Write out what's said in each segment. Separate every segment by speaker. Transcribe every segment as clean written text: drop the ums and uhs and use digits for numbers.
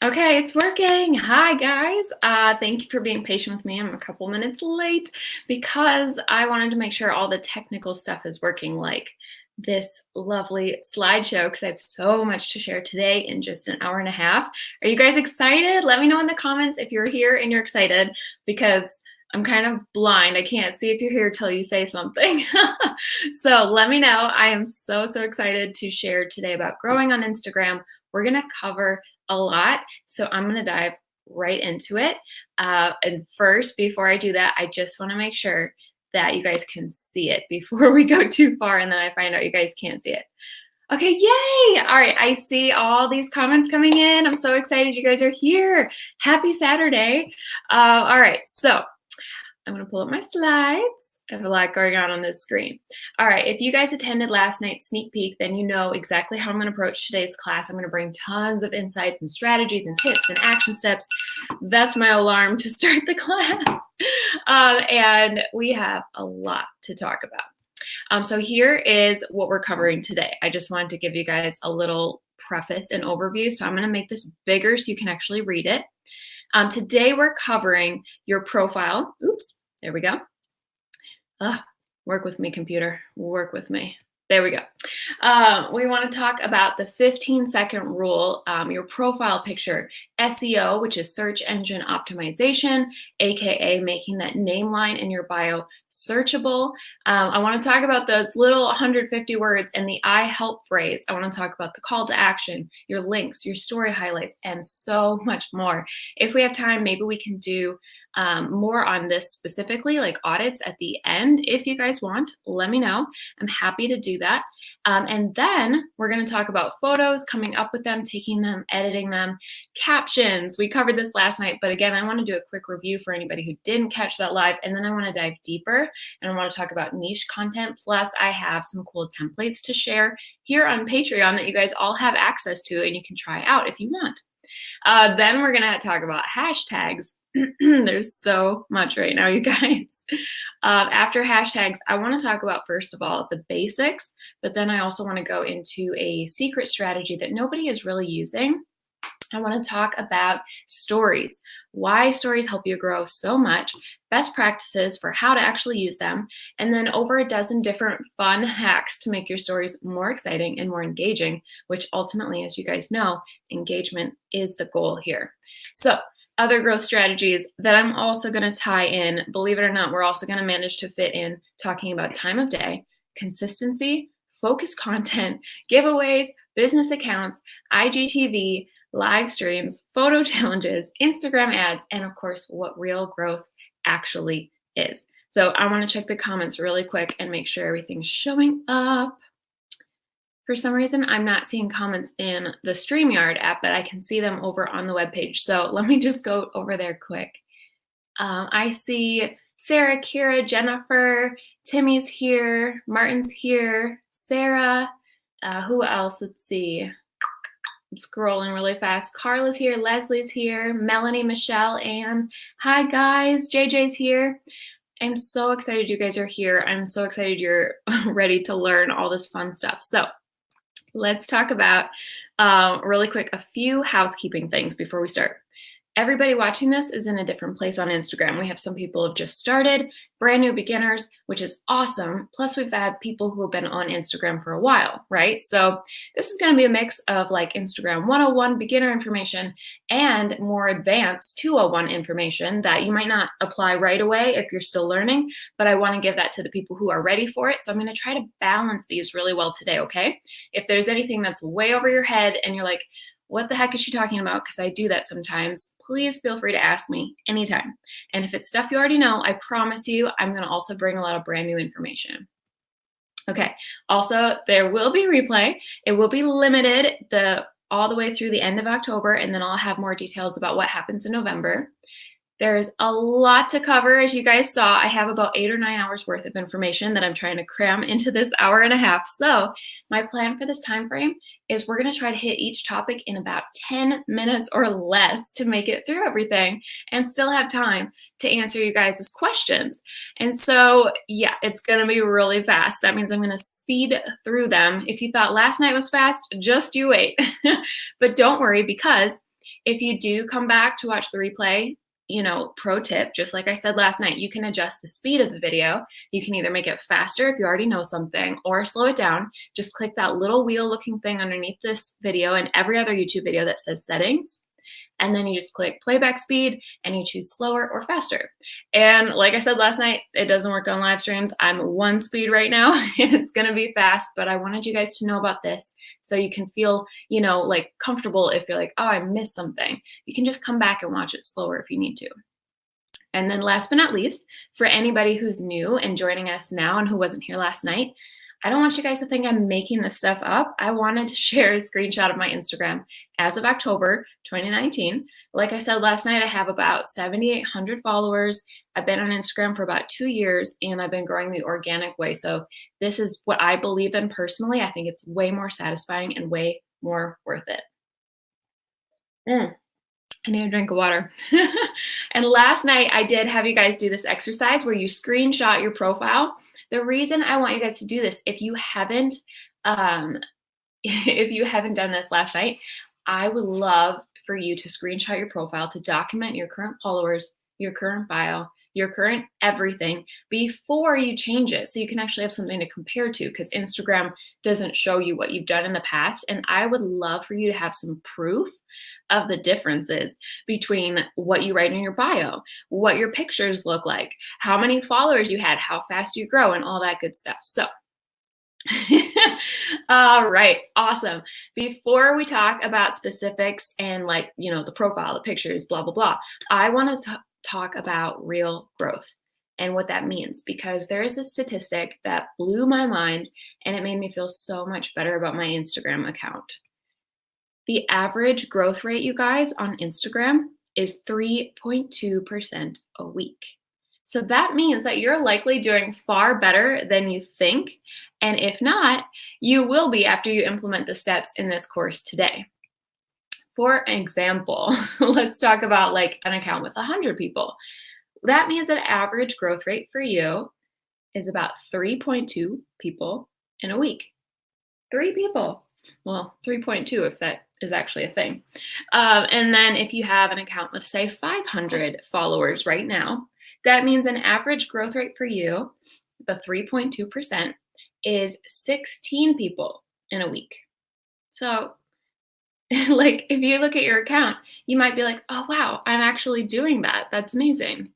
Speaker 1: Okay, it's working. Hi, guys. Thank you for being patient with me. I'm a couple minutes late because I wanted to make sure all the technical stuff is working, like this lovely slideshow, because I have so much to share today in just an hour and a half. Are you guys excited? Let me know in the comments if you're here and you're excited, because I'm kind of blind. I can't see if you're here till you say something. So let me know. I am so excited to share today about growing on Instagram. We're going to cover a lot, so I'm going to dive right into it. And first, before I do that, I just want to make sure that you guys can see it before we go too far, and then I find out you guys can't see it. Okay, yay! All right, I see all these comments coming in. I'm so excited you guys are here. Happy Saturday. All right, so I'm going to pull up my slides. I have a lot going on this screen. All right, if you guys attended last night's sneak peek, then you know exactly how I'm going to approach today's class. I'm going to bring tons of insights and strategies and tips and action steps. That's my alarm to start the class. And we have a lot to talk about. So here is what we're covering today. I just wanted to give you guys a little preface and overview. So I'm going to make this bigger so you can actually read it. Today we're covering your profile. Oops, there we go. Work with me, computer, work with me. There we go. We want to talk about the 15-second rule, your profile picture, SEO, which is search engine optimization, AKA making that name line in your bio searchable. I want to talk about those little 150 words and the I help phrase. I want to talk about the call to action, your links, your story highlights, and so much more. If we have time, maybe we can do more on this specifically, like audits at the end. If you guys want, let me know. I'm happy to do that. And then we're going to talk about photos, coming up with them, taking them, editing them, captions. We covered this last night, but again, I want to do a quick review for anybody who didn't catch that live. And then I want to dive deeper and I want to talk about niche content. Plus, I have some cool templates to share here on Patreon that you guys all have access to and you can try out if you want. Then we're going to talk about hashtags. There's so much right now, you guys. After hashtags, I want to talk about, first of all, the basics, but then I also want to go into a secret strategy that nobody is really using. I want to talk about stories, why stories help you grow so much, best practices for how to actually use them, and then over a dozen different fun hacks to make your stories more exciting and more engaging, which ultimately, as you guys know, engagement is the goal here. So, other growth strategies that I'm also going to tie in, believe it or not, we're also going to manage to fit in talking about time of day, consistency, focused content, giveaways, business accounts, IGTV, live streams, photo challenges, Instagram ads, and of course, what real growth actually is. So I want to check the comments really quick and make sure everything's showing up. For some reason, I'm not seeing comments in the StreamYard app, but I can see them over on the webpage. So let me just go over there quick. I see Sarah, Kira, Jennifer, Timmy's here, Martin's here, Sarah, who else? Let's see. I'm scrolling really fast. Carla's here, Leslie's here, Melanie, Michelle, Anne. Hi, guys. JJ's here. I'm so excited you guys are here. I'm so excited you're ready to learn all this fun stuff. So let's talk about, really quick, a few housekeeping things before we start. Everybody watching this is in a different place on Instagram. We have some people who have just started, brand new beginners, which is awesome. Plus, we've had people who have been on Instagram for a while, right? So this is going to be a mix of like Instagram 101 beginner information and more advanced 201 information that you might not apply right away if you're still learning, but I want to give that to the people who are ready for it. So I'm going to try to balance these really well today, okay? If there's anything that's way over your head and you're like, what the heck is she talking about? Because I do that sometimes. Please feel free to ask me anytime. And if it's stuff you already know, I promise you, I'm going to also bring a lot of brand new information. Okay. Also, there will be replay. It will be limited all the way through the end of October, and then I'll have more details about what happens in November. There's a lot to cover. As you guys saw, I have about 8 or 9 hours worth of information that I'm trying to cram into this hour and a half. So my plan for this time frame is we're going to try to hit each topic in about 10 minutes or less to make it through everything and still have time to answer you guys' questions. And so, yeah, it's going to be really fast. That means I'm going to speed through them. If you thought last night was fast, just you wait. But don't worry, because If you do come back to watch the replay, pro tip, just like I said last night, you can adjust the speed of the video. You can either make it faster if you already know something or slow it down. Just click that little wheel looking thing underneath this video and every other YouTube video that says settings. And then you just click playback speed and you choose slower or faster. And like I said last night, it doesn't work on live streams. I'm 1 speed right now and it's gonna be fast, but I wanted you guys to know about this so you can feel, like comfortable if you're like, oh, I missed something. You can just come back and watch it slower if you need to. And then last but not least, for anybody who's new and joining us now and who wasn't here last night, I don't want you guys to think I'm making this stuff up. I wanted to share a screenshot of my Instagram as of October 2019. Like I said last night, I have about 7,800 followers. I've been on Instagram for about 2 years and I've been growing the organic way. So this is what I believe in personally. I think it's way more satisfying and way more worth it. I need a drink of water. And last night I did have you guys do this exercise where you screenshot your profile. The reason I want you guys to do this, if you haven't done this last night, I would love for you to screenshot your profile to document your current followers, your current bio, your current everything before you change it, so you can actually have something to compare to, because Instagram doesn't show you what you've done in the past. And I would love for you to have some proof of the differences between what you write in your bio, what your pictures look like, how many followers you had, how fast you grow, and all that good stuff. So all right, awesome. Before we talk about specifics and the profile, the pictures, blah, blah, blah, I want to talk about real growth and what that means, because there is a statistic that blew my mind and it made me feel so much better about my Instagram account. The average growth rate, you guys, on Instagram is 3.2% a week. So that means that you're likely doing far better than you think. And if not, you will be after you implement the steps in this course today. For example, let's talk about an account with 100 people. That means that average growth rate for you is about 3.2 people in a week. 3 people. Well, 3.2 if that is actually a thing. And then if you have an account with, say, 500 followers right now, that means an average growth rate for you, the 3.2%, is 16 people in a week. So if you look at your account, you might be like, oh, wow, I'm actually doing that. That's amazing.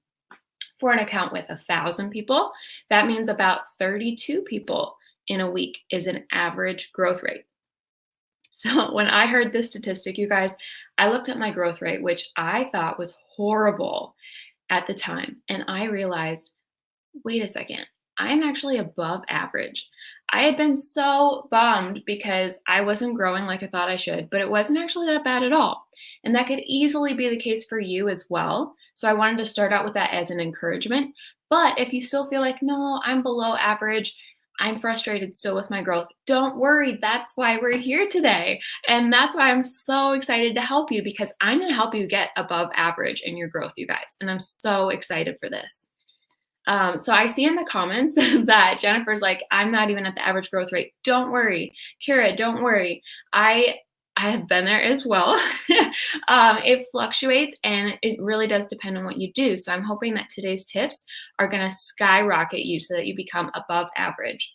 Speaker 1: For an account with 1,000 people, that means about 32 people in a week is an average growth rate. So when I heard this statistic, you guys, I looked at my growth rate, which I thought was horrible at the time. And I realized, wait a second, I'm actually above average. I had been so bummed because I wasn't growing like I thought I should, but it wasn't actually that bad at all. And that could easily be the case for you as well. So I wanted to start out with that as an encouragement. But if you still feel like, no, I'm below average, I'm frustrated still with my growth, don't worry. That's why we're here today. And that's why I'm so excited to help you, because I'm going to help you get above average in your growth, you guys. And I'm so excited for this. So I see in the comments that Jennifer's like, I'm not even at the average growth rate. Don't worry. Kira, don't worry. I have been there as well. It fluctuates and it really does depend on what you do. So I'm hoping that today's tips are going to skyrocket you so that you become above average.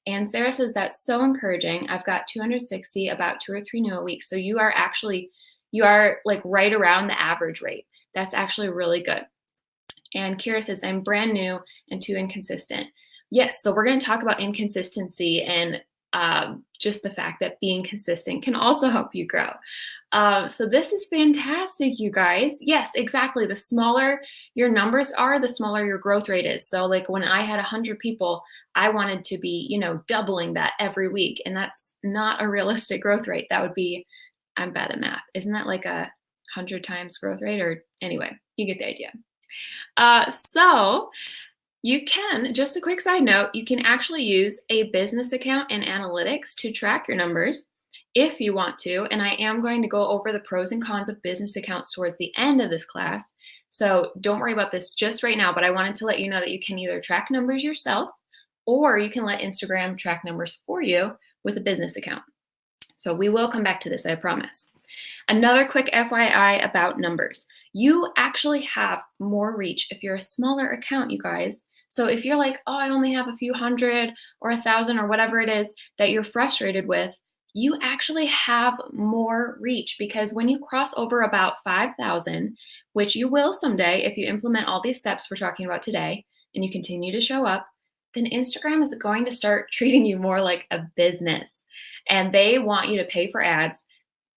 Speaker 1: And Sarah says, that's so encouraging. I've got 260, about 2 or 3 new a week. So you are right around the average rate. That's actually really good. And Kira says, I'm brand new and too inconsistent. Yes, so we're going to talk about inconsistency and just the fact that being consistent can also help you grow. So this is fantastic, you guys. Yes, exactly. The smaller your numbers are, the smaller your growth rate is. So when I had 100 people, I wanted to be, doubling that every week. And that's not a realistic growth rate. That would be, I'm bad at math. Isn't that like 100 times growth rate? Or anyway, you get the idea. So you can, just a quick side note, you can actually use a business account and analytics to track your numbers if you want to. And I am going to go over the pros and cons of business accounts towards the end of this class. So don't worry about this just right now, but I wanted to let you know that you can either track numbers yourself or you can let Instagram track numbers for you with a business account. So we will come back to this, I promise. Another quick FYI about numbers. You actually have more reach if you're a smaller account, you guys. So if you're like, oh, I only have a few hundred or 1,000 or whatever it is that you're frustrated with, you actually have more reach, because when you cross over about 5,000, which you will someday if you implement all these steps we're talking about today and you continue to show up, then Instagram is going to start treating you more like a business. And they want you to pay for ads.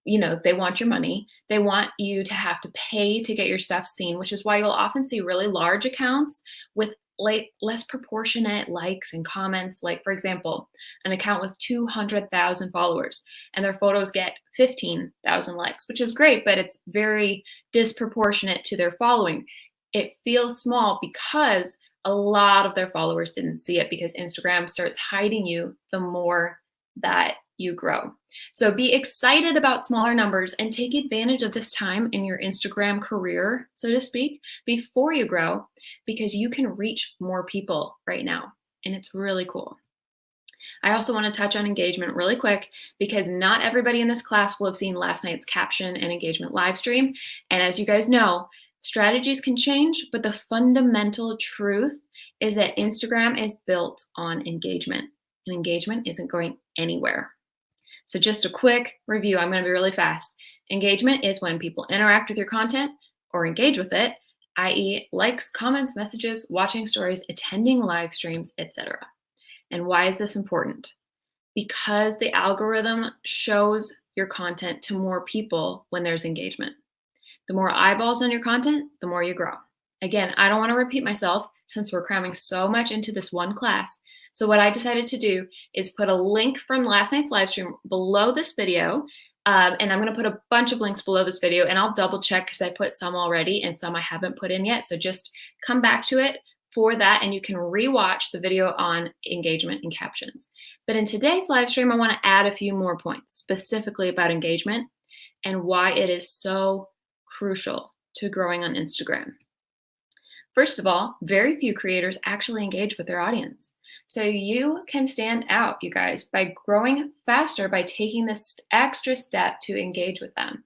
Speaker 1: They want your money. They want you to have to pay to get your stuff seen, which is why you'll often see really large accounts with like less proportionate likes and comments. Like, for example, an account with 200,000 followers and their photos get 15,000 likes, which is great, but it's very disproportionate to their following. It feels small because a lot of their followers didn't see it, because Instagram starts hiding you the more that you grow. So be excited about smaller numbers and take advantage of this time in your Instagram career, so to speak, before you grow, because you can reach more people right now. And it's really cool. I also want to touch on engagement really quick, because not everybody in this class will have seen last night's caption and engagement live stream. And as you guys know, strategies can change, but the fundamental truth is that Instagram is built on engagement, and engagement isn't going anywhere. So just a quick review, I'm going to be really fast. Engagement is when people interact with your content or engage with it, i.e. likes, comments, messages, watching stories, attending live streams, etc. And why is this important? Because the algorithm shows your content to more people when there's engagement. The more eyeballs on your content, the more you grow. Again, I don't want to repeat myself since we're cramming so much into this one class. So what I decided to do is put a link from last night's live stream below this video. And I'm going to put a bunch of links below this video, and I'll double check because I put some already and some I haven't put in yet. So just come back to it for that, and you can rewatch the video on engagement and captions. But in today's live stream, I want to add a few more points specifically about engagement and why it is so crucial to growing on Instagram. First of all, very few creators actually engage with their audience. So you can stand out, you guys, by growing faster by taking this extra step to engage with them.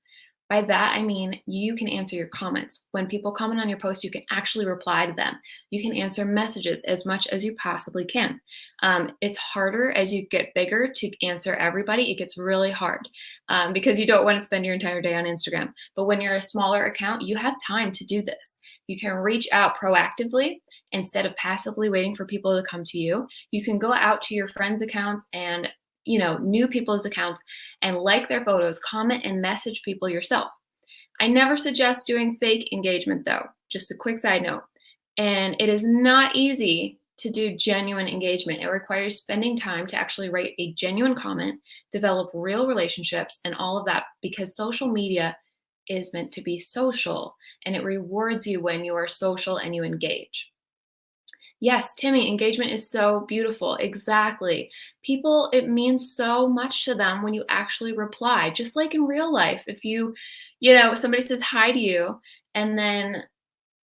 Speaker 1: By that, I mean you can answer your comments. When people comment on your post, you can actually reply to them. You can answer messages as much as you possibly can. It's harder as you get bigger to answer everybody. It gets really hard because you don't want to spend your entire day on Instagram. But when you're a smaller account, you have time to do this. You can reach out proactively instead of passively waiting for people to come to you. You can go out to your friends' accounts and new people's accounts and like their photos, comment and message people yourself. I never suggest doing fake engagement though, just a quick side note. And it is not easy to do genuine engagement. It requires spending time to actually write a genuine comment, develop real relationships and all of that, because social media is meant to be social and it rewards you when you are social and you engage. Yes, Timmy, engagement is so beautiful. Exactly. People, it means so much to them when you actually reply, just like in real life. If somebody says hi to you and then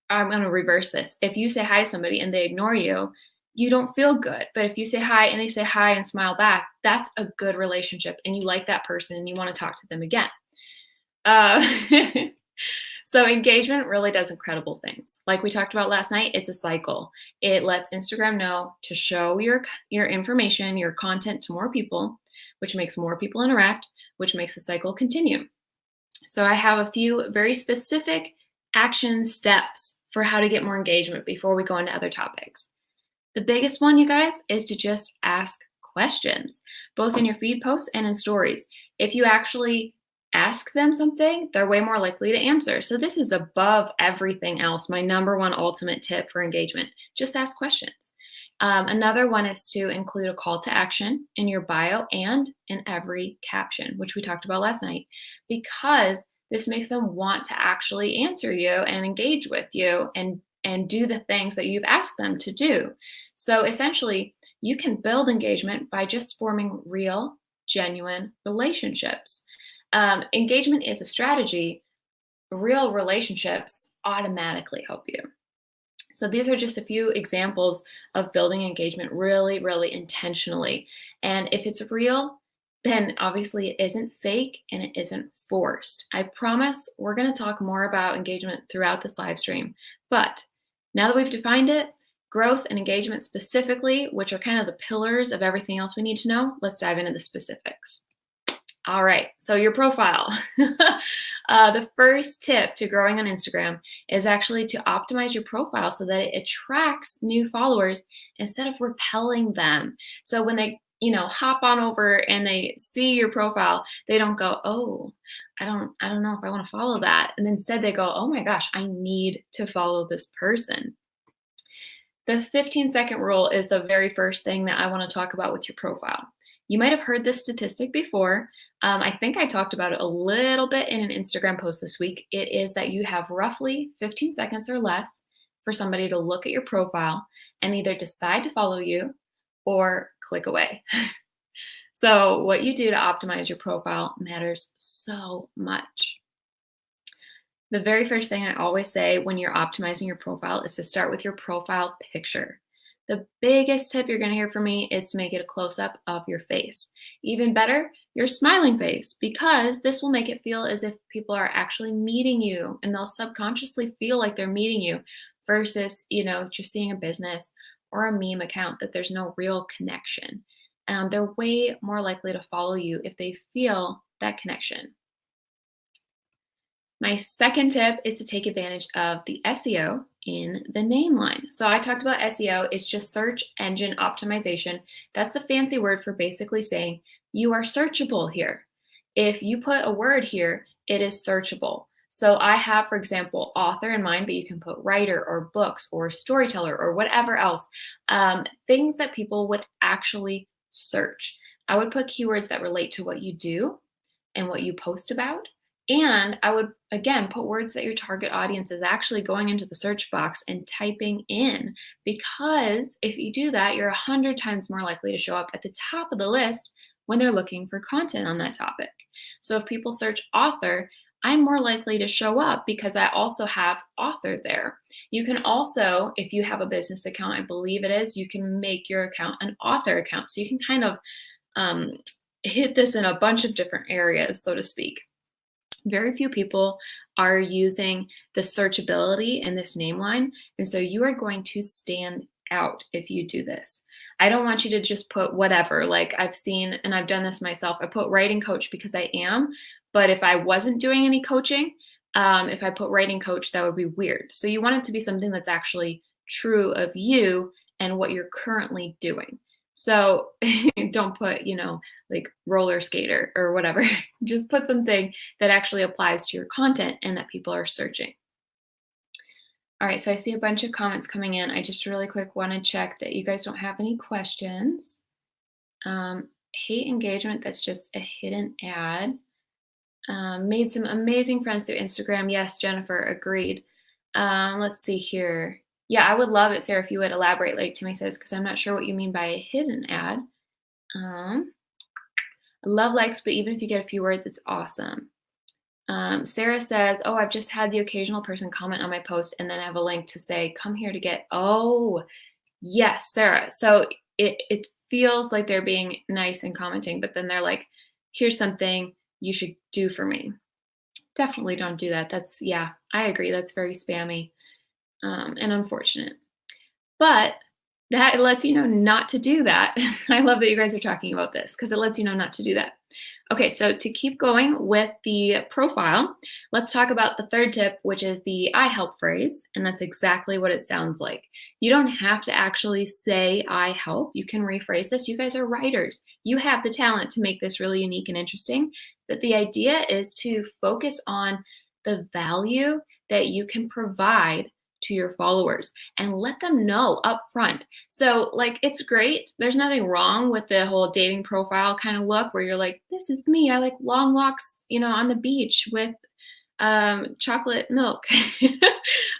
Speaker 1: I'm going to reverse this. If you say hi to somebody and they ignore you, you don't feel good. But if you say hi and they say hi and smile back, that's a good relationship and you like that person and you want to talk to them again. So engagement really does incredible things. Like we talked about last night, it's a cycle. It lets Instagram know to show your information, your content to more people, which makes more people interact, which makes the cycle continue. So I have a few very specific action steps for how to get more engagement before we go into other topics. The biggest one, you guys, is to just ask questions, both in your feed posts and in stories. If you actually ask them something, they're way more likely to answer. So this is above everything else. My number one ultimate tip for engagement, just ask questions. Another one is to include a call to action in your bio and in every caption, which we talked about last night, because this makes them want to actually answer you and engage with you and do the things that you've asked them to do. So essentially, you can build engagement by just forming real, genuine relationships. Engagement is a strategy. Real relationships automatically help you. So these are just a few examples of building engagement really, really intentionally. And if it's real, then obviously it isn't fake and it isn't forced. I promise we're going to talk more about engagement throughout this live stream. But now that we've defined it, growth and engagement specifically, which are kind of the pillars of everything else we need to know, let's dive into the specifics. All right, so your profile. The first tip to growing on Instagram is actually to optimize your profile so that it attracts new followers instead of repelling them. So when they hop on over and they see your profile, they don't go, oh, I don't know if I want to follow that. And instead they go, oh my gosh, I need to follow this person. The 15-second rule is the very first thing that I want to talk about with your profile. You might have heard this statistic before. I think I talked about it a little bit in an Instagram post this week. It is that you have roughly 15 seconds or less for somebody to look at your profile and either decide to follow you or click away. So what you do to optimize your profile matters so much. The very first thing I always say when you're optimizing your profile is to start with your profile picture. The biggest tip you're going to hear from me is to make it a close-up of your face. Even better, your smiling face, because this will make it feel as if people are actually meeting you, and they'll subconsciously feel like they're meeting you versus, just seeing a business or a meme account that there's no real connection. They're way more likely to follow you if they feel that connection. My second tip is to take advantage of the SEO in the name line. So I talked about SEO, it's just search engine optimization. That's the fancy word for basically saying you are searchable here. If you put a word here, it is searchable. So I have, for example, author in mind, but you can put writer or books or storyteller or whatever else, things that people would actually search. I would put keywords that relate to what you do and what you post about. And I would, again, put words that your target audience is actually going into the search box and typing in, because if you do that, you're 100 times more likely to show up at the top of the list when they're looking for content on that topic. So if people search author, I'm more likely to show up because I also have author there. You can also, if you have a business account, I believe it is, you can make your account an author account. So you can kind of hit this in a bunch of different areas, so to speak. Very few people are using the searchability in this name line. And so you are going to stand out if you do this. I don't want you to just put whatever, like I've seen, and I've done this myself. I put writing coach because I am, but if I wasn't doing any coaching, if I put writing coach, that would be weird. So you want it to be something that's actually true of you and what you're currently doing. So don't put, like roller skater or whatever. Just put something that actually applies to your content and that people are searching. All right, so I see a bunch of comments coming in. I just really quick want to check that you guys don't have any questions. Hate engagement, that's just a hidden ad. Made some amazing friends through Instagram. Yes, Jennifer, agreed. Let's see here. Yeah, I would love it, Sarah, if you would elaborate, like Timmy says, because I'm not sure what you mean by a hidden ad. I love likes, but even if you get a few words, it's awesome. Sarah says, oh, I've just had the occasional person comment on my post and then I have a link to say, come here to get, oh, yes, Sarah. So it feels like they're being nice and commenting, but then they're like, here's something you should do for me. Definitely don't do that. That's, yeah, I agree. That's very spammy. And unfortunate. But that lets you know not to do that. I love that you guys are talking about this because it lets you know not to do that. Okay, so to keep going with the profile, let's talk about the third tip, which is the I help phrase. And that's exactly what it sounds like. You don't have to actually say I help. You can rephrase this. You guys are writers. You have the talent to make this really unique and interesting. But the idea is to focus on the value that you can provide to your followers and let them know up front. So like, it's great. There's nothing wrong with the whole dating profile kind of look where you're like, this is me. I like long walks, on the beach with chocolate milk.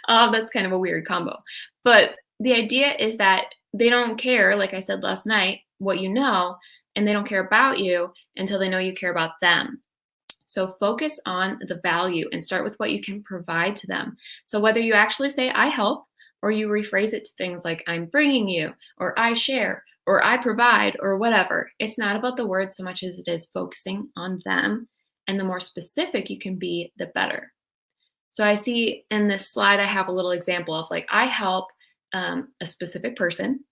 Speaker 1: That's kind of a weird combo. But the idea is that they don't care, like I said last night, what you know, and they don't care about you until they know you care about them. So focus on the value and start with what you can provide to them. So whether you actually say, I help, or you rephrase it to things like I'm bringing you, or I share, or I provide, or whatever. It's not about the words so much as it is focusing on them And the more specific you can be, the better. So I see in this slide, I have a little example of like, I help a specific person,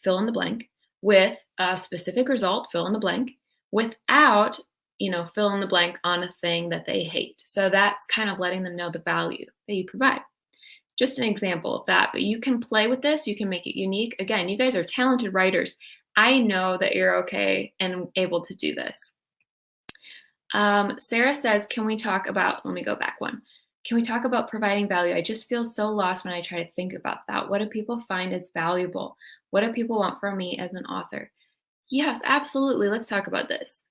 Speaker 1: fill in the blank, with a specific result, fill in the blank, without, fill in the blank on a thing that they hate. So that's kind of letting them know the value that you provide. Just an example of that, but you can play with this. You can make it unique. Again, you guys are talented writers. I know that you're okay and able to do this. Sarah says, can we talk about, let me go back one. Can we talk about providing value? I just feel so lost when I try to think about that. What do people find as valuable? What do people want from me as an author? Yes, absolutely. Let's talk about this.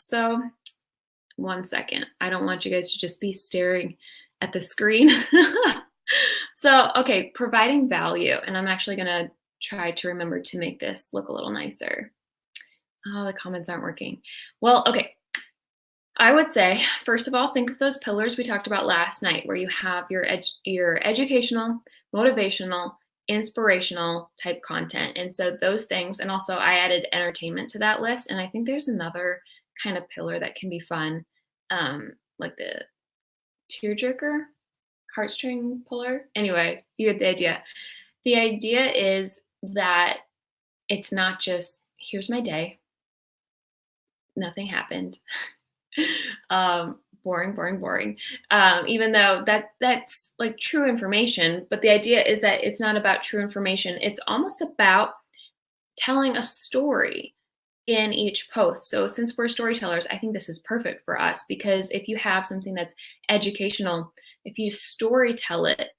Speaker 1: So one second. I don't want you guys to just be staring at the screen. So, okay, providing value. And I'm actually going to try to remember to make this look a little nicer. Oh, the comments aren't working. Well, okay. I would say, first of all, think of those pillars we talked about last night, where you have your educational, motivational, inspirational type content. And so those things, and also I added entertainment to that list. And I think there's another kind of pillar that can be fun, like the tearjerker, heartstring puller. Anyway, you get the idea. The idea is that it's not just, here's my day, nothing happened. Boring. Even though that's like true information, but the idea is that it's not about true information. It's almost about telling a story in each post. So since we're storytellers, I think this is perfect for us, because if you have something that's educational, if you story tell it,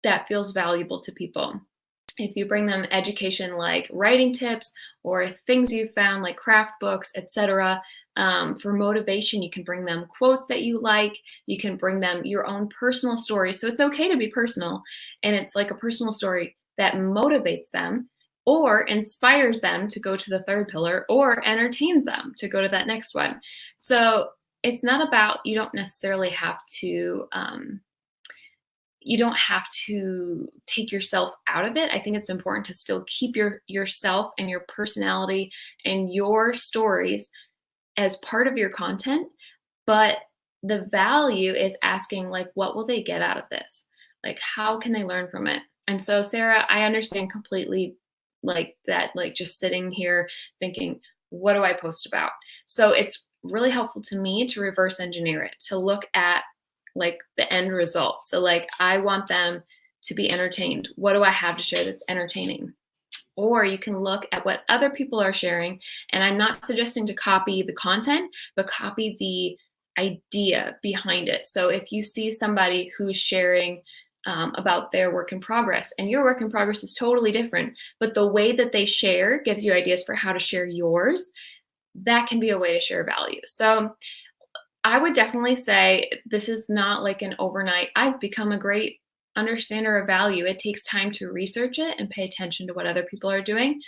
Speaker 1: that feels valuable to people. If you bring them education like writing tips or things you found like craft books, etc. For motivation, you can bring them quotes that you like. You can bring them your own personal stories. So it's okay to be personal, and it's like a personal story that motivates them or inspires them to go to the third pillar, or entertains them to go to that next one. So it's not about, you don't necessarily have to take yourself out of it. I think it's important to still keep yourself and your personality and your stories as part of your content, but the value is asking, like, what will they get out of this? Like, how can they learn from it? And so, Sarah, I understand completely like that, like just sitting here thinking, what do I post about? So it's really helpful to me to reverse engineer it, to look at like the end result. So like, I want them to be entertained. What do I have to share that's entertaining? Or you can look at what other people are sharing. And I'm not suggesting to copy the content, but copy the idea behind it. So if you see somebody who's sharing about their work in progress, and your work in progress is totally different, but the way that they share gives you ideas for how to share yours, that can be a way to share value. So I would definitely say this is not like an overnight, I've become a great understander of value. It takes time to research it and pay attention to what other people are doing.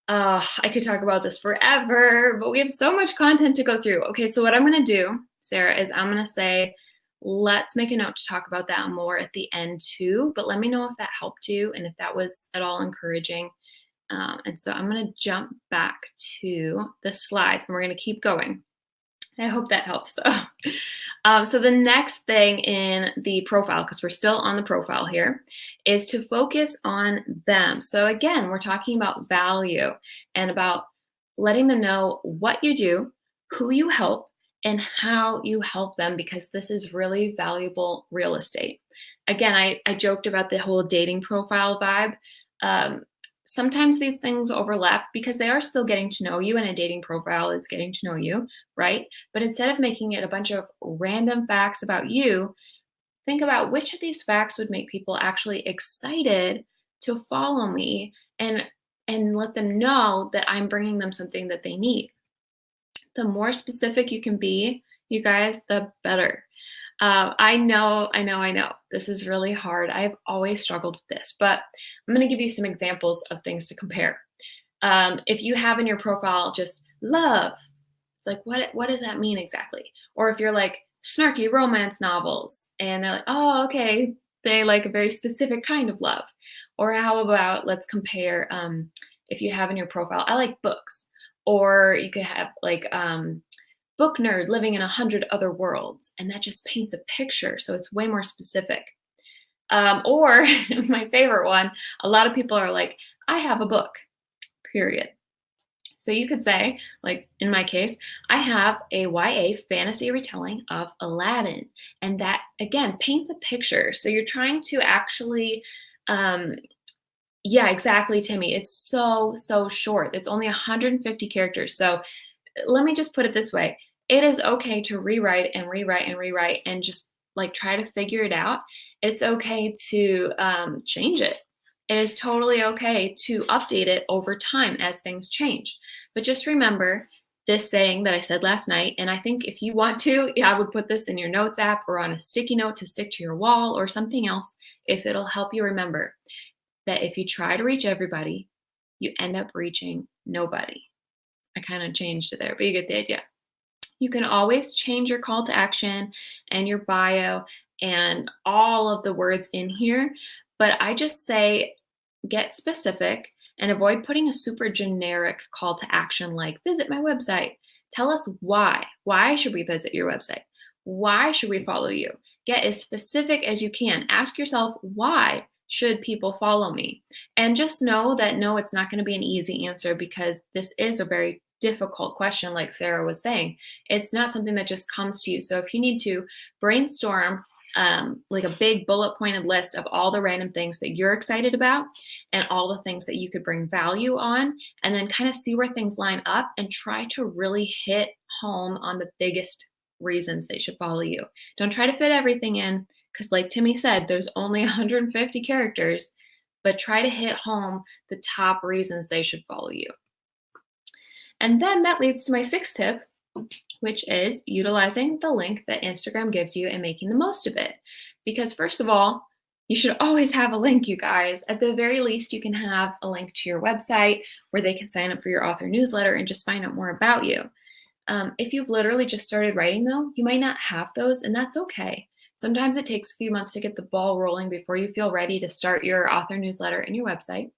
Speaker 1: I could talk about this forever, but we have so much content to go through. Okay, so what I'm going to do, Sarah, is I'm going to say, let's make a note to talk about that more at the end too, but let me know if that helped you and if that was at all encouraging. And so I'm going to jump back to the slides and we're going to keep going. I hope that helps though. So the next thing in the profile, because we're still on the profile here, is to focus on them. So again, we're talking about value and about letting them know what you do, who you help, and how you help them, because this is really valuable real estate. Again, I joked about the whole dating profile vibe. Sometimes these things overlap because they are still getting to know you, and a dating profile is getting to know you, right? But instead of making it a bunch of random facts about you, think about which of these facts would make people actually excited to follow me and let them know that I'm bringing them something that they need. The more specific you can be, you guys, the better. I know. This is really hard. I've always struggled with this, but I'm going to give you some examples of things to compare. If you have in your profile just love, it's like, what does that mean exactly? Or if you're like snarky romance novels, and they're like, oh, okay, they like a very specific kind of love. Or how about, let's compare, if you have in your profile, I like books. Or you could have like book nerd living in 100 other worlds. And that just paints a picture. So it's way more specific. Or my favorite one, a lot of people are like, I have a book, period. So you could say, like in my case, I have a YA fantasy retelling of Aladdin. And that, again, paints a picture. So you're trying to actually, yeah, exactly, Timmy. It's so, so short. It's only 150 characters. So let me just put it this way. It is okay to rewrite and rewrite and rewrite and just like try to figure it out. It's okay to change it. It is totally okay to update it over time as things change. But just remember this saying that I said last night. And I think if you want to, I would put this in your notes app or on a sticky note to stick to your wall or something else if it'll help you remember that if you try to reach everybody, you end up reaching nobody. I kind of changed it there, but you get the idea. You can always change your call to action and your bio and all of the words in here, but I just say get specific and avoid putting a super generic call to action like visit my website. Tell us why. Why should we visit your website? Why should we follow you? Get as specific as you can. Ask yourself, why should people follow me? And just know that no, it's not going to be an easy answer because this is a very difficult question, like Sarah was saying. It's not something that just comes to you. So if you need to brainstorm like a big bullet pointed list of all the random things that you're excited about and all the things that you could bring value on, and then kind of see where things line up and try to really hit home on the biggest reasons they should follow you. Don't try to fit everything in because like Timmy said, there's only 150 characters, but try to hit home the top reasons they should follow you. And then that leads to my sixth tip, which is utilizing the link that Instagram gives you and making the most of it. Because first of all, you should always have a link, you guys. At the very least, you can have a link to your website where they can sign up for your author newsletter and just find out more about you. If you've literally just started writing though, you might not have those, and that's okay. Sometimes it takes a few months to get the ball rolling before you feel ready to start your author newsletter and your website.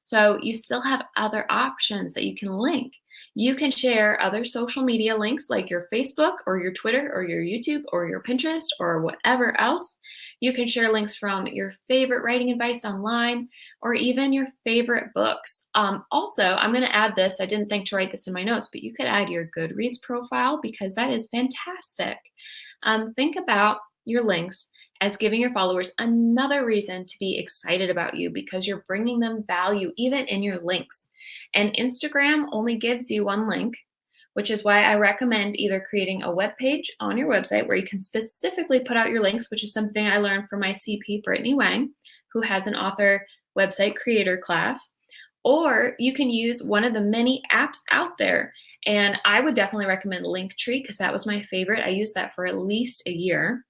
Speaker 1: So you still have other options that you can link. You can share other social media links like your Facebook or your Twitter or your YouTube or your Pinterest or whatever else. You can share links from your favorite writing advice online or even your favorite books. Also, I'm going to add this. I didn't think to write this in my notes, but you could add your Goodreads profile because that is fantastic. Think about your links as giving your followers another reason to be excited about you because you're bringing them value even in your links. And Instagram only gives you one link, which is why I recommend either creating a web page on your website where you can specifically put out your links, which is something I learned from my CP, Brittany Wang, who has an author website creator class, or you can use one of the many apps out there. And I would definitely recommend Linktree because that was my favorite. I used that for at least a year.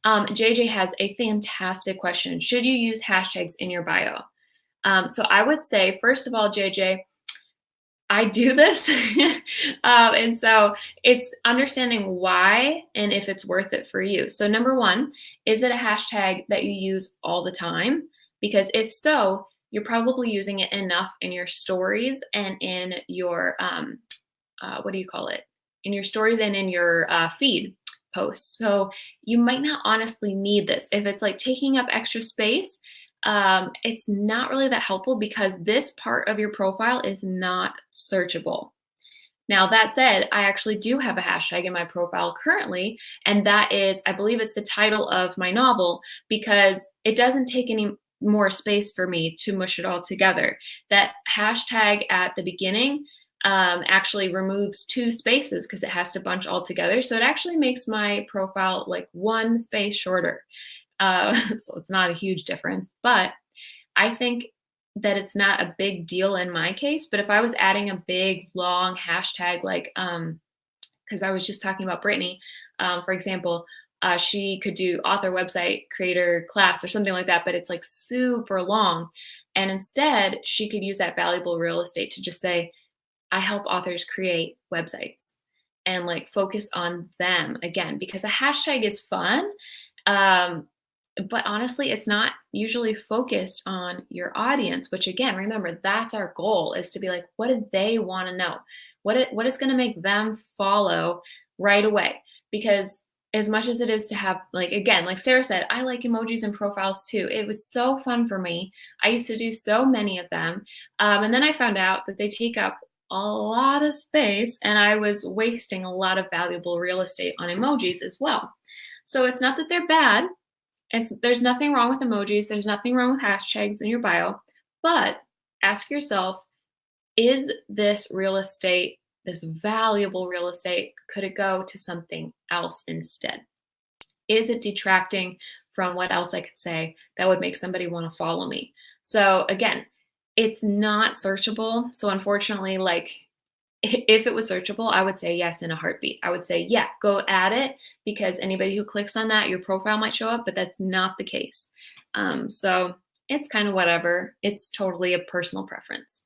Speaker 1: JJ has a fantastic question. Should you use hashtags in your bio? So I would say, first of all, JJ, I do this. And so it's understanding why and if it's worth it for you. So number one, is it a hashtag that you use all the time? Because if so, you're probably using it enough in your stories and in your, what do you call it? In your stories and in your feed posts. So you might not honestly need this. If it's like taking up extra space, it's not really that helpful because this part of your profile is not searchable. Now, that said, I actually do have a hashtag in my profile currently, and that is, I believe it's the title of my novel because it doesn't take any more space for me to mush it all together. That hashtag at the beginning actually removes 2 spaces because it has to bunch all together. So it actually makes my profile like 1 space shorter. So it's not a huge difference, but I think that it's not a big deal in my case. But if I was adding a big long hashtag, like, because I was just talking about Brittany, for example, she could do author website creator class or something like that, but it's like super long. And instead she could use that valuable real estate to just say, I help authors create websites and like focus on them again, because a hashtag is fun. But honestly, it's not usually focused on your audience, which again, remember, that's our goal is to be like, what do they want to know? What is going to make them follow right away? Because as much as it is to have, like, again, like Sarah said, I like emojis and profiles too. It was so fun for me. I used to do so many of them. And then I found out that they take up a lot of space, and I was wasting a lot of valuable real estate on emojis as well. So it's not that they're bad. There's nothing wrong with emojis. There's nothing wrong with hashtags in your bio. But ask yourself, is this real estate, this valuable real estate, could it go to something else instead? Is it detracting from what else I could say that would make somebody want to follow me? So again, it's not searchable. So unfortunately, like, if it was searchable, I would say yes in a heartbeat. I would say, yeah, go add it, because anybody who clicks on that, your profile might show up, but that's not the case. So it's kind of whatever. It's totally a personal preference.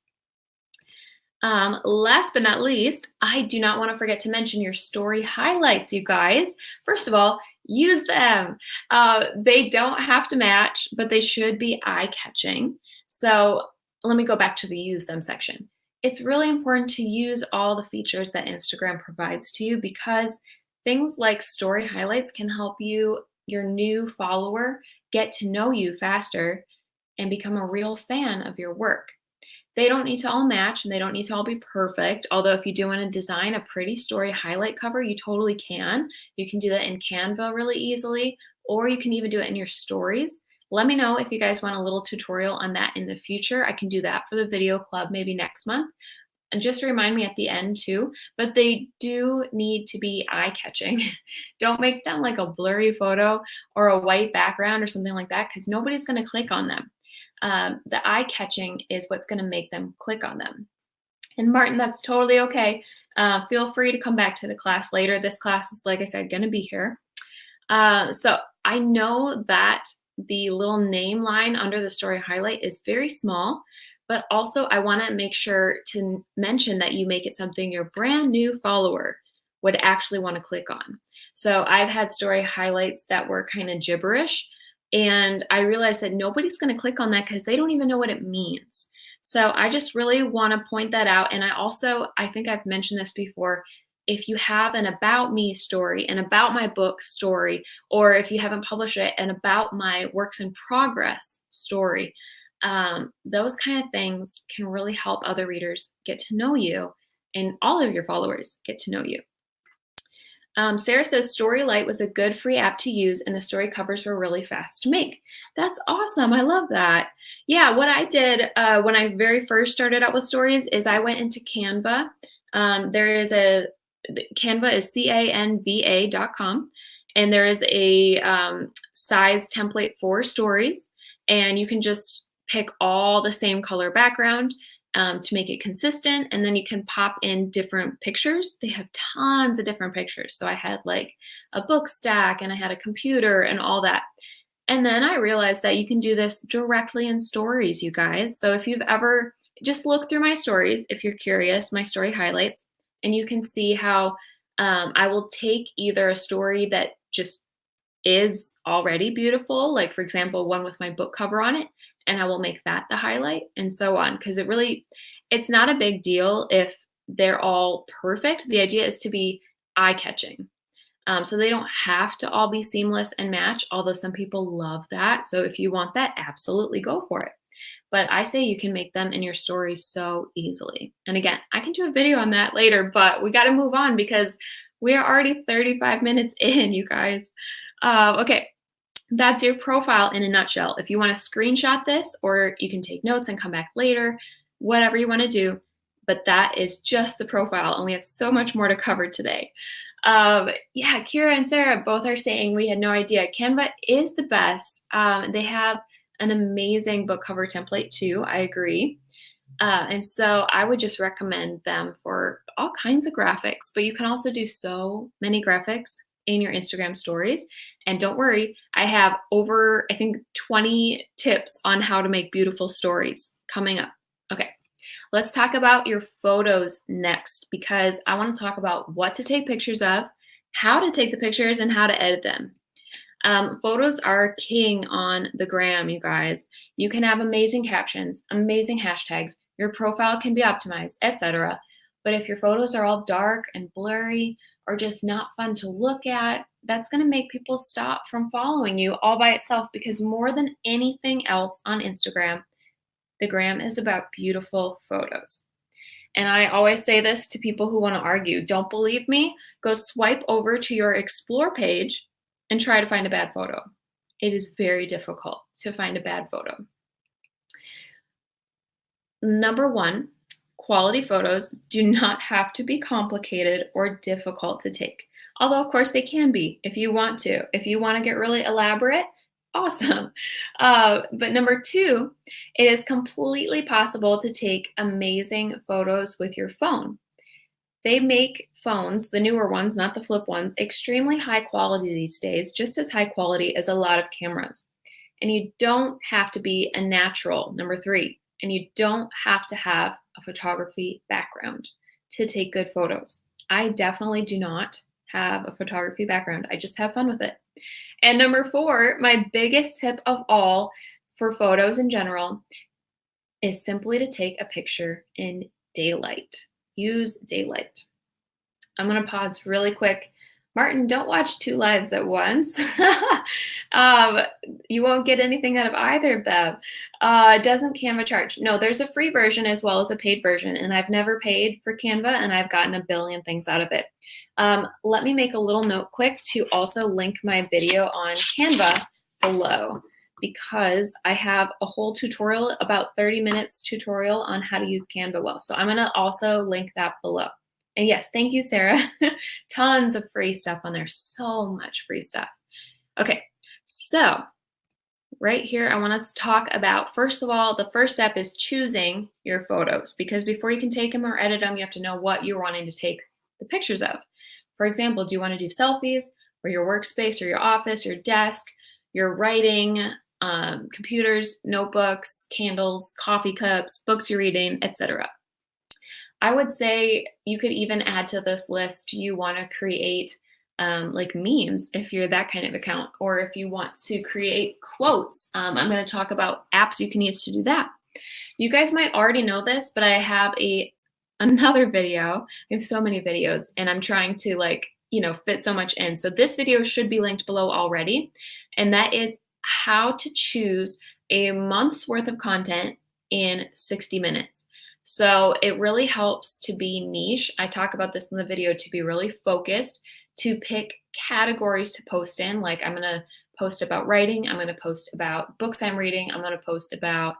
Speaker 1: Last but not least, I do not want to forget to mention your story highlights, you guys. First of all, use them. They don't have to match, but they should be eye-catching. So let me go back to the use them section. It's really important to use all the features that Instagram provides to you, because things like story highlights can help you, your new follower, get to know you faster and become a real fan of your work. They don't need to all match, and they don't need to all be perfect. Although if you do want to design a pretty story highlight cover, you totally can. You can do that in Canva really easily, or you can even do it in your stories. Let me know if you guys want a little tutorial on that in the future. I can do that for the video club maybe next month. And just remind me at the end too, but they do need to be eye-catching. Don't make them like a blurry photo or a white background or something like that, because nobody's going to click on them. The eye-catching is what's going to make them click on them. And Martin, that's totally okay. Feel free to come back to the class later. This class is, like I said, going to be here. So I know that the little name line under the story highlight is very small, but also I want to make sure to mention that you make it something your brand new follower would actually want to click on. So I've had story highlights that were kind of gibberish, and I realized that nobody's going to click on that because they don't even know what it means. So I just really want to point that out. And I think I've mentioned this before, if you have an about me story, an about my book story, or if you haven't published it, an about my works in progress story, those kind of things can really help other readers get to know you, and all of your followers get to know you. Sarah says Storylight was a good free app to use, and the story covers were really fast to make. That's awesome. I love that. Yeah, what I did when I very first started out with stories is I went into Canva. Canva is canva.com, and there is a size template for stories, and you can just pick all the same color background to make it consistent, and then you can pop in different pictures. They have tons of different pictures. So I had like a book stack, and I had a computer and all that. And then I realized that you can do this directly in stories, you guys. So if you've ever, just look through my stories if you're curious, my story highlights, and you can see how I will take either a story that just is already beautiful, like for example, one with my book cover on it, and I will make that the highlight, and so on. Because it's not a big deal if they're all perfect. The idea is to be eye-catching. So they don't have to all be seamless and match, although some people love that. So if you want that, absolutely go for it. But I say you can make them in your stories so easily. And again, I can do a video on that later, but we got to move on because we are already 35 minutes in, you guys. Okay, that's your profile in a nutshell. If you want to screenshot this, or you can take notes and come back later, whatever you want to do. But that is just the profile, and we have so much more to cover today. Yeah, Kira and Sarah both are saying we had no idea. Canva is the best. They have an amazing book cover template too. I agree. And so I would just recommend them for all kinds of graphics, but you can also do so many graphics in your Instagram stories. And don't worry, I have over, I think, 20 tips on how to make beautiful stories coming up. Okay, let's talk about your photos next, because I want to talk about what to take pictures of, how to take the pictures, and how to edit them. Photos are king on the gram, you guys. You can have amazing captions, amazing hashtags, your profile can be optimized, etc. But if your photos are all dark and blurry or just not fun to look at, that's going to make people stop from following you all by itself, because more than anything else on Instagram, the gram is about beautiful photos. And I always say this to people who want to argue. Don't believe me? Go swipe over to your explore page and try to find a bad photo. It is very difficult to find a bad photo. Number one, quality photos do not have to be complicated or difficult to take. Although, of course, they can be if you want to. If you want to get really elaborate, awesome. But number two, it is completely possible to take amazing photos with your phone. They make phones, the newer ones, not the flip ones, extremely high quality these days, just as high quality as a lot of cameras. And you don't have to be a natural, number three, and you don't have to have a photography background to take good photos. I definitely do not have a photography background. I just have fun with it. And number four, my biggest tip of all for photos in general is simply to take a picture in daylight. Use daylight. I'm going to pause really quick. Martin, don't watch two lives at once. You won't get anything out of either of them. Doesn't Canva charge? No, there's a free version as well as a paid version, and I've never paid for Canva, and I've gotten a billion things out of it. Let me make a little note quick to also link my video on Canva below, because I have a whole tutorial, about 30 minutes tutorial on how to use Canva well. So I'm going to also link that below. And yes, thank you, Sarah. Tons of free stuff on there. So much free stuff. Okay, so right here, I want us to talk about, first of all, the first step is choosing your photos, because before you can take them or edit them, you have to know what you're wanting to take the pictures of. For example, do you want to do selfies or your workspace or your office, your desk, your writing, computers, notebooks, candles, coffee cups, books you're reading, etc. I would say you could even add to this list, you want to create like memes if you're that kind of account, or if you want to create quotes. I'm going to talk about apps you can use to do that. You guys might already know this, but I have another video. I have so many videos, and I'm trying to fit so much in. So this video should be linked below already, and that is how to choose a month's worth of content in 60 minutes. So it really helps to be niche. I talk about this in the video, to be really focused, to pick categories to post in. Like, I'm going to post about writing. I'm going to post about books I'm reading. I'm going to post about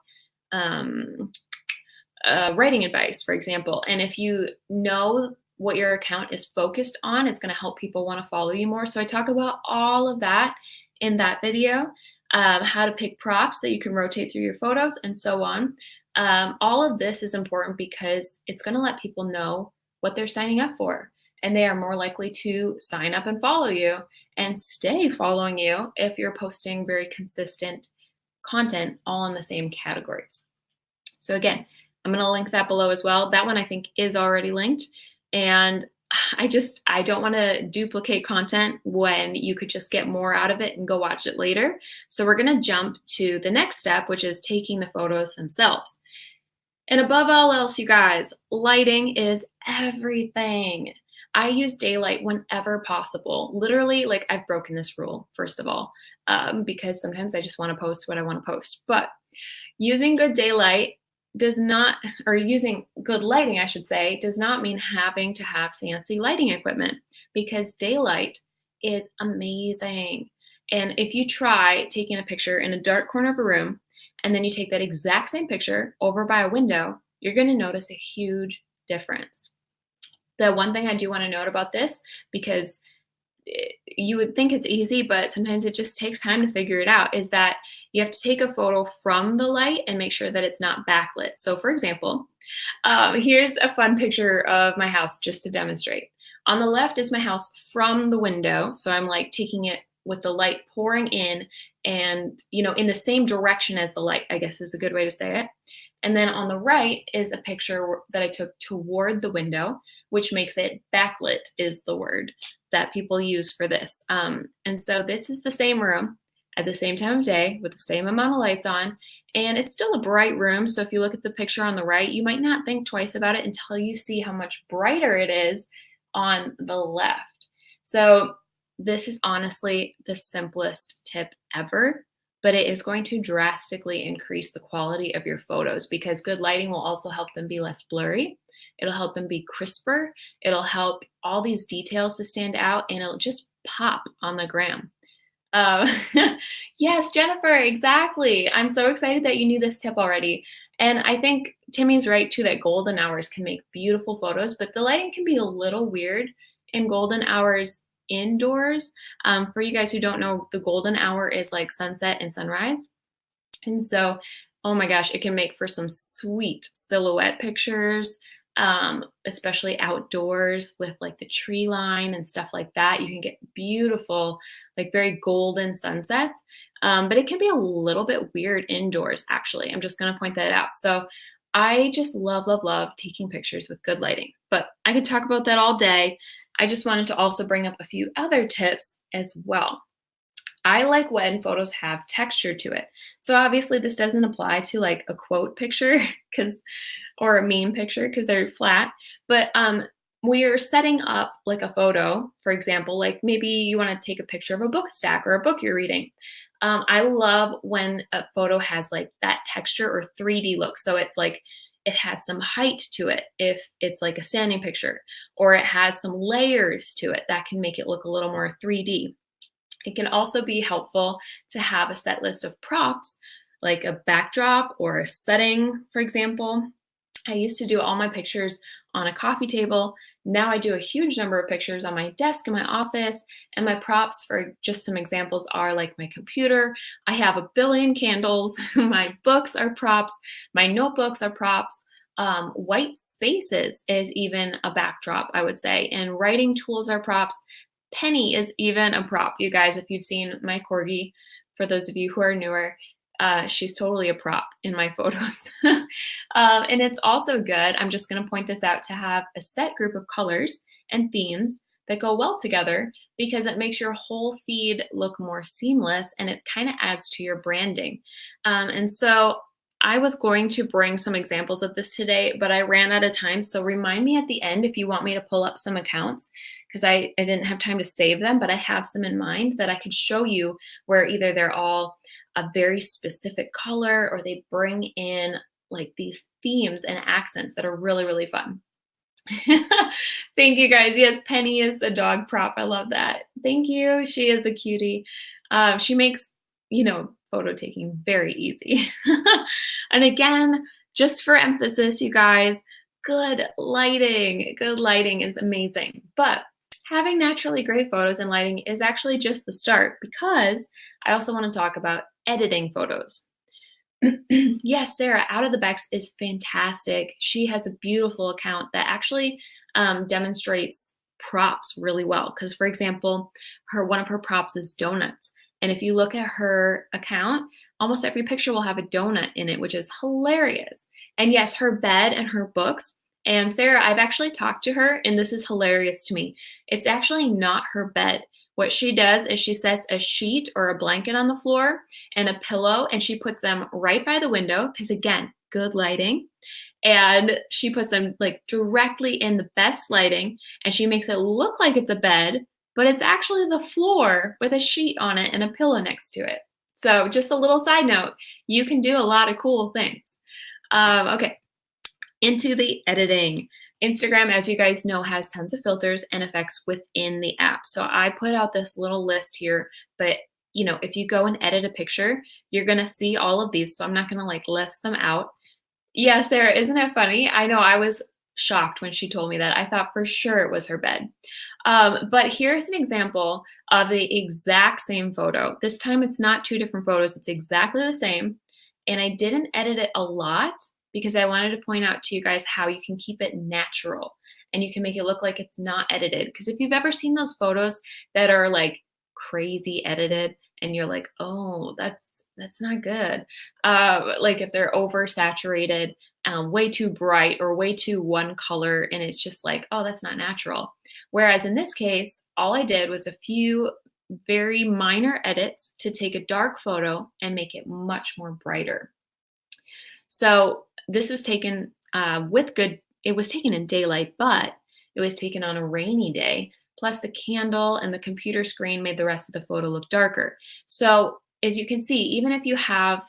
Speaker 1: writing advice, for example. And if you know what your account is focused on, it's going to help people want to follow you more. So I talk about all of that in that video, how to pick props that you can rotate through your photos and so on. All of this is important because it's going to let people know what they're signing up for, and they are more likely to sign up and follow you and stay following you if you're posting very consistent content all in the same categories. So again, I'm going to link that below as well. That one I think is already linked, and I don't want to duplicate content when you could just get more out of it and go watch it later. So we're going to jump to the next step, which is taking the photos themselves. And above all else, you guys, lighting is everything. I use daylight whenever possible. Literally, like, I've broken this rule, first of all, because sometimes I just want to post what I want to post. But using good daylight using good lighting, I should say, does not mean having to have fancy lighting equipment, because daylight is amazing. And if you try taking a picture in a dark corner of a room, and then you take that exact same picture over by a window, you're going to notice a huge difference. The one thing I do want to note about this, because you would think it's easy, but sometimes it just takes time to figure it out, is that you have to take a photo from the light and make sure that it's not backlit. So for example, here's a fun picture of my house just to demonstrate. On the left is my house from the window. So I'm like taking it with the light pouring in and, in the same direction as the light, I guess is a good way to say it. And then on the right is a picture that I took toward the window, which makes it backlit, is the word that people use for this. And so this is the same room, at the same time of day with the same amount of lights on. And it's still a bright room. So if you look at the picture on the right, you might not think twice about it until you see how much brighter it is on the left. So this is honestly the simplest tip ever, but it is going to drastically increase the quality of your photos because good lighting will also help them be less blurry. It'll help them be crisper. It'll help all these details to stand out, and it'll just pop on the gram. Uh, yes, Jennifer, exactly. I'm so excited that you knew this tip already. And I think Timmy's right too that golden hours can make beautiful photos, but the lighting can be a little weird in golden hours indoors. For you guys who don't know, the golden hour is like sunset and sunrise. And so, oh my gosh, it can make for some sweet silhouette pictures, especially outdoors with like the tree line and stuff like that. You can get beautiful, like very golden sunsets, but it can be a little bit weird indoors, actually. I'm just going to point that out. So I just love, love, love taking pictures with good lighting, but I could talk about that all day. I just wanted to also bring up a few other tips as well. I like when photos have texture to it. So obviously this doesn't apply to like a quote picture or a meme picture because they're flat. But when you're setting up like a photo, for example, like maybe you want to take a picture of a book stack or a book you're reading. I love when a photo has like that texture or 3D look. So it's like it has some height to it if it's like a standing picture, or it has some layers to it that can make it look a little more 3D. It can also be helpful to have a set list of props, like a backdrop or a setting, for example. I used to do all my pictures on a coffee table. Now I do a huge number of pictures on my desk in my office, and my props, for just some examples, are like my computer. I have a billion candles. My books are props. My notebooks are props. White spaces is even a backdrop, I would say, and writing tools are props. Penny is even a prop. You guys, if you've seen my corgi, for those of you who are newer, she's totally a prop in my photos. And it's also good, I'm just going to point this out, to have a set group of colors and themes that go well together, because it makes your whole feed look more seamless and it kind of adds to your branding. And so I was going to bring some examples of this today, but I ran out of time. So remind me at the end if you want me to pull up some accounts, because I didn't have time to save them, but I have some in mind that I could show you where either they're all a very specific color or they bring in like these themes and accents that are really, really fun. Thank you guys. Yes, Penny is the dog prop. I love that. Thank you. She is a cutie. She makes, photo taking very easy. And again, just for emphasis, you guys, good lighting is amazing. But having naturally great photos and lighting is actually just the start, because I also want to talk about editing photos. Yes, Sarah, Out of the Bex is fantastic. She has a beautiful account that actually demonstrates props really well. Because, for example, one of her props is donuts. And if you look at her account, almost every picture will have a donut in it, which is hilarious. And yes, her bed and her books. And Sarah, I've actually talked to her, and this is hilarious to me. It's actually not her bed. What she does is she sets a sheet or a blanket on the floor and a pillow, and she puts them right by the window, because again, good lighting. And she puts them like directly in the best lighting, and she makes it look like it's a bed, but it's actually the floor with a sheet on it and a pillow next to it. So just a little side note, you can do a lot of cool things. Okay, into the editing. Instagram, as you guys know, has tons of filters and effects within the app. So I put out this little list here, but if you go and edit a picture, you're going to see all of these. So I'm not going to like list them out. Yeah, Sarah, isn't it funny? I know, I was shocked when she told me that. I thought for sure it was her bed. But here's an example of the exact same photo. This time it's not two different photos. It's exactly the same. And I didn't edit it a lot, because I wanted to point out to you guys how you can keep it natural and you can make it look like it's not edited. Because if you've ever seen those photos that are like crazy edited and you're like, oh, that's not good. Like if they're oversaturated, way too bright or way too one color, and it's just like, oh, that's not natural. Whereas in this case, all I did was a few very minor edits to take a dark photo and make it much more brighter. So this was taken it was taken in daylight, but it was taken on a rainy day. Plus the candle and the computer screen made the rest of the photo look darker. So as you can see, even if you have,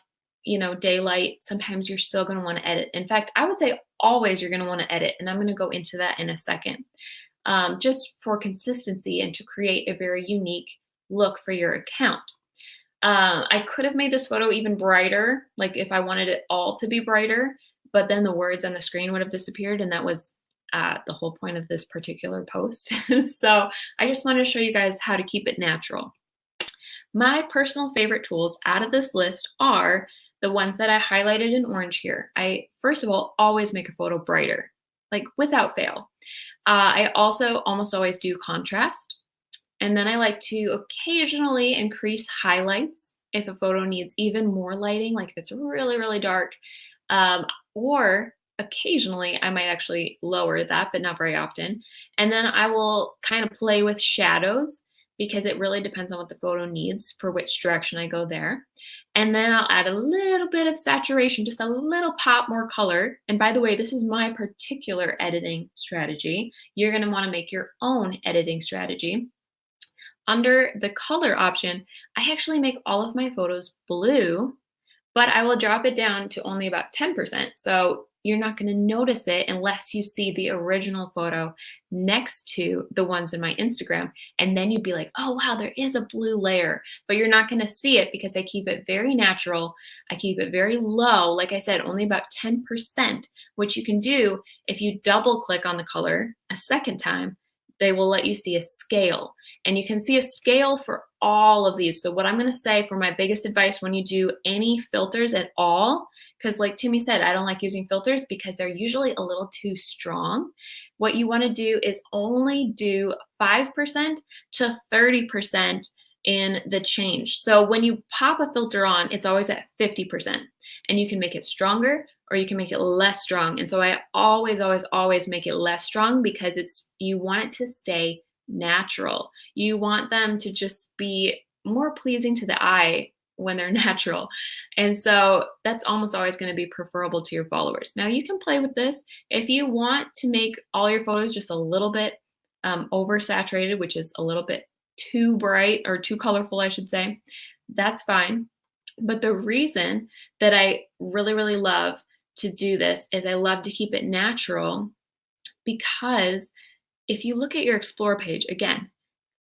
Speaker 1: daylight, sometimes you're still going to want to edit. In fact, I would say always you're going to want to edit. And I'm going to go into that in a second, just for consistency and to create a very unique look for your account. I could have made this photo even brighter, like if I wanted it all to be brighter, but then the words on the screen would have disappeared, and that was the whole point of this particular post. So I just wanted to show you guys how to keep it natural. My personal favorite tools out of this list are the ones that I highlighted in orange here. I, first of all, always make a photo brighter, like without fail. I also almost always do contrast. And then I like to occasionally increase highlights if a photo needs even more lighting, like if it's really, really dark. Or occasionally I might actually lower that, but not very often. And then I will kind of play with shadows because it really depends on what the photo needs for which direction I go there. And then I'll add a little bit of saturation, just a little pop more color. And by the way, this is my particular editing strategy. You're going to want to make your own editing strategy. Under the color option, I actually make all of my photos blue, but I will drop it down to only about 10%. So you're not going to notice it unless you see the original photo next to the ones in my Instagram. And then you'd be like, oh, wow, there is a blue layer, but you're not going to see it because I keep it very natural. I keep it very low. Like I said, only about 10%, which you can do if you double click on the color a second time. They will let you see a scale, and you can see a scale for all of these. So what I'm going to say for my biggest advice when you do any filters at all, because like Timmy said, I don't like using filters because they're usually a little too strong. What you want to do is only do 5% to 30% in the change. So when you pop a filter on, it's always at 50%, and you can make it stronger or you can make it less strong. And so I always, always, always make it less strong because you want it to stay natural. You want them to just be more pleasing to the eye when they're natural. And so that's almost always going to be preferable to your followers. Now you can play with this. If you want to make all your photos just a little bit oversaturated, which is a little bit too bright or too colorful, I should say, that's fine. But the reason that I really, really love to do this is I love to keep it natural, because if you look at your Explore page, again,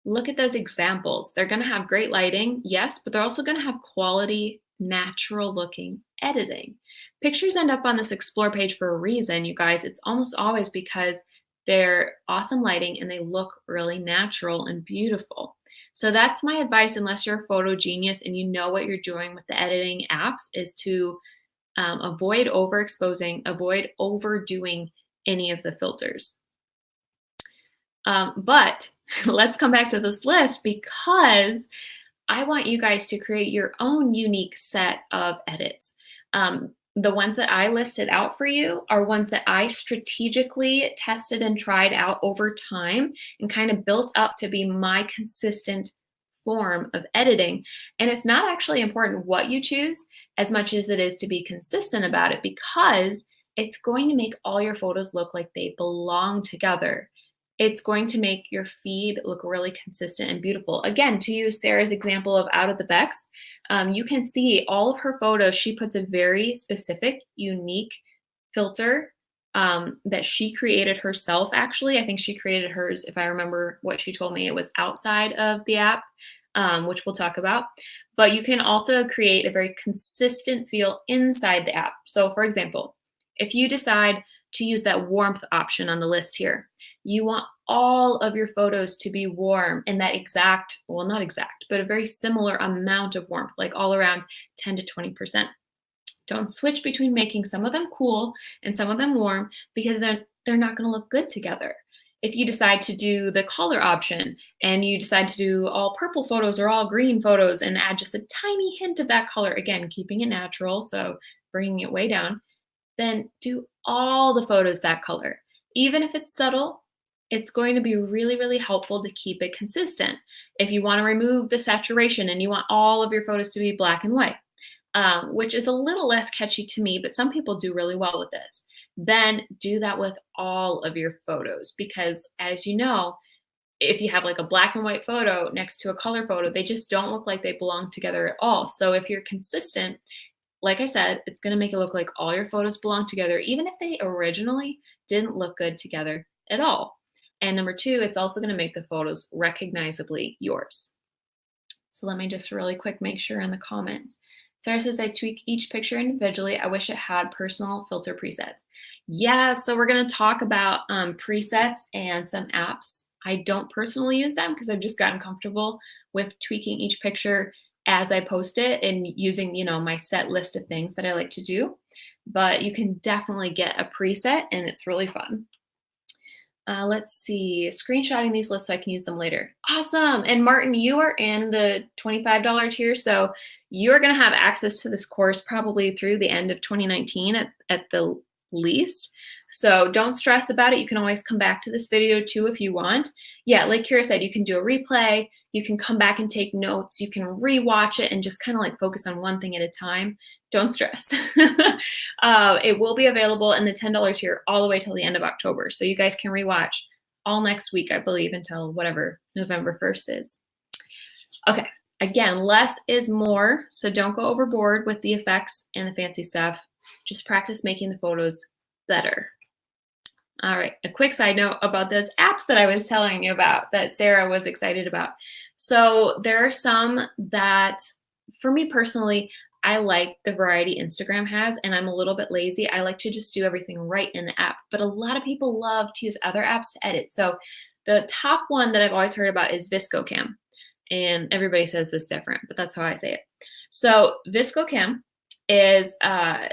Speaker 1: look at those examples. They're going to have great lighting, yes, but they're also going to have quality, natural looking editing. Pictures end up on this Explore page for a reason, you guys. It's almost always because they're awesome lighting and they look really natural and beautiful. So that's my advice, unless you're a photo genius and you know what you're doing with the editing apps, is to avoid overexposing, avoid overdoing any of the filters. But let's come back to this list, because I want you guys to create your own unique set of edits. The ones that I listed out for you are ones that I strategically tested and tried out over time and kind of built up to be my consistent form of editing. And it's not actually important what you choose as much as it is to be consistent about it, because it's going to make all your photos look like they belong together. It's going to make your feed look really consistent and beautiful. Again, to use Sarah's example of Out of the Becks, you can see all of her photos. She puts a very specific, unique filter that she created herself, actually. I think she created hers, if I remember what she told me, it was outside of the app, which we'll talk about. But you can also create a very consistent feel inside the app. So for example, if you decide to use that warmth option on the list here, you want all of your photos to be warm in that exact, well, not exact, but a very similar amount of warmth, like all around 10 to 20%. Don't switch between making some of them cool and some of them warm, because they're not going to look good together. If you decide to do the color option and you decide to do all purple photos or all green photos and add just a tiny hint of that color, again, keeping it natural, so bringing it way down, then do all the photos that color. Even if it's subtle, it's going to be really, really helpful to keep it consistent. If you want to remove the saturation and you want all of your photos to be black and white, which is a little less catchy to me, but some people do really well with this, then do that with all of your photos. Because as you know, if you have like a black and white photo next to a color photo, they just don't look like they belong together at all. So if you're consistent, like I said, it's going to make it look like all your photos belong together, even if they originally didn't look good together at all. And number two, it's also going to make the photos recognizably yours. So let me just really quick make sure in the comments. Sarah says, I tweak each picture individually. I wish it had personal filter presets. Yeah, so we're going to talk about presets and some apps. I don't personally use them because I've just gotten comfortable with tweaking each picture as I post it and using, you know, my set list of things that I like to do. But you can definitely get a preset and it's really fun. Let's see, screenshotting these lists so I can use them later. Awesome. And Martin, you are in the $25 tier. So you're going to have access to this course probably through the end of 2019 at the least. So don't stress about it. You can always come back to this video too if you want. Yeah, like Kira said, you can do a replay. You can come back and take notes. You can rewatch it and just kind of like focus on one thing at a time. Don't stress. It will be available in the $10 tier all the way till the end of October. So you guys can rewatch all next week, I believe, until whatever November 1st is. Okay, again, less is more. So don't go overboard with the effects and the fancy stuff. Just practice making the photos better. All right, a quick side note about those apps that I was telling you about that Sarah was excited about. So there are some that, for me personally, I like the variety Instagram has, and I'm a little bit lazy. I like to just do everything right in the app, but a lot of people love to use other apps to edit. So the top one that I've always heard about is ViscoCam, and everybody says this different, but that's how I say it. So ViscoCam is, I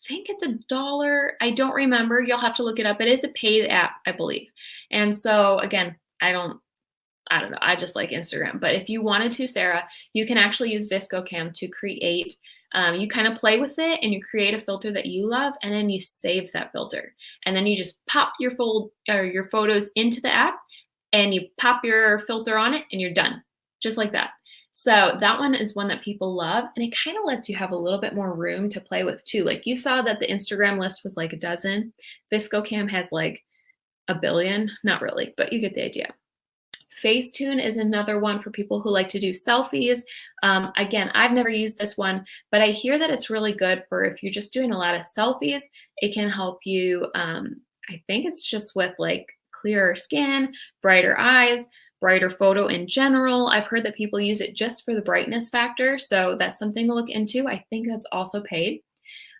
Speaker 1: think it's $1. I don't remember. You'll have to look it up. It is a paid app, I believe. And so again, I don't know. I just like Instagram. But if you wanted to, Sarah, you can actually use ViscoCam to create, you kind of play with it and you create a filter that you love, and then you save that filter. And then you just pop your photos into the app and you pop your filter on it and you're done. Just like that. So that one is one that people love, and it kind of lets you have a little bit more room to play with too. Like you saw that the Instagram list was like a dozen. ViscoCam has like a billion. Not really, but you get the idea. Facetune is another one for people who like to do selfies. Again, I've never used this one, but I hear that it's really good for if you're just doing a lot of selfies. It can help you, I think it's just with like clearer skin, brighter eyes, brighter photo in general. I've heard that people use it just for the brightness factor, so that's something to look into. I think that's also paid.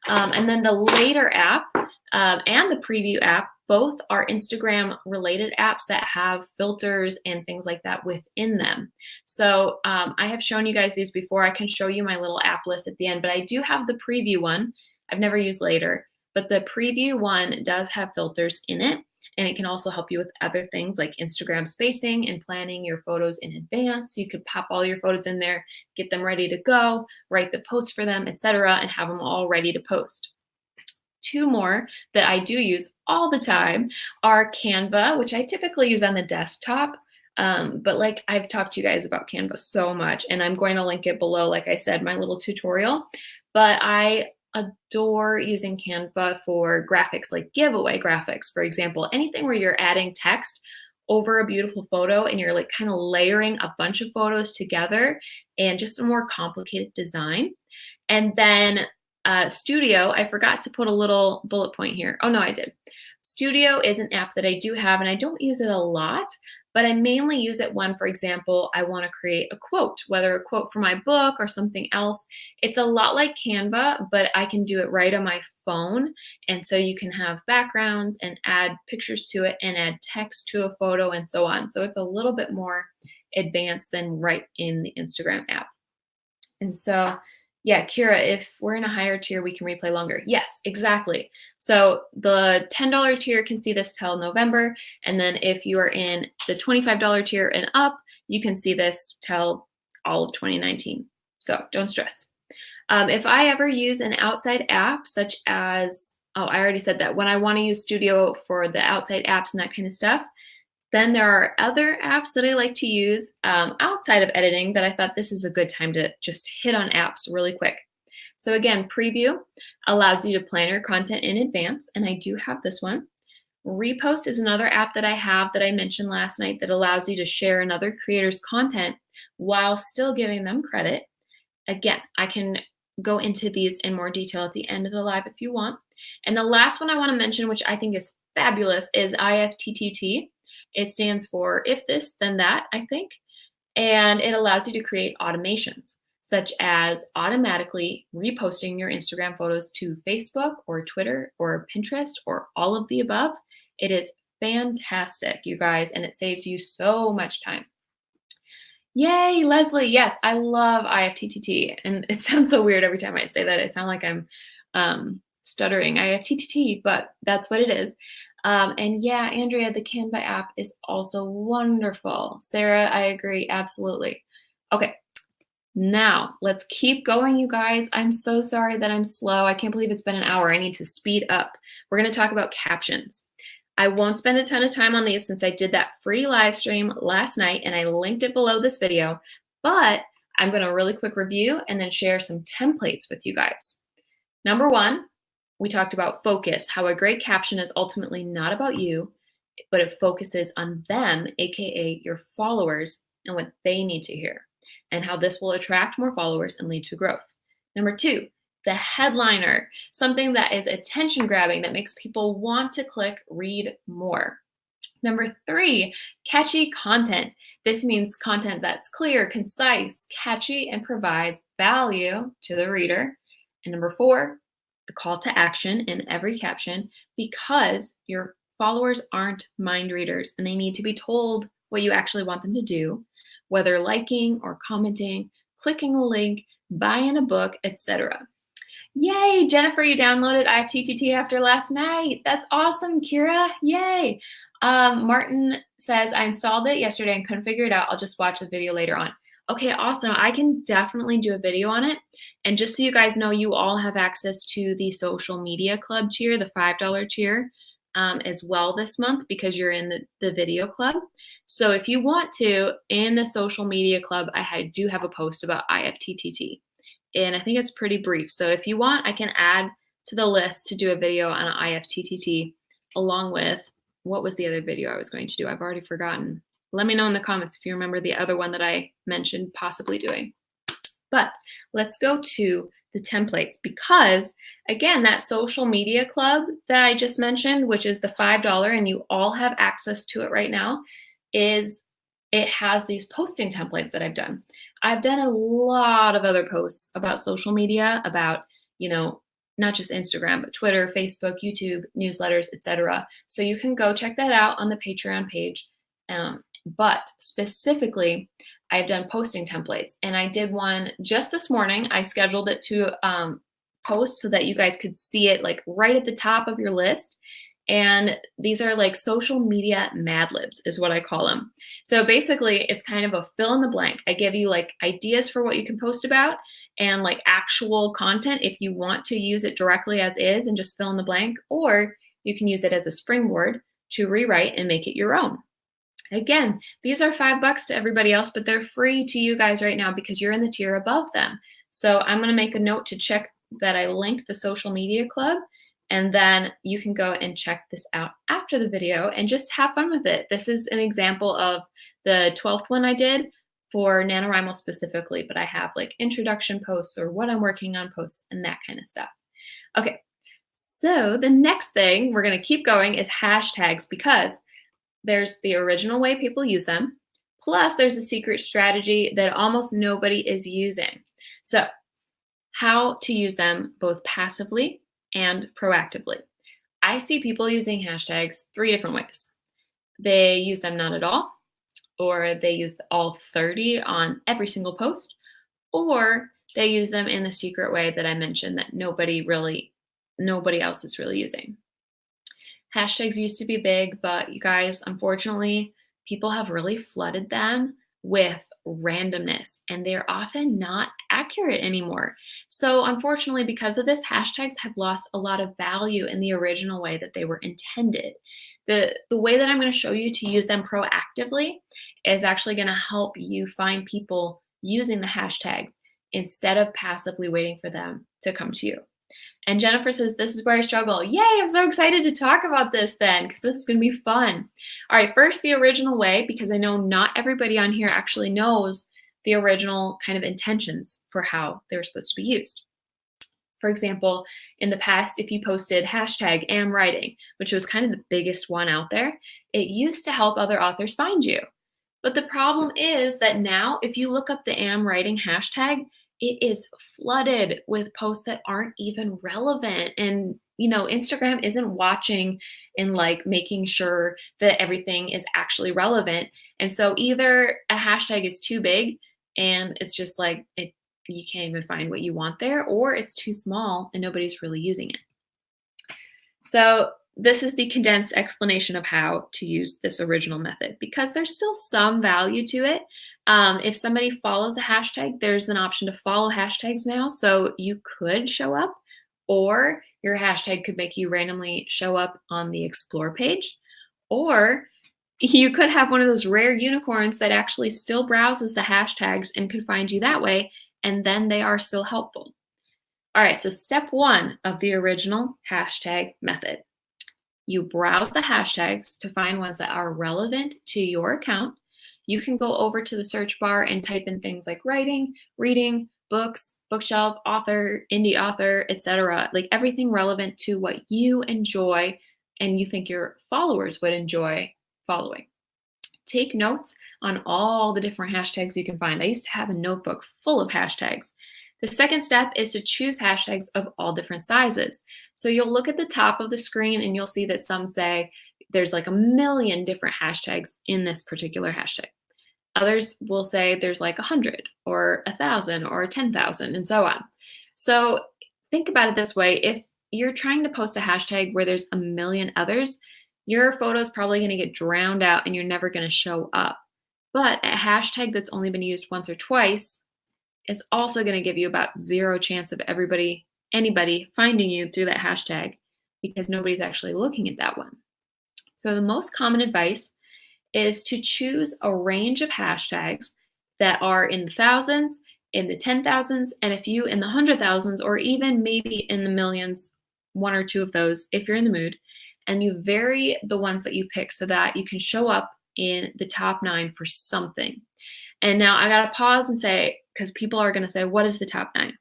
Speaker 1: And then the Later app and the Preview app, both are Instagram related apps that have filters and things like that within them. So I have shown you guys these before. I can show you my little app list at the end, but I do have the Preview one. I've never used Later, but the Preview one does have filters in it. And it can also help you with other things like Instagram spacing and planning your photos in advance. So you could pop all your photos in there, get them ready to go, write the post for them, etc., and have them all ready to post. Two more that I do use all the time are Canva, which I typically use on the desktop. But like I've talked to you guys about Canva so much, and I'm going to link it below, like I said, my little tutorial. But I adore using Canva for graphics, like giveaway graphics, for example, anything where you're adding text over a beautiful photo and you're like kind of layering a bunch of photos together and just a more complicated design. And then Studio, I forgot to put a little bullet point here. Oh no, I did. Studio is an app that I do have, and I don't use it a lot, but I mainly use it when, for example, I want to create a quote, whether a quote for my book or something else. It's a lot like Canva, but I can do it right on my phone. And so you can have backgrounds and add pictures to it and add text to a photo and so on. So it's a little bit more advanced than right in the Instagram app. And so yeah, Kira, if we're in a higher tier, we can replay longer. Yes, exactly. So the $10 tier can see this till November. And then if you are in the $25 tier and up, you can see this till all of 2019. So don't stress. If I ever use an outside app, such as Oh, I already said that. When I want to use Studio for the outside apps and that kind of stuff, then there are other apps that I like to use outside of editing that I thought this is a good time to just hit on apps really quick. So again, Preview allows you to plan your content in advance, and I do have this one. Repost is another app that I have that I mentioned last night that allows you to share another creator's content while still giving them credit. Again, I can go into these in more detail at the end of the live if you want. And the last one I want to mention, which I think is fabulous, is IFTTT. It stands for if this, then that, I think. And it allows you to create automations, such as automatically reposting your Instagram photos to Facebook or Twitter or Pinterest or all of the above. It is fantastic, you guys, and it saves you so much time. Yay, Leslie. Yes, I love IFTTT. And it sounds so weird every time I say that. I sound like I'm stuttering IFTTT, but that's what it is. And yeah, Andrea, the Canva app is also wonderful. Sarah, I agree. Absolutely. Okay. Now, let's keep going, you guys. I'm so sorry that I'm slow. I can't believe it's been an hour. I need to speed up. We're going to talk about captions. I won't spend a ton of time on these since I did that free live stream last night and I linked it below this video, but I'm going to really quick review and then share some templates with you guys. Number one, we talked about focus, how a great caption is ultimately not about you, but it focuses on them, aka your followers, and what they need to hear, and how this will attract more followers and lead to growth. Number two, the headliner, something that is attention grabbing that makes people want to click read more. Number three, catchy content. This means content that's clear, concise, catchy, and provides value to the reader. And number four, the call to action in every caption, because your followers aren't mind readers and they need to be told what you actually want them to do, whether liking or commenting, clicking a link, buying a book, etc. Yay, Jennifer, you downloaded IFTTT after last night. That's awesome, Kira. Yay. Martin says, I installed it yesterday and couldn't figure it out. I'll just watch the video later on. Okay, awesome. I can definitely do a video on it. And just so you guys know, you all have access to the social media club tier, the $5 tier as well this month because you're in the video club. So if you want to, in the social media club, I do have a post about IFTTT. And I think it's pretty brief. So if you want, I can add to the list to do a video on IFTTT along with, what was the other video I was going to do? I've already forgotten. Let me know in the comments if you remember the other one that I mentioned possibly doing. But let's go to the templates because, again, that social media club that I just mentioned, which is the $5, and you all have access to it right now, it has these posting templates that I've done. I've done a lot of other posts about social media, about, not just Instagram, but Twitter, Facebook, YouTube, newsletters, etc. So you can go check that out on the Patreon page. But specifically, I've done posting templates, and I did one just this morning. I scheduled it to post so that you guys could see it like right at the top of your list. And these are like social media Mad Libs is what I call them. So basically it's kind of a fill in the blank. I give you like ideas for what you can post about and like actual content if you want to use it directly as is and just fill in the blank, or you can use it as a springboard to rewrite and make it your own. Again, these are $5 to everybody else, but they're free to you guys right now because you're in the tier above them. So I'm going to make a note to check that I linked the social media club, and then you can go and check this out after the video and just have fun with it. This is an example of the 12th one I did for NaNoWriMo specifically, but I have like introduction posts or what I'm working on posts and that kind of stuff. Okay, so the next thing we're going to keep going is hashtags, because there's the original way people use them, plus there's a secret strategy that almost nobody is using. So how to use them both passively and proactively. I see people using hashtags 3 different ways. They use them not at all, or they use all 30 on every single post, or they use them in the secret way that I mentioned that nobody else is really using. Hashtags used to be big, but you guys, unfortunately, people have really flooded them with randomness, and they're often not accurate anymore. So unfortunately, because of this, hashtags have lost a lot of value in the original way that they were intended. The way that I'm going to show you to use them proactively is actually going to help you find people using the hashtags instead of passively waiting for them to come to you. And Jennifer says, this is where I struggle. Yay, I'm so excited to talk about this then, because this is going to be fun. All right, first, the original way, because I know not everybody on here actually knows the original kind of intentions for how they were supposed to be used. For example, in the past, if you posted hashtag am writing, which was kind of the biggest one out there, it used to help other authors find you. But the problem is that now, if you look up the am writing hashtag, it is flooded with posts that aren't even relevant. And, you know, Instagram isn't watching and like making sure that everything is actually relevant. And so either a hashtag is too big and it's just like, you can't even find what you want there, or it's too small and nobody's really using it. So this is the condensed explanation of how to use this original method, because there's still some value to it. If somebody follows a hashtag, there's an option to follow hashtags now. So you could show up, or your hashtag could make you randomly show up on the explore page, or you could have one of those rare unicorns that actually still browses the hashtags and could find you that way, and then they are still helpful. All right, so step one of the original hashtag method. You browse the hashtags to find ones that are relevant to your account. You can go over to the search bar and type in things like writing, reading, books, bookshelf, author, indie author, etc. Like everything relevant to what you enjoy and you think your followers would enjoy following. Take notes on all the different hashtags you can find. I used to have a notebook full of hashtags. The second step is to choose hashtags of all different sizes. So you'll look at the top of the screen and you'll see that some say there's like 1 million different hashtags in this particular hashtag. Others will say there's like 100 or 1,000 or 10,000 and so on. So think about it this way. If you're trying to post a hashtag where there's 1 million others, your photo is probably going to get drowned out and you're never going to show up. But a hashtag that's only been used once or twice is also going to give you about 0 chance of anybody finding you through that hashtag, because nobody's actually looking at that one. So the most common advice is to choose a range of hashtags that are in the thousands, in the 10,000s, and a few in the 100,000s, or even maybe in the millions, 1 or 2 of those if you're in the mood. And you vary the ones that you pick so that you can show up in the top 9 for something. And now I gotta pause and say, because people are gonna say, what is the top 9?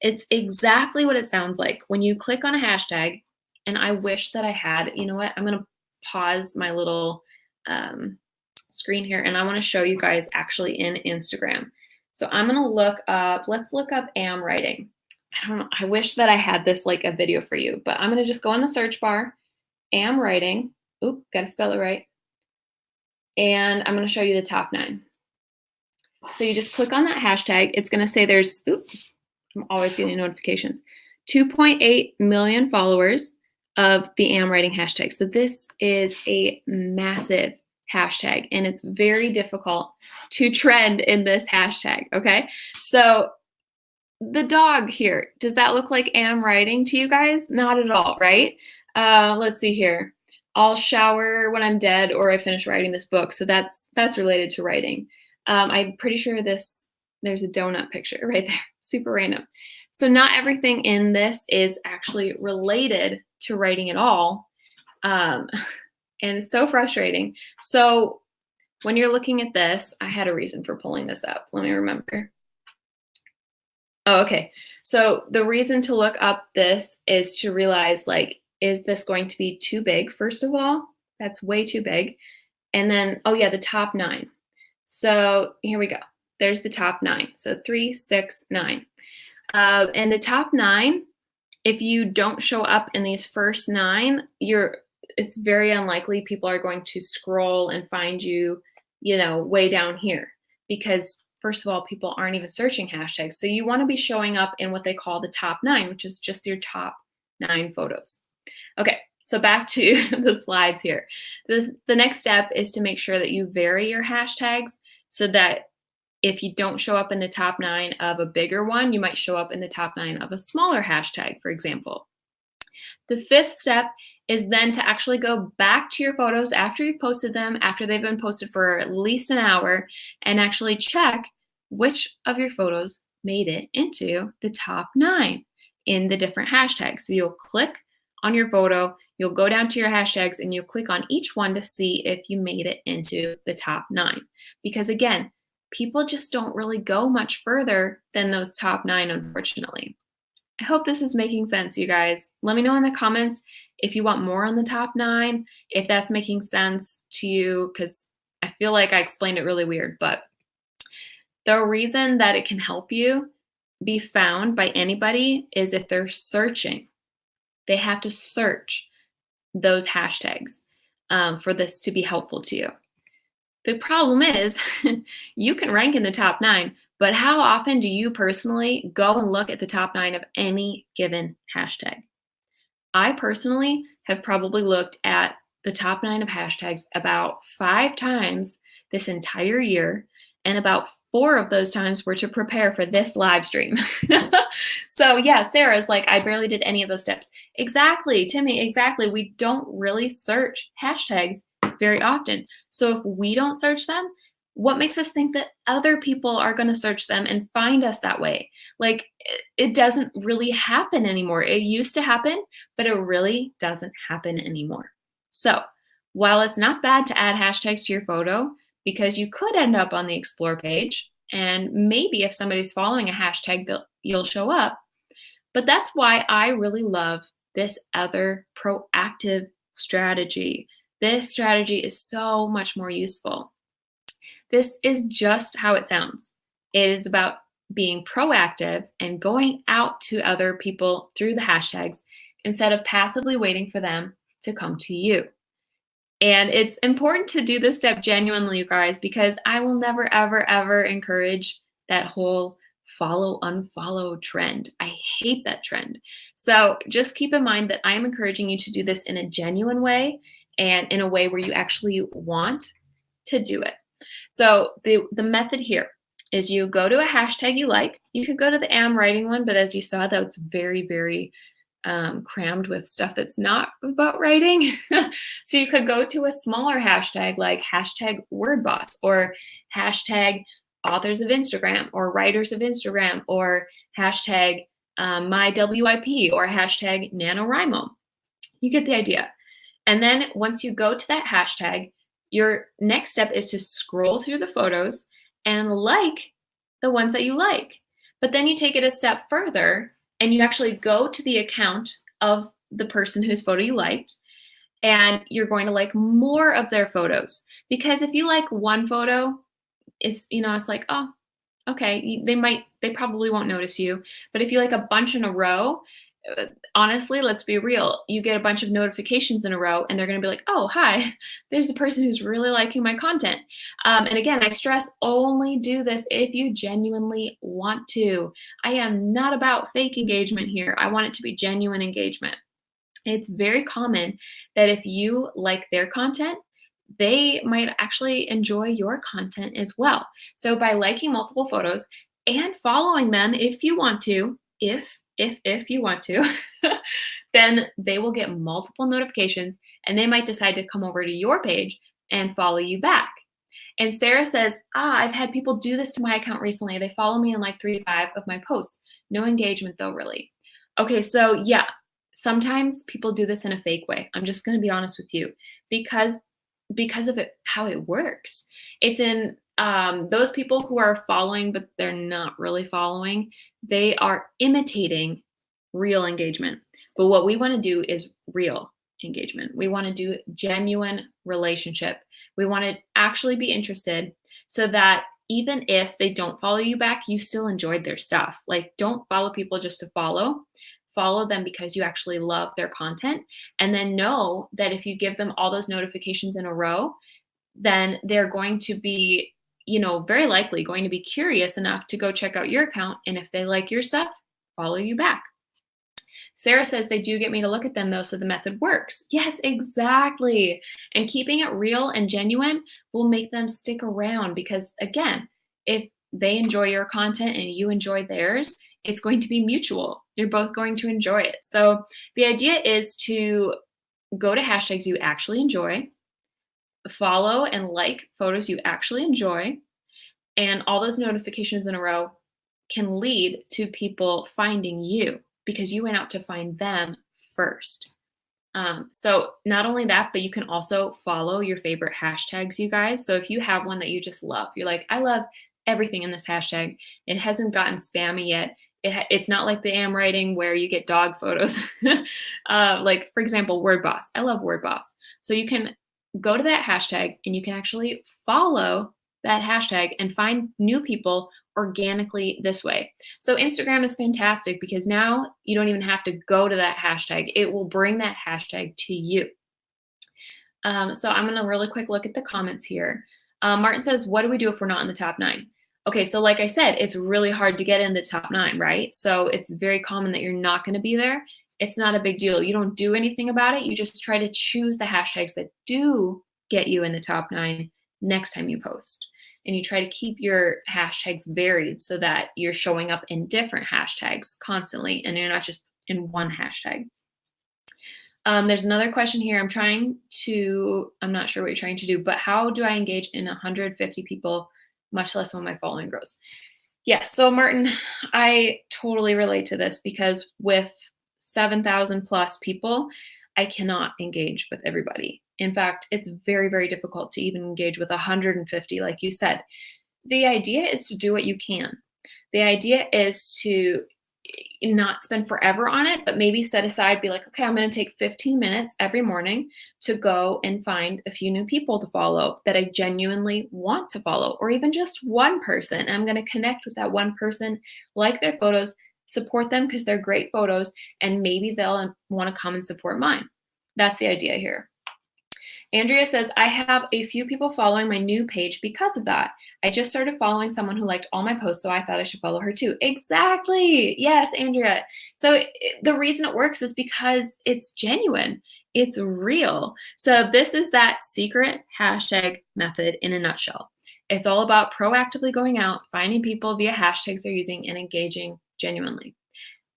Speaker 1: It's exactly what it sounds like. When you click on a hashtag, and I wish that I had, you know what, I'm gonna pause my little screen here, and I wanna show you guys actually in Instagram. So I'm gonna look up, let's look up am writing. I don't know, I wish that I had this like a video for you, but I'm gonna just go in the search bar, am writing, oop, gotta spell it right. And I'm gonna show you the top 9. So you just click on that hashtag. It's going to say there's, oops, I'm always getting notifications, 2.8 million followers of the am writing hashtag. So this is a massive hashtag, and it's very difficult to trend in this hashtag, okay? So the dog here, does that look like am writing to you guys? Not at all, right? Let's see here. I'll shower when I'm dead, or I finish writing this book. So that's related to writing. I'm pretty sure there's a donut picture right there, super random. So not everything in this is actually related to writing at all. And it's so frustrating. So when you're looking at this, I had a reason for pulling this up. Let me remember. Oh, okay. So the reason to look up this is to realize, like, is this going to be too big? First of all, that's way too big. And then, oh yeah, the top 9. So here we go. There's the top 9. So 3, 6, 9. And the top 9, if you don't show up in these first 9, it's very unlikely people are going to scroll and find you, way down here. Because first of all, people aren't even searching hashtags. So you want to be showing up in what they call the top 9, which is just your top 9 photos. Okay. So back to the slides here. The next step is to make sure that you vary your hashtags so that If you don't show up in the top 9 of a bigger one, you might show up in the top 9 of a smaller hashtag, for example. The fifth step is then to actually go back to your photos after you've posted them, after they've been posted for at least an hour, and actually check which of your photos made it into the top 9 in the different hashtags. So you'll click on your photo, you'll go down to your hashtags, and you'll click on each one to see if you made it into the top 9. Because again, people just don't really go much further than those top 9, unfortunately. I hope this is making sense, you guys. Let me know in the comments if you want more on the top 9, if that's making sense to you, because I feel like I explained it really weird. But the reason that it can help you be found by anybody is if they're searching. They have to search those hashtags for this to be helpful to you. The problem is you can rank in the top 9, but how often do you personally go and look at the top 9 of any given hashtag? I personally have probably looked at the top 9 of hashtags about 5 times this entire year, and about 4 of those times were to prepare for this live stream. So yeah, Sarah's like, I barely did any of those steps. Exactly, Timmy, exactly. We don't really search hashtags very often. So if we don't search them, what makes us think that other people are going to search them and find us that way? Like, it doesn't really happen anymore. It used to happen, but it really doesn't happen anymore. So while it's not bad to add hashtags to your photo, because you could end up on the Explore page, and maybe if somebody's following a hashtag, you'll show up. But that's why I really love this other proactive strategy. This strategy is so much more useful. This is just how it sounds. It is about being proactive and going out to other people through the hashtags instead of passively waiting for them to come to you. And it's important to do this step genuinely, you guys, because I will never, ever, ever encourage that whole follow, unfollow trend. I hate that trend. So just keep in mind that I am encouraging you to do this in a genuine way and in a way where you actually want to do it. So the method here is you go to a hashtag you like. You could go to the am writing one, but as you saw, that's very, very crammed with stuff that's not about writing. So you could go to a smaller hashtag like hashtag WordBoss or hashtag authors of Instagram or writers of Instagram or hashtag MyWIP or hashtag NaNoWriMo. You get the idea. And then once you go to that hashtag, your next step is to scroll through the photos and like the ones that you like. But then you take it a step further and you actually go to the account of the person whose photo you liked, and you're going to like more of their photos. Because if you like one photo, it's like, oh, okay, they probably won't notice you. But if you like a bunch in a row, honestly, let's be real, you get a bunch of notifications in a row and they're going to be like, oh, hi, there's a person who's really liking my content. And again, I stress, only do this if you genuinely want to. I am not about fake engagement here. I want it to be genuine engagement. It's very common that if you like their content, they might actually enjoy your content as well. So by liking multiple photos and following them if you want to, if you want to, then they will get multiple notifications and they might decide to come over to your page and follow you back. And Sarah says, I've had people do this to my account recently. They follow me in like 3 to 5 of my posts. No engagement though, really. Okay, so yeah, sometimes people do this in a fake way. I'm just gonna be honest with you because of how it works. It's in those people who are following, but they're not really following. They are imitating real engagement. But what we want to do is real engagement. We want to do genuine relationship. We want to actually be interested so that even if they don't follow you back, you still enjoyed their stuff. Like, don't follow people just to follow. Follow them because you actually love their content. And then know that if you give them all those notifications in a row, then they're going to be, very likely going to be curious enough to go check out your account. And if they like your stuff, follow you back. Sarah says they do get me to look at them though, so the method works. Yes, exactly. And keeping it real and genuine will make them stick around because again, if they enjoy your content and you enjoy theirs, it's going to be mutual. You're both going to enjoy it. So the idea is to go to hashtags you actually enjoy, follow and like photos you actually enjoy, and all those notifications in a row can lead to people finding you because you went out to find them first. So not only that, but you can also follow your favorite hashtags, you guys. So if you have one that you just love, you're like, I love everything in this hashtag. It hasn't gotten spammy yet. It's not like the am writing where you get dog photos. Like, for example, Word Boss. I love Word Boss. So you can go to that hashtag and you can actually follow that hashtag and find new people organically this way. So Instagram is fantastic because now you don't even have to go to that hashtag. It will bring that hashtag to you. So I'm going to really quick look at the comments here. Martin says, what do we do if we're not in the top 9? Okay, so like I said, it's really hard to get in the top 9, right? So it's very common that you're not going to be there. It's not a big deal. You don't do anything about it. You just try to choose the hashtags that do get you in the top 9 next time you post. And you try to keep your hashtags varied so that you're showing up in different hashtags constantly and you're not just in one hashtag. There's another question here. I'm not sure what you're trying to do, but how do I engage in 150 people, much less when my following grows? Yes, so Martin, I totally relate to this because with 7,000 plus people, I cannot engage with everybody. In fact, it's very, very difficult to even engage with 150, like you said. The idea is to do what you can. The idea is to not spend forever on it, but maybe set aside, be like, okay, I'm going to take 15 minutes every morning to go and find a few new people to follow that I genuinely want to follow, or even just one person. I'm going to connect with that one person, like their photos, support them because they're great photos, and maybe they'll want to come and support mine. That's the idea here. Andrea says, I have a few people following my new page because of that. I just started following someone who liked all my posts, so I thought I should follow her too. Exactly. Yes, Andrea. So the reason it works is because it's genuine. It's real. So this is that secret hashtag method in a nutshell. It's all about proactively going out, finding people via hashtags they're using, and engaging genuinely.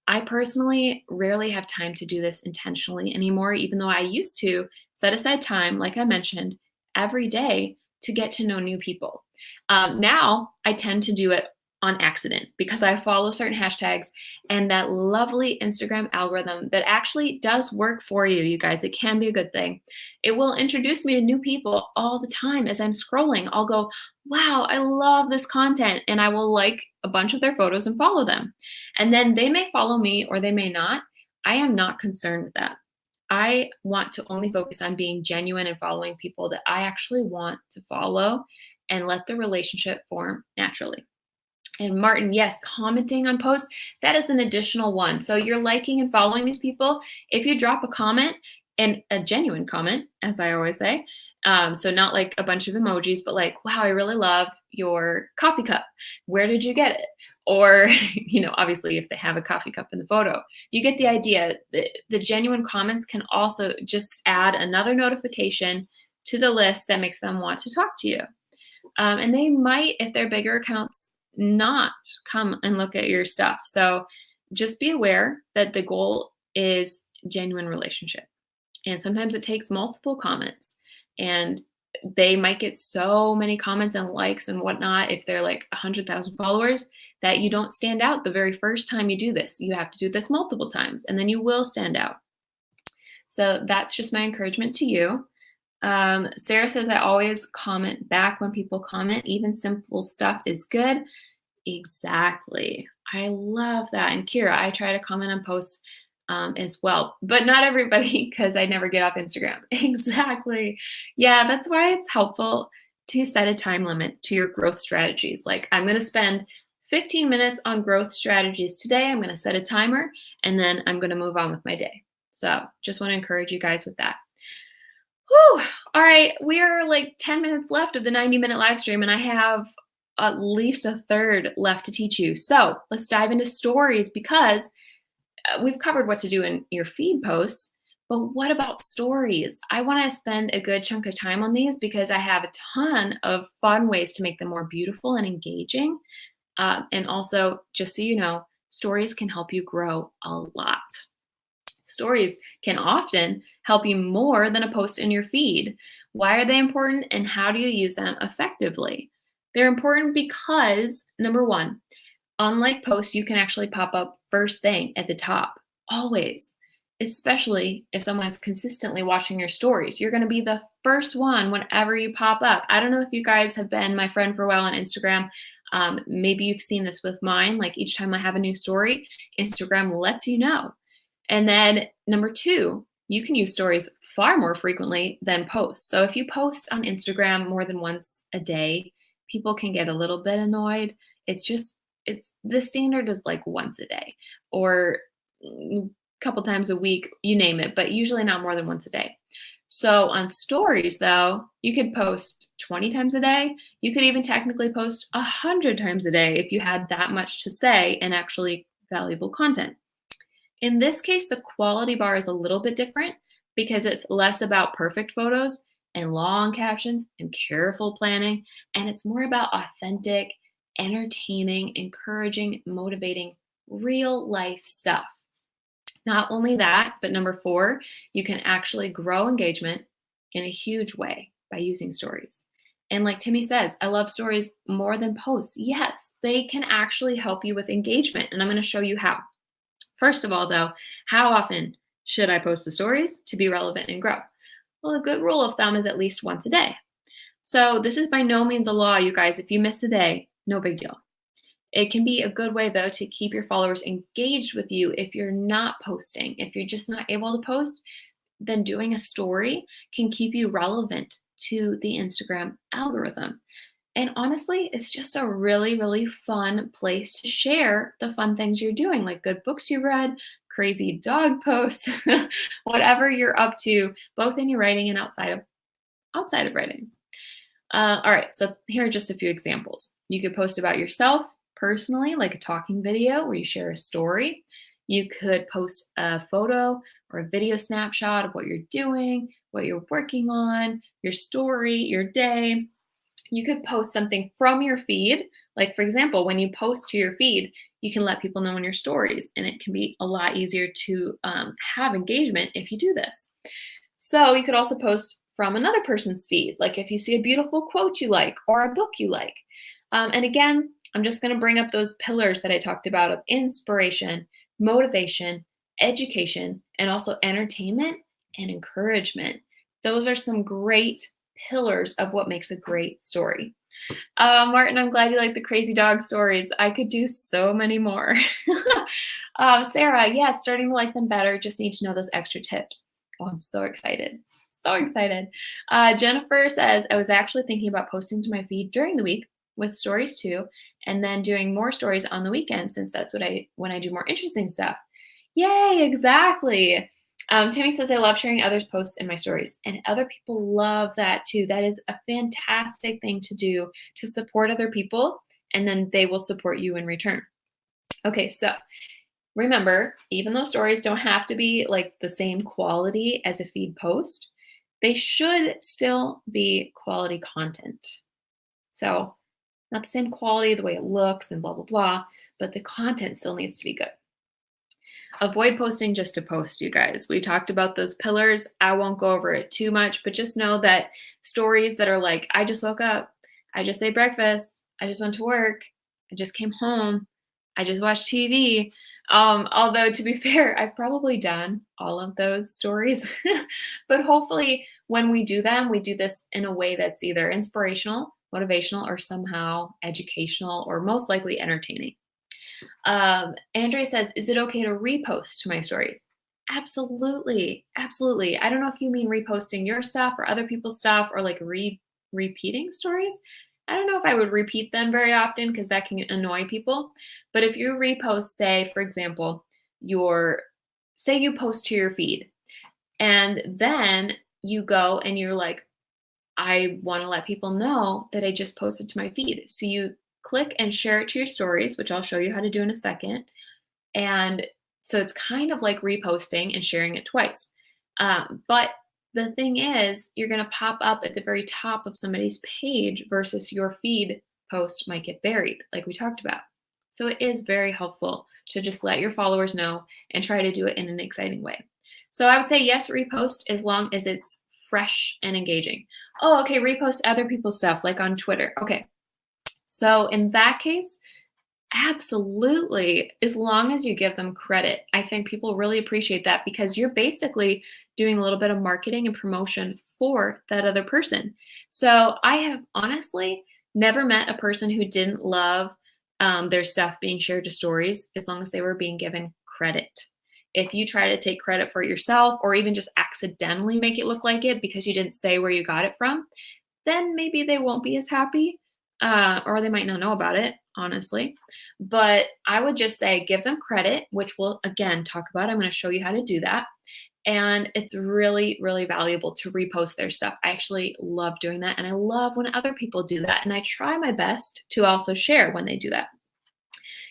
Speaker 1: I personally rarely have time to do this intentionally anymore, even though I used to set aside time, like I mentioned, every day to get to know new people. Now I tend to do it on accident because I follow certain hashtags and that lovely Instagram algorithm that actually does work for you, you guys. It can be a good thing. It will introduce me to new people all the time as I'm scrolling. I'll go, wow, I love this content, and I will like a bunch of their photos and follow them. And then they may follow me or they may not. I am not concerned with that. I want to only focus on being genuine and following people that I actually want to follow and let the relationship form naturally. And Martin, yes, commenting on posts, that is an additional one. So you're liking and following these people. If you drop a comment, and a genuine comment, as I always say, so not like a bunch of emojis, but like, wow, I really love your coffee cup. Where did you get it? Or, obviously if they have a coffee cup in the photo, you get the idea. The genuine comments can also just add another notification to the list that makes them want to talk to you. And they might, if they're bigger accounts, not come and look at your stuff. So just be aware that the goal is genuine relationship. And sometimes it takes multiple comments, and they might get so many comments and likes and whatnot if they're like 100,000 followers that you don't stand out the very first time you do this. You have to do this multiple times and then you will stand out. So that's just my encouragement to you. Sarah says, I always comment back when people comment. Even simple stuff is good. Exactly. I love that. And Kira, I try to comment on posts as well, but not everybody because I never get off Instagram. Exactly. Yeah, that's why it's helpful to set a time limit to your growth strategies. Like, I'm going to spend 15 minutes on growth strategies today. I'm going to set a timer and then I'm going to move on with my day. So just want to encourage you guys with that. Whew. All right, we are like 10 minutes left of the 90-minute live stream, and I have at least a third left to teach you. So let's dive into stories because we've covered what to do in your feed posts, But what about stories? I want to spend a good chunk of time on these because I have a ton of fun ways to make them more beautiful and engaging. And also, just so you know, stories can help you grow a lot. Stories can often help you more than a post in your feed. Why are they important and how do you use them effectively? They're important because, number one, unlike posts, you can actually pop up first thing at the top, always, especially if someone is consistently watching your stories. You're going to be the first one whenever you pop up. I don't know if you guys have been my friend for a while on Instagram. Maybe you've seen this with mine. Like each time I have a new story, Instagram lets you know. And then number two, you can use stories far more frequently than posts. So if you post on Instagram more than once a day, people can get a little bit annoyed. It's the standard is like once a day or a couple times a week, you name it, but usually not more than once a day. So on stories though, you could post 20 times a day. You could even technically post 100 times a day if you had that much to say and actually valuable content. In this case, the quality bar is a little bit different because it's less about perfect photos and long captions and careful planning, and it's more about authentic, entertaining, encouraging, motivating, real life stuff. Not only that, but number four, you can actually grow engagement in a huge way by using stories. And like Timmy says, I love stories more than posts. Yes, they can actually help you with engagement, and I'm going to show you how. First of all, though, how often should I post the stories to be relevant and grow? Well, a good rule of thumb is at least once a day. So this is by no means a law, you guys. If you miss a day, no big deal. It can be a good way, though, to keep your followers engaged with you if you're not posting. If you're just not able to post, then doing a story can keep you relevant to the Instagram algorithm. And honestly, it's just a really, really fun place to share the fun things you're doing, like good books you read, crazy dog posts, whatever you're up to, both in your writing and outside of writing. All right, so here are just a few examples. You could post about yourself personally, like a talking video where you share a story. You could post a photo or a video snapshot of what you're doing, what you're working on, your story, your day. You could post something from your feed. Like, for example, when you post to your feed, you can let people know in your stories, and it can be a lot easier to have engagement if you do this. So you could also post from another person's feed, like if you see a beautiful quote you like or a book you like. And again, I'm just going to bring up those pillars that I talked about of inspiration, motivation, education, and also entertainment and encouragement. Those are some great pillars of what makes a great story. Martin, I'm glad you like the crazy dog stories. I could do so many more. Sarah, yes, starting to like them better. Just need to know those extra tips. Oh, I'm so excited. So excited. Jennifer says, I was actually thinking about posting to my feed during the week with stories too, and then doing more stories on the weekend since that's when I do more interesting stuff. Yay, exactly. Timmy says, I love sharing others' posts in my stories, and other people love that too. That is a fantastic thing to do to support other people, and then they will support you in return. Okay, so remember, even though stories don't have to be like the same quality as a feed post, they should still be quality content. So not the same quality, the way it looks and blah, blah, blah, but the content still needs to be good. Avoid posting just to post, you guys. We talked about those pillars. I won't go over it too much, but just know that stories that are like, I just woke up, I just ate breakfast, I just went to work, I just came home, I just watched TV. Although to be fair, I've probably done all of those stories, but hopefully when we do them, we do this in a way that's either inspirational, motivational, or somehow educational, or most likely entertaining. Andrea says, is it okay to repost to my stories? Absolutely. Absolutely. I don't know if you mean reposting your stuff or other people's stuff or like repeating stories. I don't know if I would repeat them very often because that can annoy people. But if you repost, say, for example, say you post to your feed and then you go and you're like, I want to let people know that I just posted to my feed. So you click and share it to your stories, which I'll show you how to do in a second. And so it's kind of like reposting and sharing it twice. But the thing is, you're going to pop up at the very top of somebody's page versus your feed post might get buried, like we talked about. So it is very helpful to just let your followers know and try to do it in an exciting way. So I would say yes, repost as long as it's fresh and engaging. Oh, okay, repost other people's stuff like on Twitter. Okay. So in that case, absolutely, as long as you give them credit. I think people really appreciate that because you're basically doing a little bit of marketing and promotion for that other person. So I have honestly never met a person who didn't love their stuff being shared to stories as long as they were being given credit. If you try to take credit for it yourself or even just accidentally make it look like it because you didn't say where you got it from, then maybe they won't be as happy, or they might not know about it, honestly. But I would just say give them credit, which we'll again talk about. I'm going to show you how to do that. And it's really, really valuable to repost their stuff. I actually love doing that. And I love when other people do that. And I try my best to also share when they do that.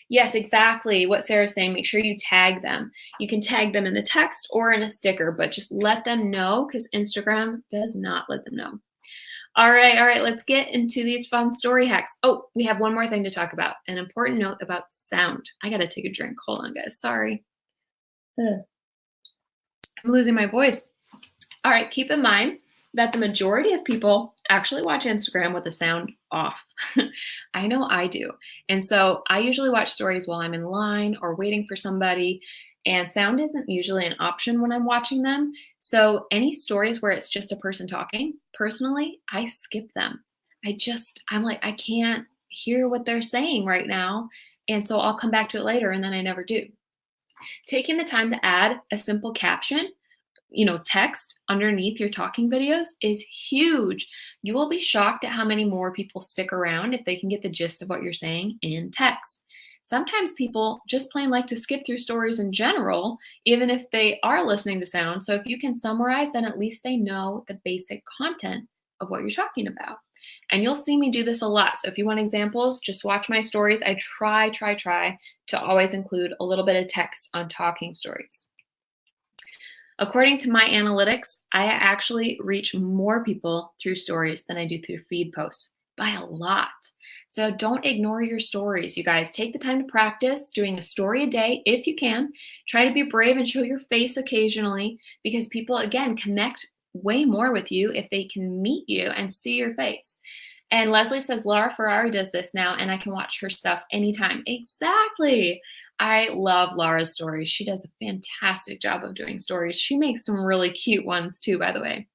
Speaker 1: Yes, exactly what Sarah's saying. Make sure you tag them. You can tag them in the text or in a sticker, but just let them know because Instagram does not let them know. All right, let's get into these fun story hacks. Oh, we have one more thing to talk about. An important note about sound. I gotta take a drink. Hold on, guys. Sorry. I'm losing my voice. All right, keep in mind that the majority of people actually watch Instagram with the sound off. I know I do. And so I usually watch stories while I'm in line or waiting for somebody, and sound isn't usually an option when I'm watching them. So any stories where it's just a person talking, personally, I skip them. I'm like, I can't hear what they're saying right now. And so I'll come back to it later, and then I never do. Taking the time to add a simple caption, text underneath your talking videos is huge. You will be shocked at how many more people stick around if they can get the gist of what you're saying in text. Sometimes people just plain like to skip through stories in general, even if they are listening to sound. So if you can summarize, then at least they know the basic content of what you're talking about. And you'll see me do this a lot. So if you want examples, just watch my stories. I try to always include a little bit of text on talking stories. According to my analytics, I actually reach more people through stories than I do through feed posts by a lot. So don't ignore your stories, you guys. Take the time to practice doing a story a day if you can. Try to be brave and show your face occasionally because people, again, connect way more with you if they can meet you and see your face. And Leslie says Laura Ferrari does this now and I can watch her stuff anytime. Exactly. I love Laura's stories. She does a fantastic job of doing stories. She makes some really cute ones too, by the way.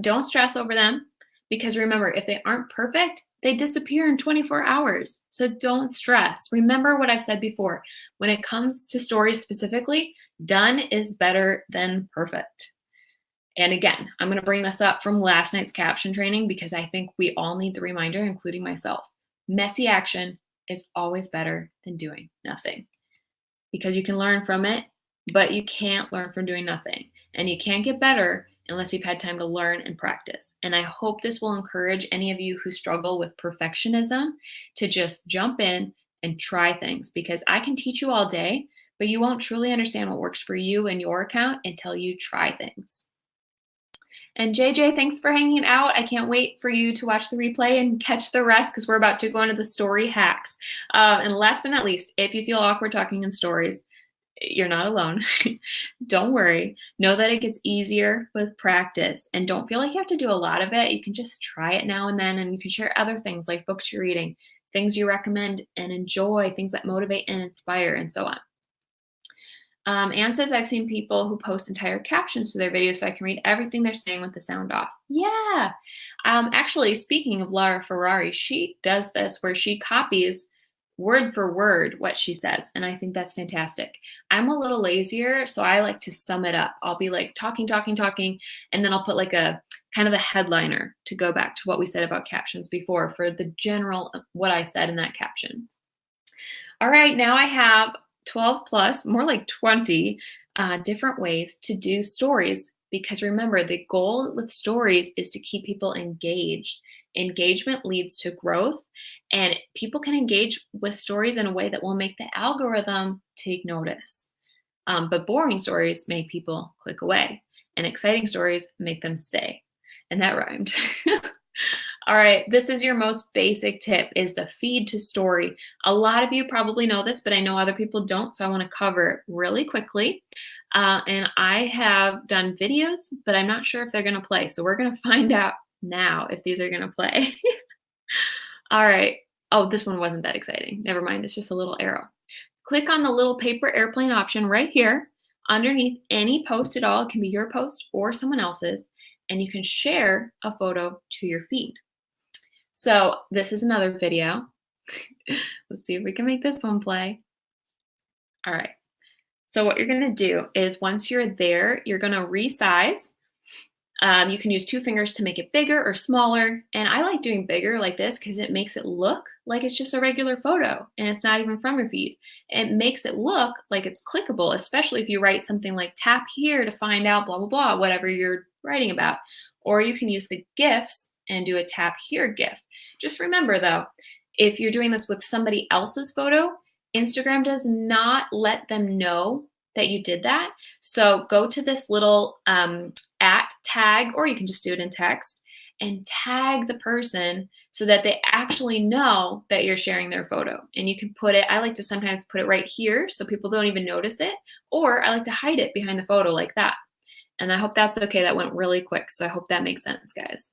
Speaker 1: Don't stress over them because remember, if they aren't perfect, they disappear in 24 hours. So don't stress. Remember what I've said before. When it comes to stories specifically, done is better than perfect. And again, I'm going to bring this up from last night's caption training because I think we all need the reminder, including myself. Messy action is always better than doing nothing because you can learn from it, but you can't learn from doing nothing. And you can't get better unless you've had time to learn and practice. And I hope this will encourage any of you who struggle with perfectionism to just jump in and try things because I can teach you all day, but you won't truly understand what works for you and your account until you try things. And JJ, thanks for hanging out. I can't wait for you to watch the replay and catch the rest because we're about to go into the story hacks. And last but not least, if you feel awkward talking in stories, you're not alone. Don't worry. Know that it gets easier with practice and don't feel like you have to do a lot of it. You can just try it now and then and you can share other things like books you're reading, things you recommend and enjoy, things that motivate and inspire, and so on. Anne says, I've seen people who post entire captions to their videos so I can read everything they're saying with the sound off. Yeah. Actually, speaking of Laura Ferrari, she does this where she copies word for word what she says. And I think that's fantastic. I'm a little lazier, so I like to sum it up. I'll be like talking, and then I'll put like a kind of a headliner to go back to what we said about captions before for the general, what I said in that caption. All right, now I have 12 plus, more like 20 different ways to do stories. Because remember, the goal with stories is to keep people engaged. Engagement leads to growth, and people can engage with stories in a way that will make the algorithm take notice. But boring stories make people click away, and exciting stories make them stay. And that rhymed. All right, this is your most basic tip, is the feed to story. A lot of you probably know this, but I know other people don't, so I want to cover it really quickly. And I have done videos, but I'm not sure if they're going to play. So we're going to find out now if these are going to play. All right. Oh, this one wasn't that exciting. Never mind. It's just a little arrow. Click on the little paper airplane option right here underneath any post at all. It can be your post or someone else's, and you can share a photo to your feed. So this is another video. Let's see if we can make this one play. All right. So what you're going to do is once you're there, you're going to resize. You can use 2 fingers to make it bigger or smaller. And I like doing bigger like this because it makes it look like it's just a regular photo and it's not even from your feed. It makes it look like it's clickable, especially if you write something like tap here to find out blah, blah, blah, whatever you're writing about. Or you can use the GIFs and do a tap here GIF. Just remember though, if you're doing this with somebody else's photo, Instagram does not let them know that you did that. So go to this little @ tag, or you can just do it in text, and tag the person so that they actually know that you're sharing their photo. And you can put it, I like to sometimes put it right here so people don't even notice it, or I like to hide it behind the photo like that. And I hope that's okay. That went really quick. So I hope that makes sense, guys.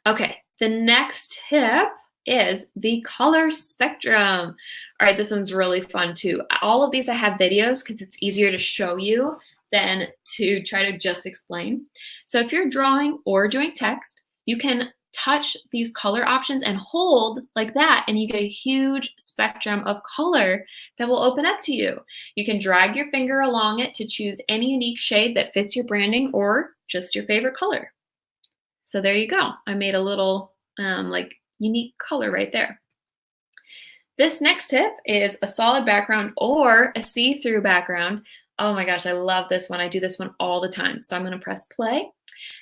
Speaker 1: Okay, the next tip is the color spectrum. All right, this one's really fun too. All of these I have videos because it's easier to show you than to try to just explain. So if you're drawing or doing text, you can touch these color options and hold like that, and you get a huge spectrum of color that will open up to you. You can drag your finger along it to choose any unique shade that fits your branding or just your favorite color. So there you go. I made a little like unique color right there. This next tip is a solid background or a see-through background. Oh my gosh, I love this one. I do this one all the time. So I'm going to press play.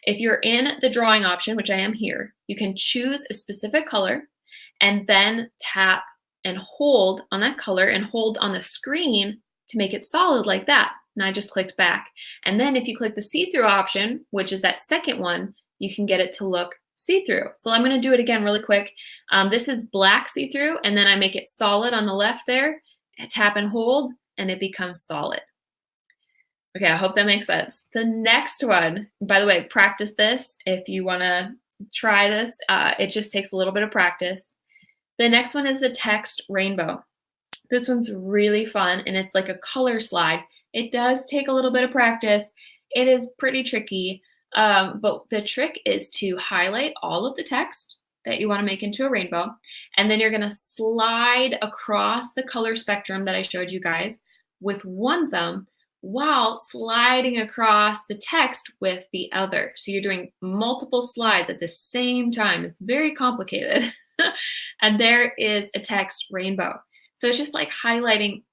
Speaker 1: If you're in the drawing option, which I am here, you can choose a specific color and then tap and hold on that color and hold on the screen to make it solid like that. And I just clicked back. And then if you click the see-through option, which is that second one, you can get it to look see-through. So I'm going to do it again really quick. This is black see-through, and then I make it solid on the left there, tap and hold, and it becomes solid. Okay, I hope that makes sense. The next one, by the way, practice this if you want to try this. It just takes a little bit of practice. The next one is the text rainbow. This one's really fun, and it's like a color slide. It does take a little bit of practice. It is pretty tricky. But the trick is to highlight all of the text that you want to make into a rainbow, and then you're going to slide across the color spectrum that I showed you guys with one thumb while sliding across the text with the other. So you're doing multiple slides at the same time. It's very complicated. And there is a text rainbow. So it's just like highlighting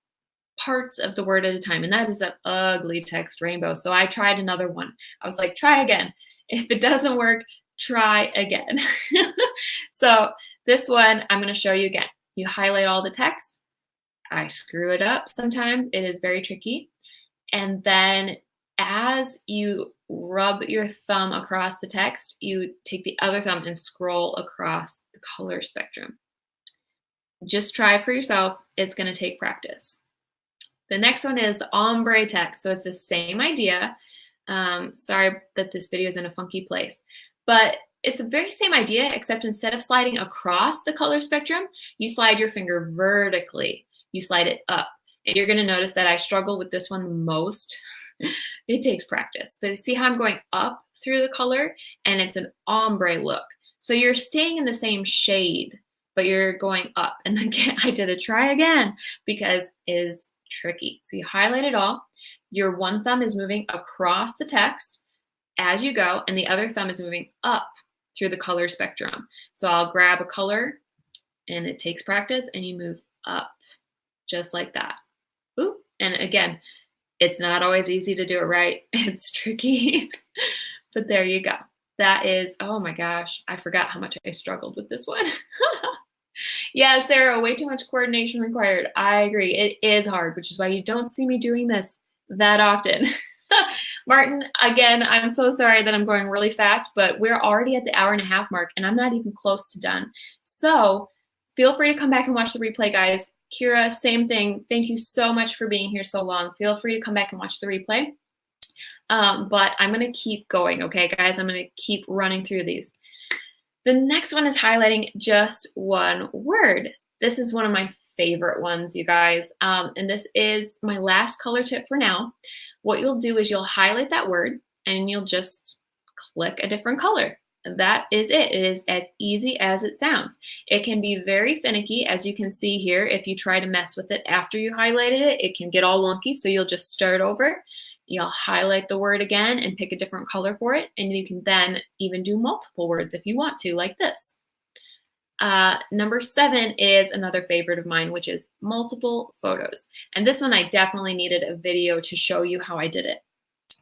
Speaker 1: parts of the word at a time, and that is an ugly text rainbow. So I tried another one. I was like, try again. If it doesn't work, try again. So this one I'm going to show you again. You highlight all the text. I screw it up sometimes. It is very tricky. And then as you rub your thumb across the text, you take the other thumb and scroll across the color spectrum. Just try it for yourself. It's going to take practice. The next one is ombre text. So it's the same idea. Sorry that this video is in a funky place, but it's the very same idea, except instead of sliding across the color spectrum, you slide your finger vertically. You slide it up. And you're going to notice that I struggle with this one the most. It takes practice. But see how I'm going up through the color, and it's an ombre look. So you're staying in the same shade, but you're going up. And again, I did a try again because it is tricky. So you highlight it all. Your one thumb is moving across the text as you go, and the other thumb is moving up through the color spectrum. So I'll grab a color, and it takes practice, and you move up just like that. Ooh. And again, it's not always easy to do it right. It's tricky, but there you go. That is, oh my gosh, I forgot how much I struggled with this one. Yeah, Sarah, way too much coordination required. I agree. It is hard, which is why you don't see me doing this that often. Martin, again, I'm so sorry that I'm going really fast, but we're already at the hour and a half mark and I'm not even close to done. So feel free to come back and watch the replay, guys. Kira, same thing. Thank you so much for being here so long. Feel free to come back and watch the replay. But I'm going to keep going, okay, guys? I'm going to keep running through these. The next one is highlighting just one word. This is one of my favorite ones, you guys. And this is my last color tip for now. What you'll do is you'll highlight that word and you'll just click a different color. That is it. It is as easy as it sounds. It can be very finicky, as you can see here. If you try to mess with it after you highlighted it, it can get all wonky. So you'll just start over. You'll highlight the word again and pick a different color for it. And you can then even do multiple words if you want to, like this. Number 7 is another favorite of mine, which is multiple photos. And this one I definitely needed a video to show you how I did it.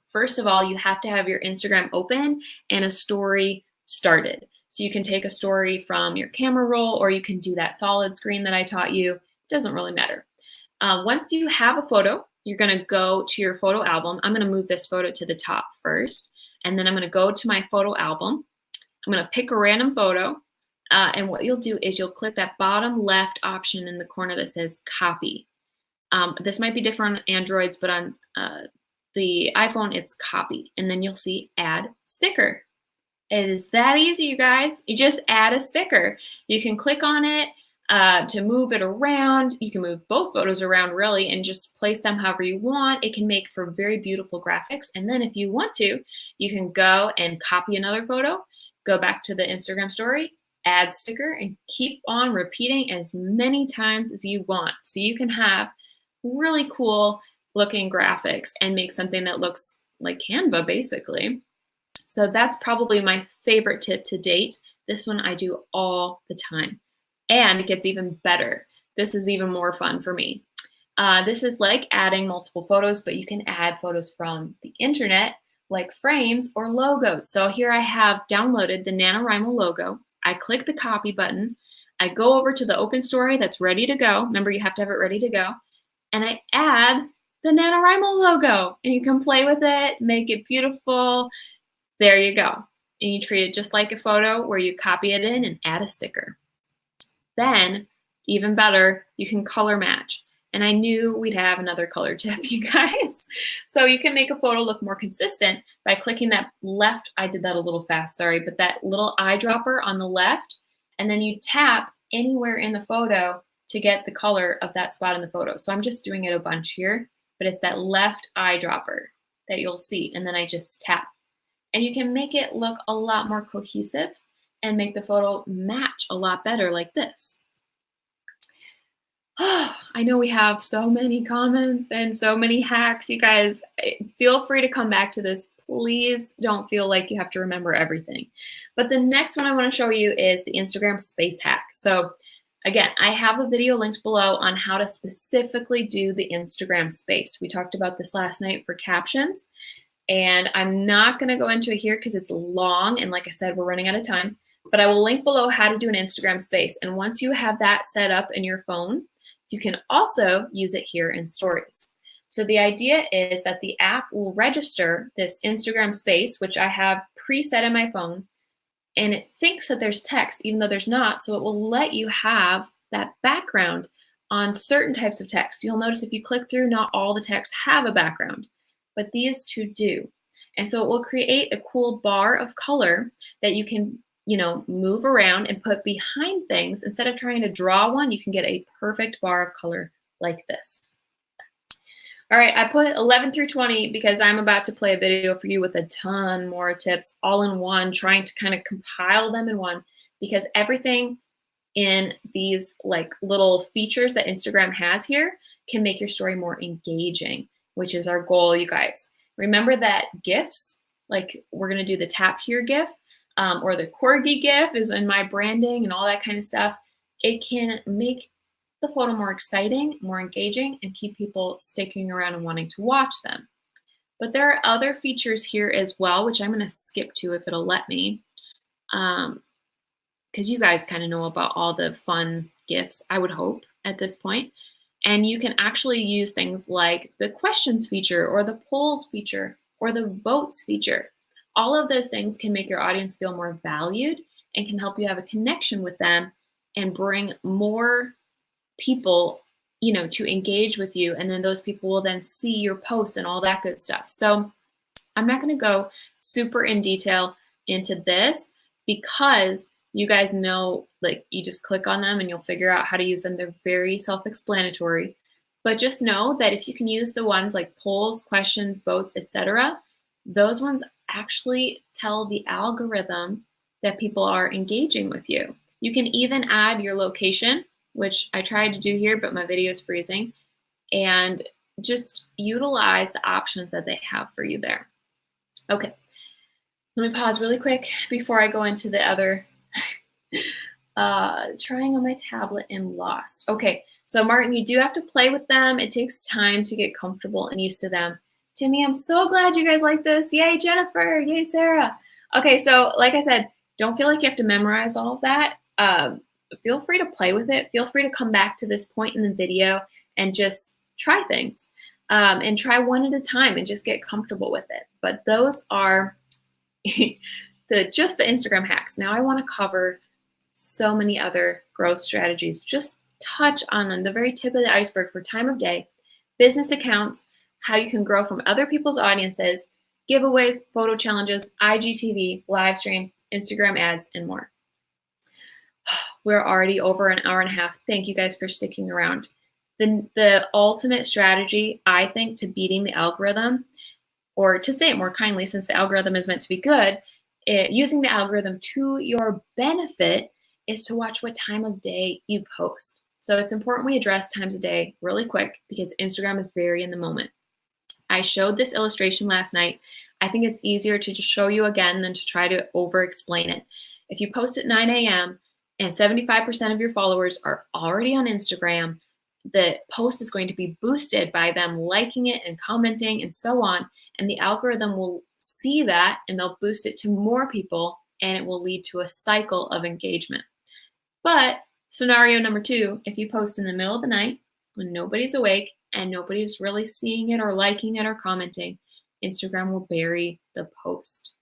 Speaker 1: First of all, you have to have your Instagram open and a story started. So you can take a story from your camera roll, or you can do that solid screen that I taught you. It doesn't really matter. Once you have a photo, you're going to go to your photo album. I'm going to move this photo to the top first, and then I'm going to go to my photo album. I'm going to pick a random photo, and what you'll do is you'll click that bottom left option in the corner that says copy. This might be different on Androids, but on the iPhone, it's copy, and then you'll see add sticker. It is that easy, you guys. You just add a sticker. You can click on it to move it around. You can move both photos around, really, and just place them however you want. It can make for very beautiful graphics. And then if you want to, you can go and copy another photo, go back to the Instagram story, add sticker, and keep on repeating as many times as you want. So you can have really cool looking graphics and make something that looks like Canva, basically. So that's probably my favorite tip to date. This one I do all the time. And it gets even better. This is even more fun for me. This is like adding multiple photos, but you can add photos from the internet, like frames or logos. So here I have downloaded the NaNoWriMo logo. I click the copy button. I go over to the open story that's ready to go. Remember, you have to have it ready to go. And I add the NaNoWriMo logo. And you can play with it, make it beautiful. There you go. And you treat it just like a photo where you copy it in and add a sticker. Then, even better, you can color match. And I knew we'd have another color tip, you guys. So you can make a photo look more consistent by clicking that left, I did that a little fast, sorry, but that little eyedropper on the left, and then you tap anywhere in the photo to get the color of that spot in the photo. So I'm just doing it a bunch here, but it's that left eyedropper that you'll see, and then I just tap. And you can make it look a lot more cohesive and make the photo match a lot better like this. I know we have so many comments and so many hacks. You guys, feel free to come back to this. Please don't feel like you have to remember everything. But the next one I want to show you is the Instagram space hack. So again, I have a video linked below on how to specifically do the Instagram space. We talked about this last night for captions. And I'm not going to go into it here because it's long. And like I said, we're running out of time. But I will link below how to do an Instagram space. And once you have that set up in your phone, you can also use it here in stories. So the idea is that the app will register this Instagram space, which I have preset in my phone. And it thinks that there's text, even though there's not. So it will let you have that background on certain types of text. You'll notice if you click through, not all the text have a background, but these two do. And so it will create a cool bar of color that you can, move around and put behind things. Instead of trying to draw one, you can get a perfect bar of color like this. All right, I put 11 through 20 because I'm about to play a video for you with a ton more tips all in one, trying to kind of compile them in one, because everything in these like little features that Instagram has here can make your story more engaging, which is our goal, you guys. Remember that GIFs, like we're gonna do the tap here GIF, or the corgi GIF is in my branding and all that kind of stuff. It can make the photo more exciting, more engaging, and keep people sticking around and wanting to watch them. But there are other features here as well, which I'm gonna skip to if it'll let me, because you guys kind of know about all the fun gifts, I would hope at this point. And you can actually use things like the questions feature or the polls feature or the votes feature. All of those things can make your audience feel more valued and can help you have a connection with them and bring more people, to engage with you. And then those people will then see your posts and all that good stuff. So I'm not going to go super in detail into this because you guys know, like, you just click on them and you'll figure out how to use them. They're very self-explanatory. But just know that if you can use the ones like polls, questions, votes, etc., those ones actually tell the algorithm that people are engaging with you. You can even add your location, which I tried to do here, but my video is freezing, and just utilize the options that they have for you there. Okay, let me pause really quick before I go into the other trying on my tablet and lost. Okay, so Martin, you do have to play with them. It takes time to get comfortable and used to them. Timmy, I'm so glad you guys like this. Yay, Jennifer. Yay, Sarah. Okay, so like I said, don't feel like you have to memorize all of that. Feel free to play with it. Feel free to come back to this point in the video and just try things and try one at a time and just get comfortable with it. But those are just the Instagram hacks. Now I want to cover so many other growth strategies. Just touch on them, the very tip of the iceberg for time of day, business accounts, how you can grow from other people's audiences, giveaways, photo challenges, IGTV, live streams, Instagram ads, and more. We're already over an hour and a half. Thank you guys for sticking around. The ultimate strategy, I think, to beating the algorithm, or to say it more kindly, since the algorithm is meant to be good, using the algorithm to your benefit is to watch what time of day you post. So it's important we address times of day really quick because Instagram is very in the moment. I showed this illustration last night. I think it's easier to just show you again than to try to over-explain it. If you post at 9 a.m. and 75% of your followers are already on Instagram, the post is going to be boosted by them liking it and commenting and so on. And the algorithm will see that and they'll boost it to more people and it will lead to a cycle of engagement. But scenario number 2, if you post in the middle of the night when nobody's awake and nobody's really seeing it or liking it or commenting, Instagram will bury the post.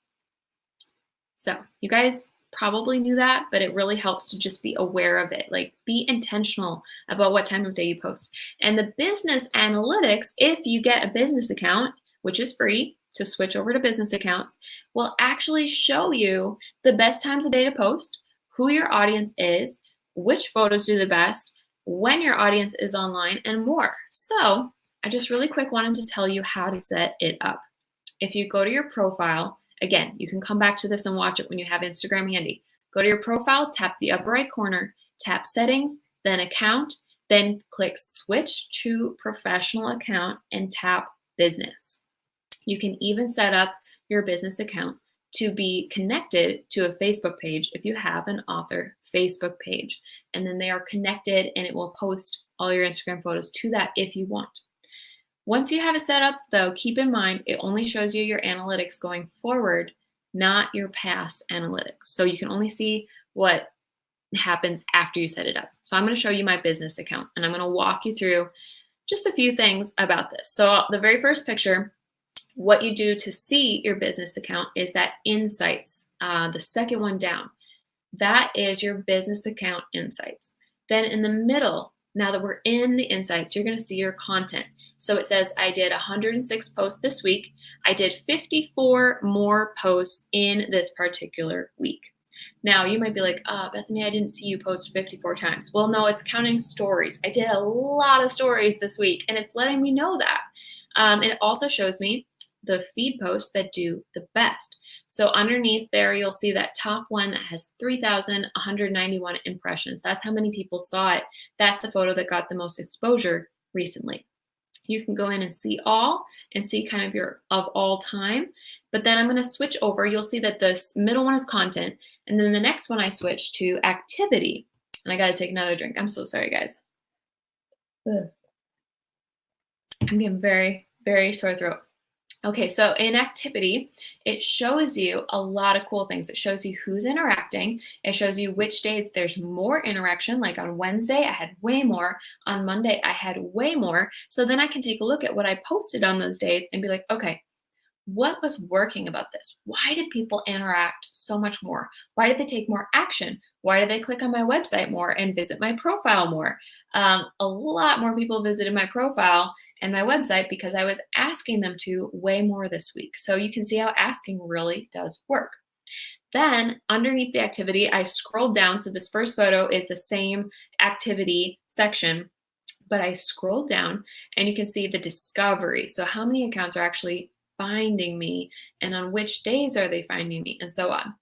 Speaker 1: So you guys probably knew that, but it really helps to just be aware of it. Like, be intentional about what time of day you post. And the business analytics, if you get a business account, which is free to switch over to business accounts, will actually show you the best times of day to post, who your audience is, which photos do the best, when your audience is online, and more. So I just really quick wanted to tell you how to set it up. If you go to your profile, again, you can come back to this and watch it when you have Instagram handy. Go to your profile, tap the upper right corner, tap settings, then account, then click switch to professional account and tap business. You can even set up your business account to be connected to a Facebook page if you have an author Facebook page. And then they are connected and it will post all your Instagram photos to that if you want. Once you have it set up, though, keep in mind it only shows you your analytics going forward, not your past analytics. So you can only see what happens after you set it up. So I'm going to show you my business account and I'm going to walk you through just a few things about this. So the very first picture, what you do to see your business account is that insights, the second one down. That is your business account insights. Then in the middle, now that we're in the insights, you're going to see your content. So it says I did 106 posts this week. I did 54 more posts in this particular week. Now you might be like, Bethany, I didn't see you post 54 times. Well, no, it's counting stories. I did a lot of stories this week and it's letting me know that. It also shows me the feed posts that do the best. So underneath there, you'll see that top one that has 3,191 impressions. That's how many people saw it. That's the photo that got the most exposure recently. You can go in and see all and see kind of your of all time. But then I'm going to switch over. You'll see that this middle one is content. And then the next one I switch to activity. And I got to take another drink. I'm so sorry, guys. Ugh. I'm getting very, very sore throat. Okay, so in activity, it shows you a lot of cool things. It shows you who's interacting. It shows you which days there's more interaction. Like on Wednesday, I had way more. On Monday, I had way more. So then I can take a look at what I posted on those days and be like, okay, what was working about this? Why did people interact so much more? Why did they take more action? Why did they click on my website more and visit my profile more? A lot more people visited my profile and my website because I was asking them to way more this week. So you can see how asking really does work. Then underneath the activity, I scrolled down. So this first photo is the same activity section, but I scrolled down and you can see the discovery. So how many accounts are actually finding me and on which days are they finding me and so on.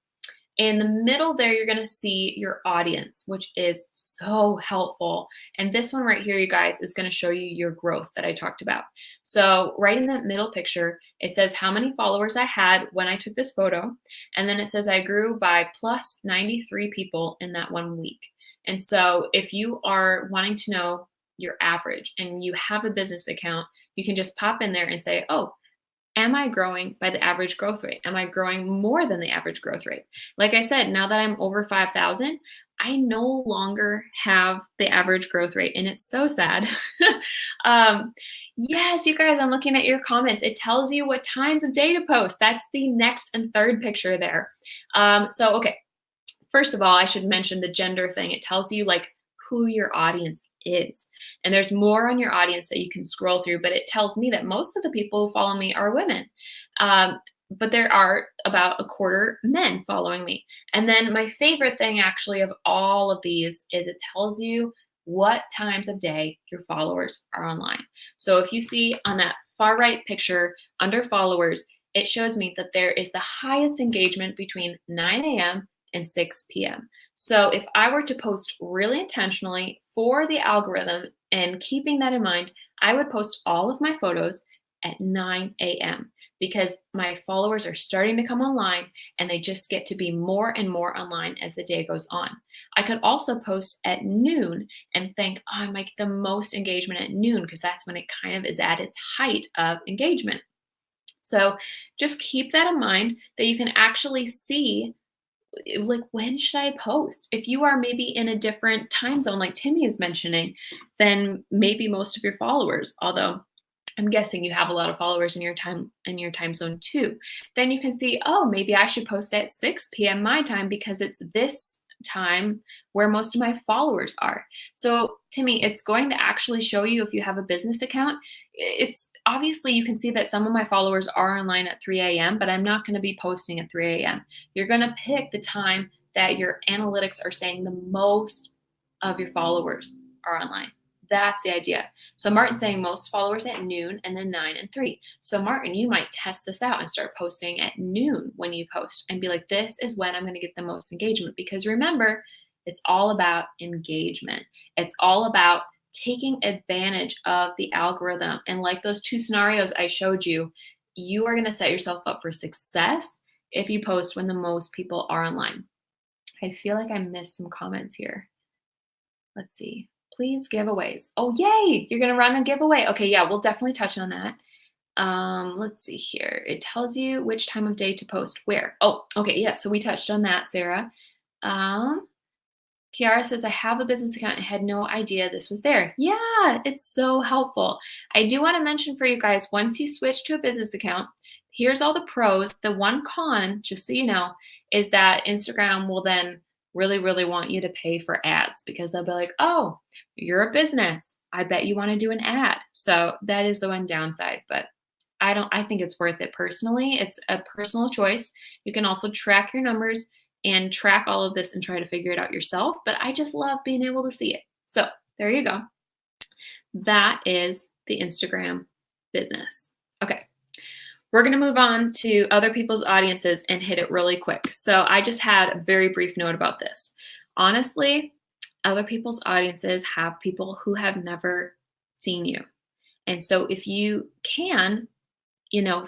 Speaker 1: In the middle there, you're going to see your audience, which is so helpful. And this one right here, you guys, is going to show you your growth that I talked about. So right in that middle picture, it says how many followers I had when I took this photo. And then it says I grew by plus 93 people in that 1 week. And so if you are wanting to know your average and you have a business account, you can just pop in there and say, oh, am I growing by the average growth rate? Am I growing more than the average growth rate? Like I said, now that I'm over 5,000, I no longer have the average growth rate, and it's so sad. Yes, you guys, I'm looking at your comments. It tells you what times of day to post. That's the next and third picture there. Okay, first of all, I should mention the gender thing. It tells you like who your audience is. And there's more on your audience that you can scroll through, but it tells me that most of the people who follow me are women. But there are about a quarter men following me. And then my favorite thing actually of all of these is it tells you what times of day your followers are online. So if you see on that far right picture under followers, it shows me that there is the highest engagement between 9 a.m. and 6 p.m. So if I were to post really intentionally for the algorithm and keeping that in mind, I would post all of my photos at 9 a.m. because my followers are starting to come online and they just get to be more and more online as the day goes on. I could also post at noon and think, oh, I might get the most engagement at noon because that's when it kind of is at its height of engagement. So just keep that in mind that you can actually see like when should I post? If you are maybe in a different time zone, like Timmy is mentioning, then maybe most of your followers, although I'm guessing you have a lot of followers in your time zone too. Then you can see, oh, maybe I should post at 6 p.m. my time because it's this time where most of my followers are. So Timmy, it's going to actually show you if you have a business account. It's obviously you can see that some of my followers are online at 3 a.m., but I'm not going to be posting at 3 a.m. You're going to pick the time that your analytics are saying the most of your followers are online. That's the idea. So Martin's saying most followers at noon and then 9 and 3. So Martin, you might test this out and start posting at noon when you post and be like, this is when I'm going to get the most engagement. Because remember, it's all about engagement. It's all about taking advantage of the algorithm. And like those two scenarios I showed you, you are going to set yourself up for success if you post when the most people are online. I feel like I missed some comments here. Let's see. Please giveaways. Oh, yay! You're going to run a giveaway. Okay, yeah, we'll definitely touch on that. Let's see here. It tells you which time of day to post where. Oh, okay, yeah, so we touched on that, Sarah. Kiara says, I have a business account and had no idea this was there. Yeah, it's so helpful. I do want to mention for you guys, once you switch to a business account, here's all the pros. The one con, just so you know, is that Instagram will then really want you to pay for ads because they'll be like, oh, you're a business. I bet you want to do an ad. So that is the one downside, but I think it's worth it personally. It's a personal choice. You can also track your numbers and track all of this and try to figure it out yourself. But I just love being able to see it. So there you go. That is the Instagram business. Okay. We're going to move on to other people's audiences and hit it really quick. So I just had a very brief note about this. Honestly, other people's audiences have people who have never seen you. And so if you can,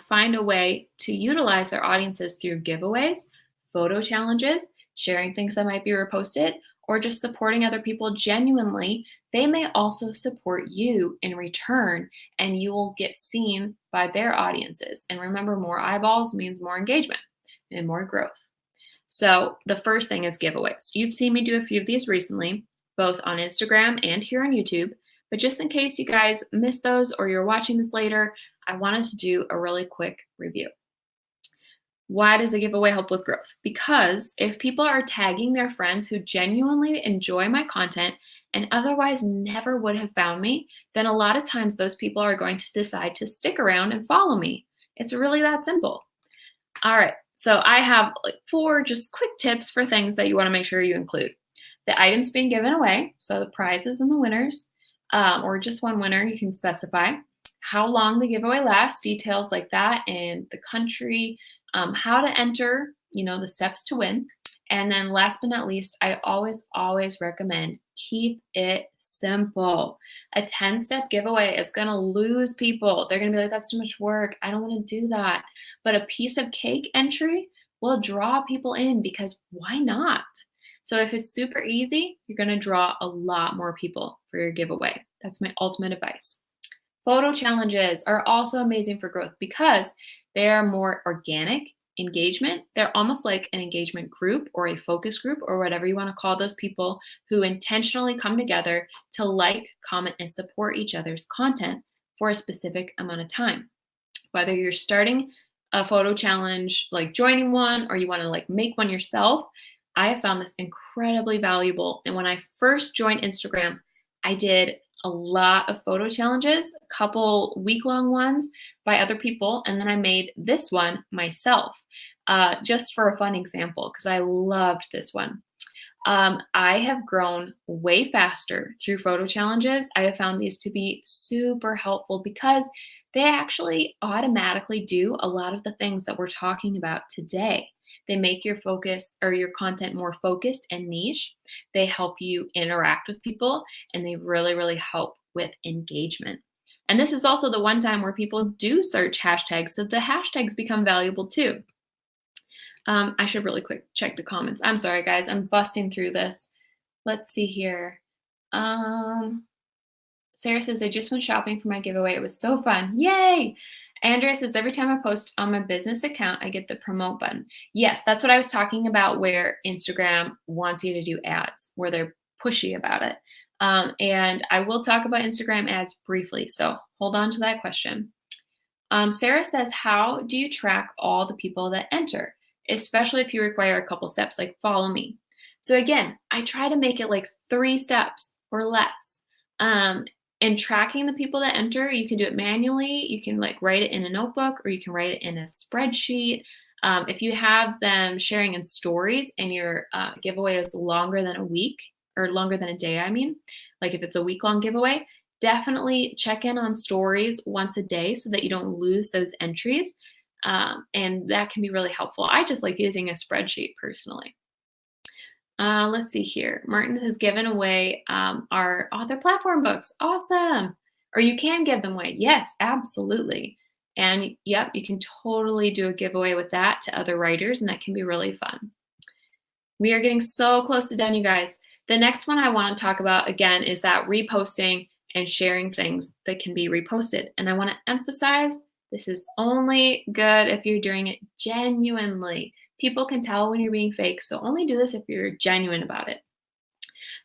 Speaker 1: find a way to utilize their audiences through giveaways, photo challenges, sharing things that might be reposted, or just supporting other people genuinely, they may also support you in return, and you will get seen by their audiences. And remember, more eyeballs means more engagement and more growth. So the first thing is giveaways. You've seen me do a few of these recently, both on Instagram and here on YouTube. But just in case you guys missed those or you're watching this later, I wanted to do a really quick review. Why does a giveaway help with growth? Because if people are tagging their friends who genuinely enjoy my content and otherwise never would have found me, then a lot of times those people are going to decide to stick around and follow me. It's really that simple. All right, so I have like 4 just quick tips for things that you want to make sure you include. The items being given away, so the prizes and the winners, or just one winner, you can specify. How long the giveaway lasts, details like that, and the country, how to enter, the steps to win. And then last but not least, I always recommend keep it simple. A 10-step giveaway is going to lose people. They're going to be like, that's too much work. I don't want to do that. But a piece of cake entry will draw people in, because why not? So if it's super easy, you're going to draw a lot more people for your giveaway. That's my ultimate advice. Photo challenges are also amazing for growth because they are more organic engagement. They're almost like an engagement group or a focus group or whatever you want to call those people who intentionally come together to like, comment, and support each other's content for a specific amount of time. Whether you're starting a photo challenge, like joining one, or you want to like make one yourself, I have found this incredibly valuable. And when I first joined Instagram, I did a lot of photo challenges, a couple week-long ones by other people, and then I made this one myself, just for a fun example, because I loved this one. I have grown way faster through photo challenges. I have found these to be super helpful because they actually automatically do a lot of the things that we're talking about today. They make your focus or your content more focused and niche. They help you interact with people, and they really, really help with engagement. And this is also the one time where people do search hashtags, so the hashtags become valuable too. I should really quick check the comments. I'm sorry, guys. I'm busting through this. Let's see here. Sarah says, I just went shopping for my giveaway. It was so fun. Yay! Andrea says, every time I post on my business account, I get the promote button. Yes, that's what I was talking about, where Instagram wants you to do ads, where they're pushy about it. And I will talk about Instagram ads briefly, so hold on to that question. Sarah says, how do you track all the people that enter, especially if you require a couple steps like follow me? So again, I try to make it like 3 steps or less. And tracking the people that enter, you can do it manually. You can like write it in a notebook, or you can write it in a spreadsheet. If you have them sharing in stories and your giveaway is longer than a week, or longer than a day, I mean, like if it's a week-long giveaway, definitely check in on stories once a day so that you don't lose those entries. And that can be really helpful. I just like using a spreadsheet personally. Let's see here. Martin has given away our author platform books. Awesome. Or you can give them away. Yes, absolutely. And yep, you can totally do a giveaway with that to other writers, and that can be really fun. We are getting so close to done, you guys. The next one I want to talk about again is that reposting and sharing things that can be reposted. And I want to emphasize, this is only good if you're doing it genuinely. People can tell when you're being fake, so only do this if you're genuine about it.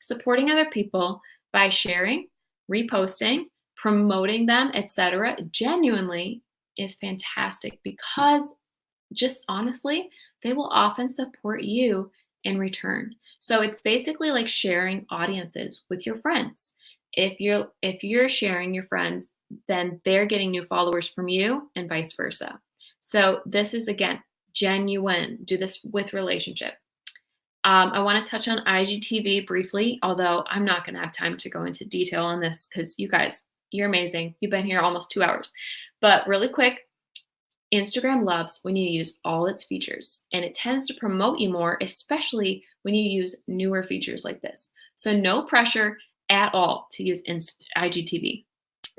Speaker 1: Supporting other people by sharing, reposting, promoting them, etc., genuinely is fantastic, because just honestly, they will often support you in return. So it's basically like sharing audiences with your friends. If you're sharing your friends, then they're getting new followers from you, and vice versa. So this is, again, genuine. Do this with relationship. I want to touch on IGTV briefly, although I'm not going to have time to go into detail on this because you guys, you're amazing. You've been here almost 2 hours. But really quick, Instagram loves when you use all its features, and it tends to promote you more, especially when you use newer features like this. So no pressure at all to use IGTV.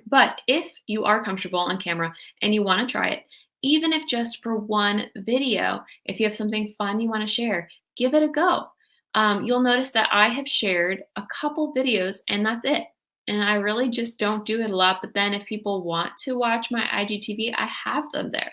Speaker 1: But if you are comfortable on camera and you want to try it, even if just for one video, if you have something fun you want to share, give it a go. you'll notice that I have shared a couple videos and that's it. And I really just don't do it a lot. But then if people want to watch my IGTV, I have them there.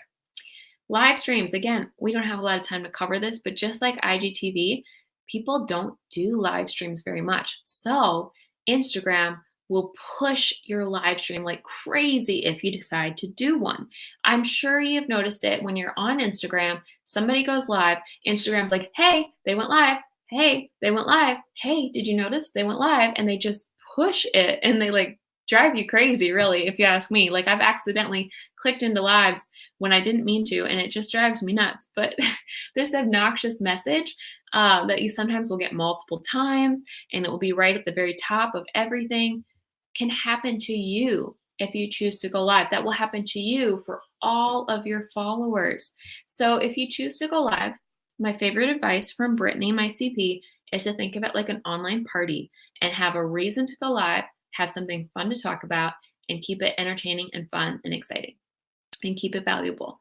Speaker 1: Live streams, again, we don't have a lot of time to cover this, but just like IGTV, people don't do live streams very much. So Instagram will push your live stream like crazy if you decide to do one. I'm sure you've noticed it when you're on Instagram, somebody goes live, Instagram's like, hey, they went live. Hey, they went live. Hey, did you notice they went live? And they just push it and they like drive you crazy, really, if you ask me. Like I've accidentally clicked into lives when I didn't mean to, and it just drives me nuts. But this obnoxious message that you sometimes will get multiple times, and it will be right at the very top of everything, can happen to you if you choose to go live. That will happen to you for all of your followers. So if you choose to go live, my favorite advice from Brittany, my CP, is to think of it like an online party and have a reason to go live, have something fun to talk about, and keep it entertaining and fun and exciting, and keep it valuable.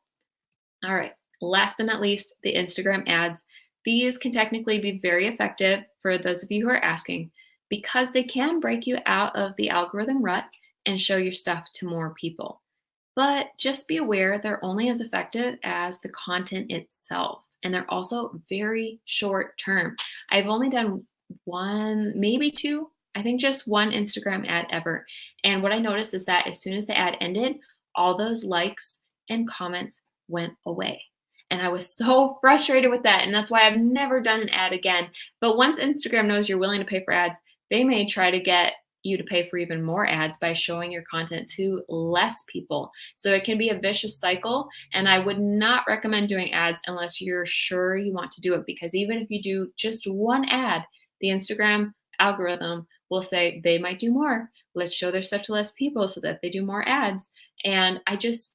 Speaker 1: All right, last but not least, the Instagram ads. These can technically be very effective for those of you who are asking because they can break you out of the algorithm rut and show your stuff to more people. But just be aware they're only as effective as the content itself. And they're also very short term. I've only done one, maybe two, I think just one Instagram ad ever. And what I noticed is that as soon as the ad ended, all those likes and comments went away. And I was so frustrated with that. And that's why I've never done an ad again. But once Instagram knows you're willing to pay for ads, they may try to get you to pay for even more ads by showing your content to less people. So it can be a vicious cycle. And I would not recommend doing ads unless you're sure you want to do it, because even if you do just one ad, the Instagram algorithm will say they might do more. Let's show their stuff to less people so that they do more ads. And I just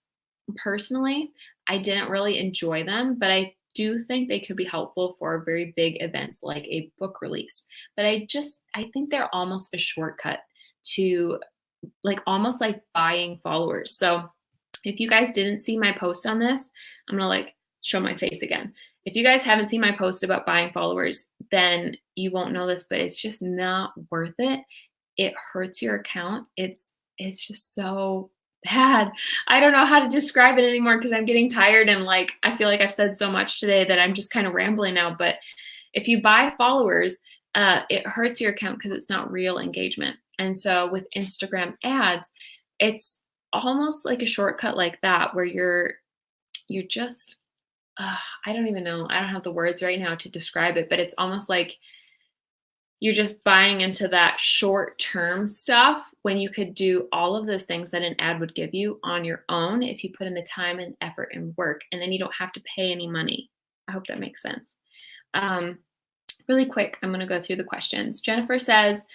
Speaker 1: personally, I didn't really enjoy them, but I do think they could be helpful for very big events like a book release. But I think they're almost a shortcut to like almost like buying followers. So if you guys didn't see my post on this, I'm gonna like show my face again. If you guys haven't seen my post about buying followers, then you won't know this, but it's just not worth it. It hurts your account. It's just so bad. I don't know how to describe it anymore because I'm getting tired and like I feel like I've said so much today that I'm just kind of rambling now. But if you buy followers, it hurts your account because it's not real engagement. And so with Instagram ads, it's almost like a shortcut like that where you're just I don't even know. I don't have the words right now to describe it, but it's almost like you're just buying into that short-term stuff when you could do all of those things that an ad would give you on your own if you put in the time and effort and work, and then you don't have to pay any money. I hope that makes sense. Really quick, I'm going to go through the questions. Jennifer says,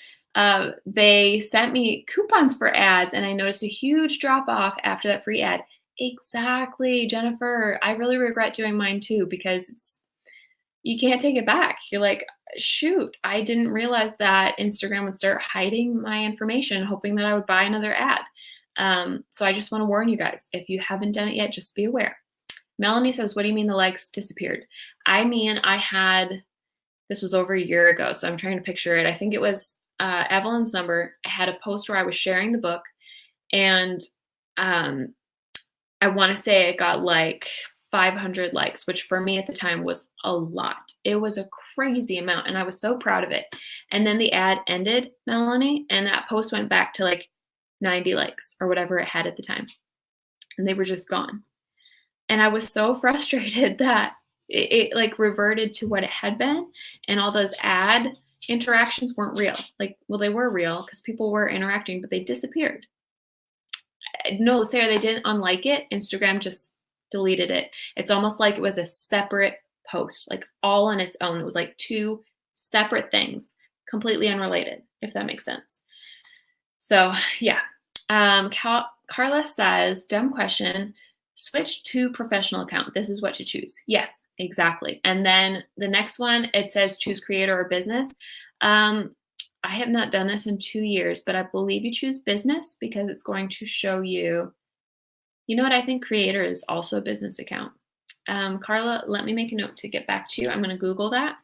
Speaker 1: they sent me coupons for ads, and I noticed a huge drop-off after that free ad. Exactly, Jennifer. I really regret doing mine too because you can't take it back. You're like, shoot, I didn't realize that Instagram would start hiding my information, hoping that I would buy another ad. So I just want to warn you guys, if you haven't done it yet, just be aware. Melanie says, what do you mean the likes disappeared? I mean, this was over a year ago, so I'm trying to picture it. I think it was Evelyn's number. I had a post where I was sharing the book, and I want to say it got like 500 likes, which for me at the time was a lot. It was a crazy amount, and I was so proud of it. And then the ad ended, Melanie, and that post went back to like 90 likes or whatever it had at the time. And they were just gone. And I was so frustrated that it like reverted to what it had been, and all those ad interactions weren't real. Like, well, they were real because people were interacting, but they disappeared. No, Sarah, they didn't unlike it. Instagram just deleted it. It's almost like it was a separate post, like all on its own. It was like two separate things, completely unrelated, if that makes sense. So yeah. Carla says, dumb question, switch to professional account. This is what to choose. Yes, exactly. And then the next one, it says choose creator or business. I have not done this in 2 years, but I believe you choose business because it's going to show you, you know what, I think creator is also a business account. Carla, let me make a note to get back to you. I'm going to Google that.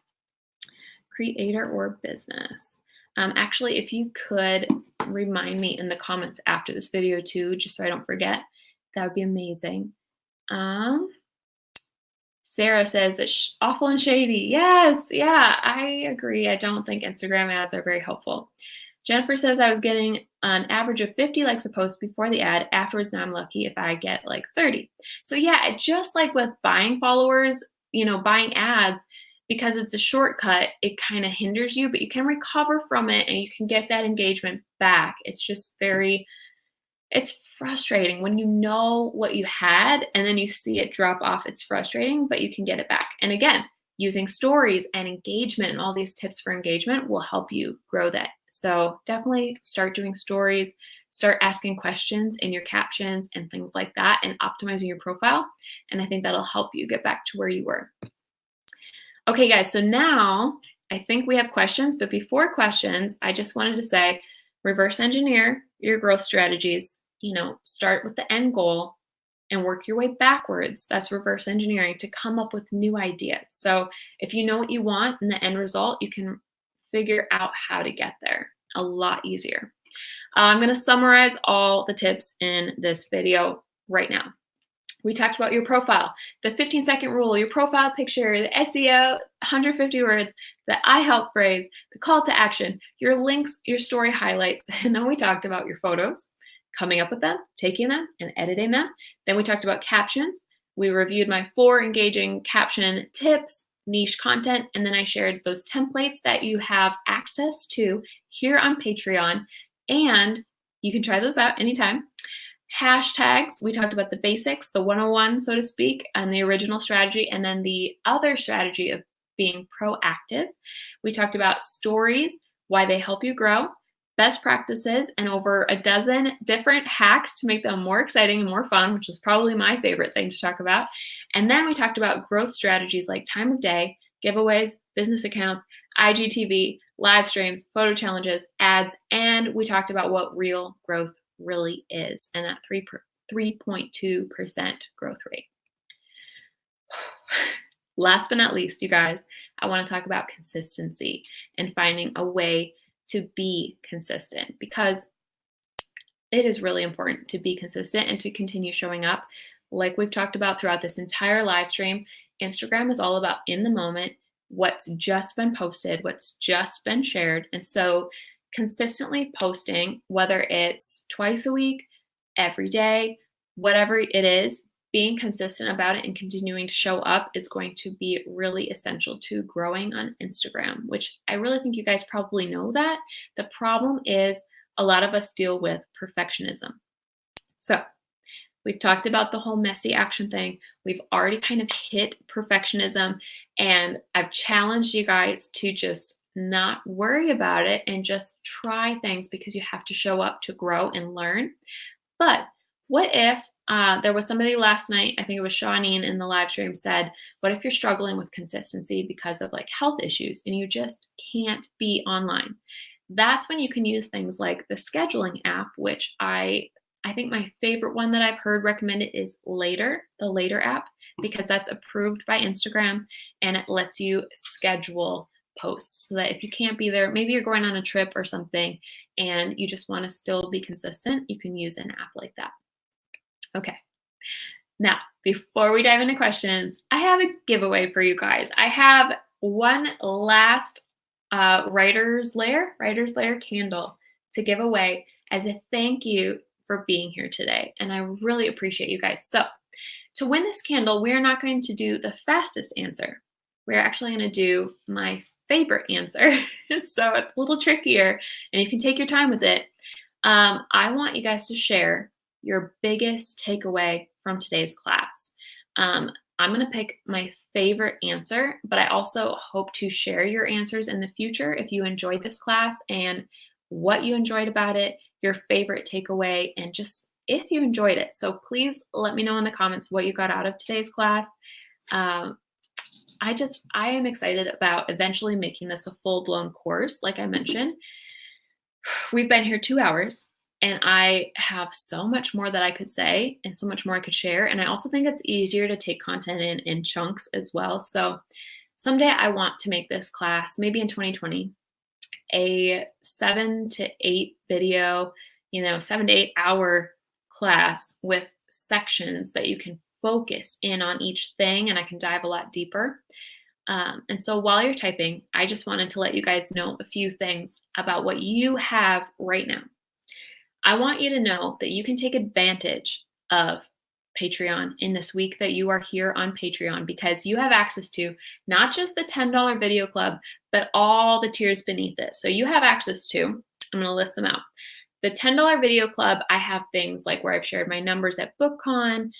Speaker 1: creator or business? Actually, if you could remind me in the comments after this video too, just so I don't forget, that would be amazing. Sarah says that awful and shady. Yes, yeah, I agree. I don't think Instagram ads are very helpful. Jennifer says I was getting an average of 50 likes a post before the ad. Afterwards, now I'm lucky if I get like 30. So yeah, just like with buying followers, buying ads, because it's a shortcut, it kind of hinders you, but you can recover from it and you can get that engagement back. It's just it's frustrating when you know what you had and then you see it drop off. It's frustrating, but you can get it back. And again, using stories and engagement and all these tips for engagement will help you grow that. So definitely start doing stories, start asking questions in your captions and things like that, and optimizing your profile. And I think that'll help you get back to where you were. Okay, guys, so now I think we have questions, but before questions, I just wanted to say, reverse engineer your growth strategies. Start with the end goal and work your way backwards. That's reverse engineering to come up with new ideas. So if you know what you want in the end result, you can figure out how to get there a lot easier. I'm going to summarize all the tips in this video right now. We talked about your profile, the 15-second rule, your profile picture, the SEO, 150 words, the I help phrase, the call to action, your links, your story highlights. And then we talked about your photos, coming up with them, taking them, and editing them. Then we talked about captions. We reviewed my 4 engaging caption tips, niche content, and then I shared those templates that you have access to here on Patreon, and you can try those out anytime. Hashtags, we talked about the basics, the 101, so to speak, and the original strategy, and then the other strategy of being proactive. We talked about stories, why they help you grow, best practices, and over a dozen different hacks to make them more exciting and more fun, which is probably my favorite thing to talk about. And then we talked about growth strategies like time of day, giveaways, business accounts, IGTV, live streams, photo challenges, ads, and we talked about what real growth really is, and that 3.2% growth rate. Last but not least, you guys, I want to talk about consistency and finding a way to be consistent, because it is really important to be consistent and to continue showing up. Like we've talked about throughout this entire live stream, Instagram is all about in the moment, what's just been posted, what's just been shared. And so consistently posting, whether it's twice a week, every day, whatever it is, being consistent about it and continuing to show up is going to be really essential to growing on Instagram, which I really think you guys probably know that. The problem is a lot of us deal with perfectionism. So we've talked about the whole messy action thing. We've already kind of hit perfectionism, and I've challenged you guys to just not worry about it and just try things, because you have to show up to grow and learn. But what if there was somebody last night, I think it was Shawneen in the live stream, said, what if you're struggling with consistency because of like health issues and you just can't be online? That's when you can use things like the scheduling app, which I think my favorite one that I've heard recommended is the Later app, because that's approved by Instagram and it lets you schedule posts so that if you can't be there, maybe you're going on a trip or something and you just want to still be consistent, you can use an app like that. Okay. Now, before we dive into questions, I have a giveaway for you guys. I have one last Writer's Lair candle to give away as a thank you for being here today. And I really appreciate you guys. So to win this candle, we're not going to do the fastest answer. We're actually going to do my favorite answer. So it's a little trickier and you can take your time with it. I want you guys to share your biggest takeaway from today's class. I'm going to pick my favorite answer, but I also hope to share your answers in the future if you enjoyed this class and what you enjoyed about it, your favorite takeaway, and just if you enjoyed it. So please let me know in the comments what you got out of today's class. I am excited about eventually making this a full-blown course. Like I mentioned, we've been here 2 hours and I have so much more that I could say and so much more I could share. And I also think it's easier to take content in chunks as well. So someday I want to make this class, maybe in 2020, a 7 to 8 video, 7 to 8 hour class with sections that you can focus in on each thing, and I can dive a lot deeper. And so while you're typing, I just wanted to let you guys know a few things about what you have right now. I want you to know that you can take advantage of Patreon in this week that you are here on Patreon, because you have access to not just the $10 video club, but all the tiers beneath it. So you have access to, I'm going to list them out. The $10 video club, I have things like where I've shared my numbers at BookCon,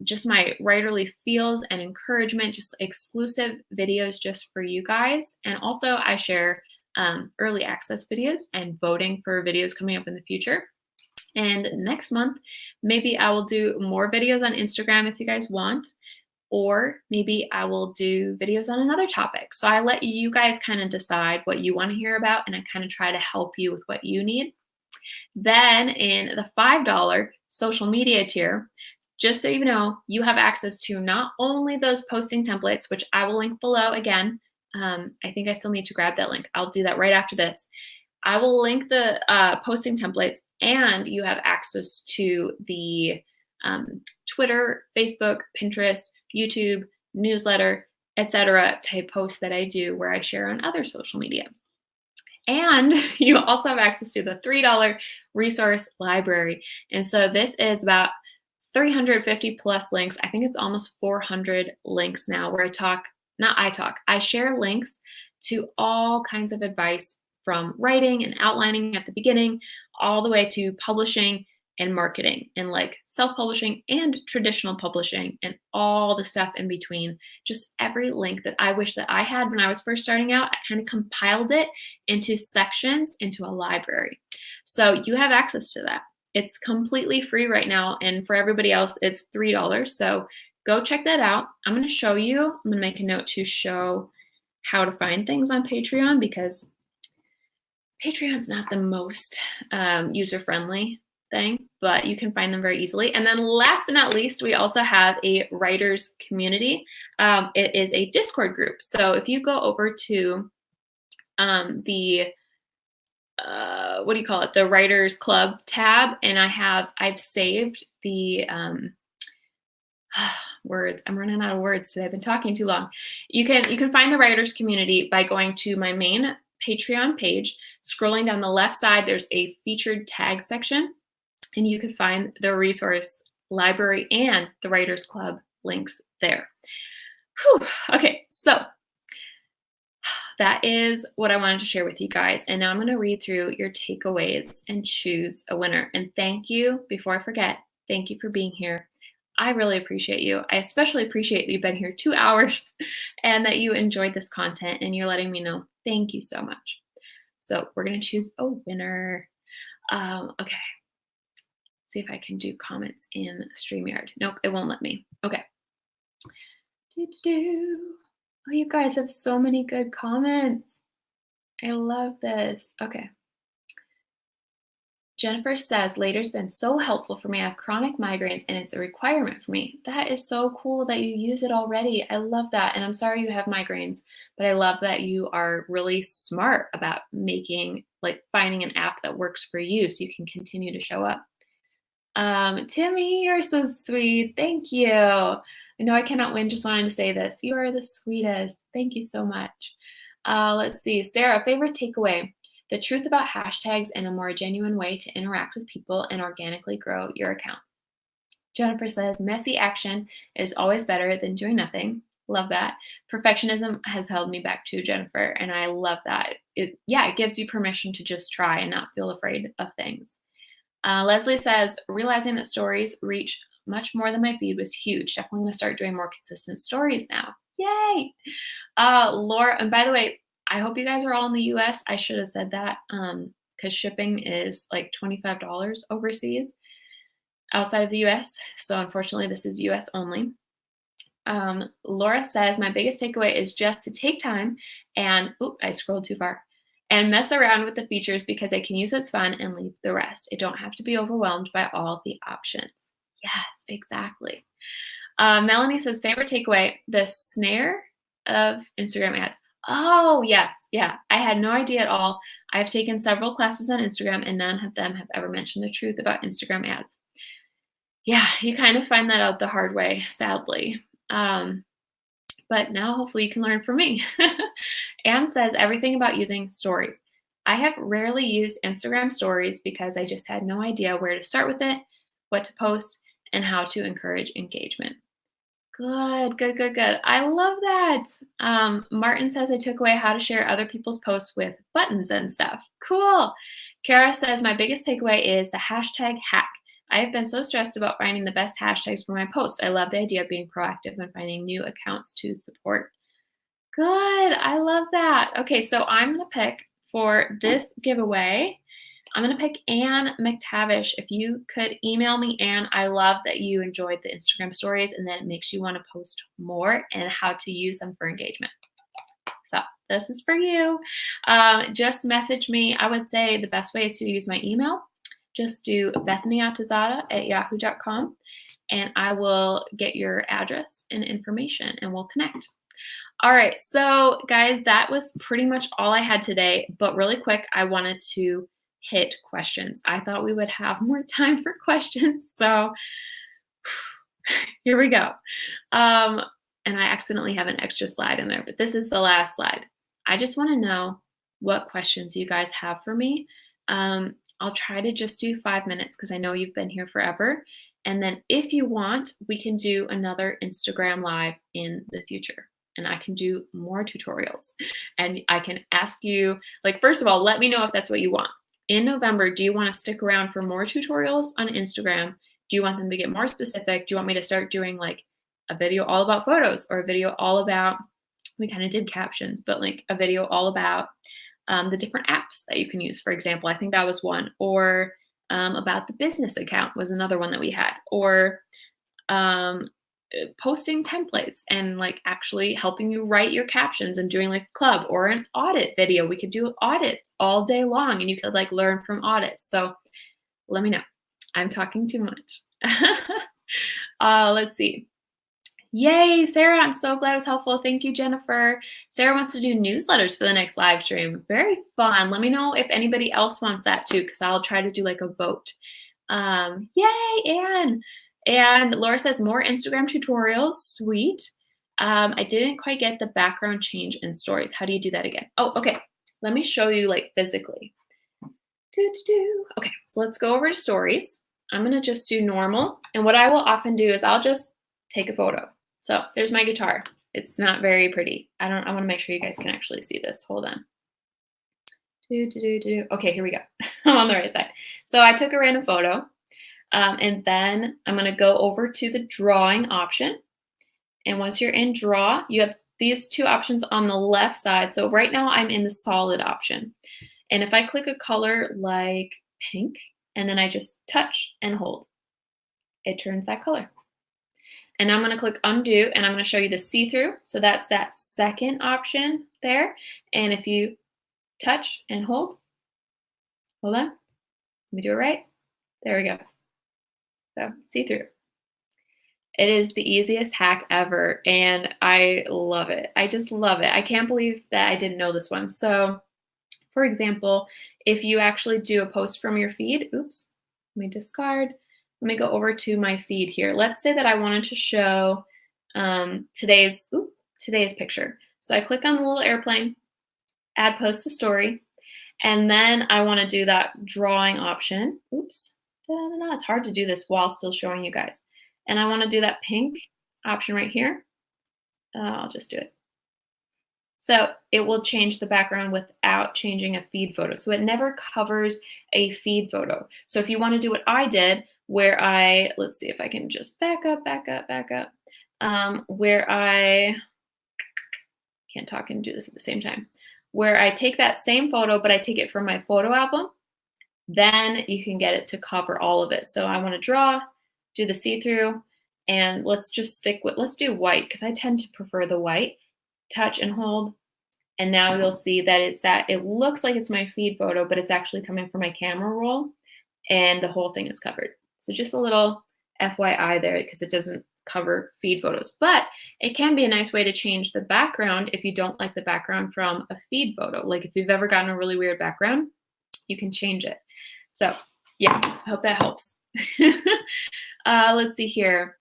Speaker 1: just my writerly feels and encouragement, just exclusive videos just for you guys. And also I share early access videos and voting for videos coming up in the future. And next month, maybe I will do more videos on Instagram if you guys want, or maybe I will do videos on another topic. So I let you guys kind of decide what you want to hear about, and I kind of try to help you with what you need. Then in the $5 social media tier, just so you know, you have access to not only those posting templates, which I will link below again. I think I still need to grab that link. I'll do that right after this. I will link the posting templates, and you have access to the Twitter, Facebook, Pinterest, YouTube, newsletter, etc. type posts that I do where I share on other social media. And you also have access to the $3 resource library. And so this is about 350 plus links. I think it's almost 400 links now where I share links to all kinds of advice, from writing and outlining at the beginning all the way to publishing and marketing, and like self-publishing and traditional publishing and all the stuff in between. Just every link that I wish that I had when I was first starting out, I kind of compiled it into sections into a library. So you have access to that. It's completely free right now, and for everybody else, it's $3. So go check that out. I'm going to show you. I'm going to make a note to show how to find things on Patreon, because Patreon's not the most user-friendly thing, but you can find them very easily. And then last but not least, we also have a writers community. It is a Discord group. So if you go over to the the Writers Club tab, and I've saved the words. I'm running out of words today. I've been talking too long. You can find the writers community by going to my main Patreon page. Scrolling down the left side, there's a featured tag section, and you can find the resource library and the Writers Club links there. Whew. Okay, so that is what I wanted to share with you guys. And now I'm going to read through your takeaways and choose a winner. And thank you, before I forget, thank you for being here. I really appreciate you. I especially appreciate that you've been here 2 hours and that you enjoyed this content and you're letting me know. Thank you so much. So we're going to choose a winner. Okay. See if I can do comments in StreamYard. Nope, it won't let me. Okay. Oh, you guys have so many good comments. I love this. Okay. Jennifer says, later's been so helpful for me. I have chronic migraines and it's a requirement for me. That is so cool that you use it already. I love that. And I'm sorry you have migraines, but I love that you are really smart about finding an app that works for you so you can continue to show up. Timmy, you're so sweet. Thank you. I know I cannot win. Just wanted to say this. You are the sweetest. Thank you so much. Let's see. Sarah, favorite takeaway. The truth about hashtags and a more genuine way to interact with people and organically grow your account. Jennifer says, messy action is always better than doing nothing. Love that. Perfectionism has held me back too, Jennifer, and I love that. It gives you permission to just try and not feel afraid of things. Leslie says, realizing that stories reach much more than my feed was huge. Definitely going to start doing more consistent stories now. Yay! Laura, and by the way, I hope you guys are all in the US. I should have said that because shipping is like $25 overseas outside of the US. So unfortunately, this is US only. Laura says, my biggest takeaway is just to take time and, I scrolled too far, and mess around with the features because I can use what's fun and leave the rest. I don't have to be overwhelmed by all the options. Yes, exactly. Melanie says, favorite takeaway, the snare of Instagram ads. Oh, yes. Yeah. I had no idea at all. I've taken several classes on Instagram and none of them have ever mentioned the truth about Instagram ads. Yeah, you kind of find that out the hard way, sadly. But now hopefully you can learn from me. Anne says everything about using stories. I have rarely used Instagram stories because I just had no idea where to start with it, what to post, and how to encourage engagement. Good, good, good, good. I love that. Martin says I took away how to share other people's posts with buttons and stuff. Cool. Kara says my biggest takeaway is the hashtag hack. I have been so stressed about finding the best hashtags for my posts. I love the idea of being proactive and finding new accounts to support. Good. I love that. Okay, so I'm going to pick for this giveaway. I'm going to pick Anne McTavish. If you could email me, Anne, I love that you enjoyed the Instagram stories and that it makes you want to post more and how to use them for engagement. So this is for you. Just message me. I would say the best way is to use my email. Just do bethanyatazada@yahoo.com and I will get your address and information and we'll connect. All right, so guys, that was pretty much all I had today, but really quick, I wanted to hit questions. I thought we would have more time for questions, so here we go. And I accidentally have an extra slide in there, but this is the last slide. I just want to know what questions you guys have for me. I'll try to just do 5 minutes because I know you've been here forever. And then if you want, we can do another Instagram Live in the future. And I can do more tutorials. And I can ask you, like, first of all, let me know if that's what you want. In November, do you want to stick around for more tutorials on Instagram? Do you want them to get more specific? Do you want me to start doing like a video all about photos or a video all about, we kind of did captions, but like a video all about the different apps that you can use? For example, I think that was one, or about the business account was another one that we had, or posting templates and like actually helping you write your captions and doing like a club or an audit video. We could do audits all day long and you could like learn from audits. So let me know. I'm talking too much. Let's see. Yay, Sarah, I'm so glad it was helpful. Thank you, Jennifer. Sarah wants to do newsletters for the next live stream. Very fun. Let me know if anybody else wants that too, because I'll try to do like a vote. Yay, Anne. And Laura says more Instagram tutorials. Sweet. I didn't quite get the background change in stories. How do you do that again? Oh, okay. Let me show you like physically. Okay, so let's go over to stories. I'm going to just do normal. And what I will often do is I'll just take a photo. So there's my guitar. It's not very pretty. I want to make sure you guys can actually see this. Hold on. Okay, here we go. I'm on the right side. So I took a random photo. And then I'm going to go over to the drawing option. And once you're in draw, you have these two options on the left side. So right now I'm in the solid option. And if I click a color like pink, and then I just touch and hold, it turns that color. And I'm going to click undo and I'm going to show you the see-through. So that's that second option there. And if you touch and hold on, let me do it right. There we go. So see-through. It is the easiest hack ever and I love it. I just love it. I can't believe that I didn't know this one. So for example, if you actually do a post from your feed, oops, let me discard. Let me go over to my feed here. Let's say that I wanted to show today's picture. So I click on the little airplane, add post to story, and then I want to do that drawing option. Oops, it's hard to do this while still showing you guys. And I want to do that pink option right here. I'll just do it. So it will change the background without changing a feed photo. So it never covers a feed photo. So if you want to do what I did, where let's see if I can just back up, where I can't talk and do this at the same time, where I take that same photo, but I take it from my photo album, then you can get it to cover all of it. So I want to draw, do the see-through, and let's do white because I tend to prefer the white. Touch and hold, and now you'll see that it looks like it's my feed photo, but it's actually coming from my camera roll, and the whole thing is covered. So just a little FYI there because it doesn't cover feed photos. But it can be a nice way to change the background if you don't like the background from a feed photo. Like if you've ever gotten a really weird background, you can change it. So yeah, I hope that helps. Let's see here.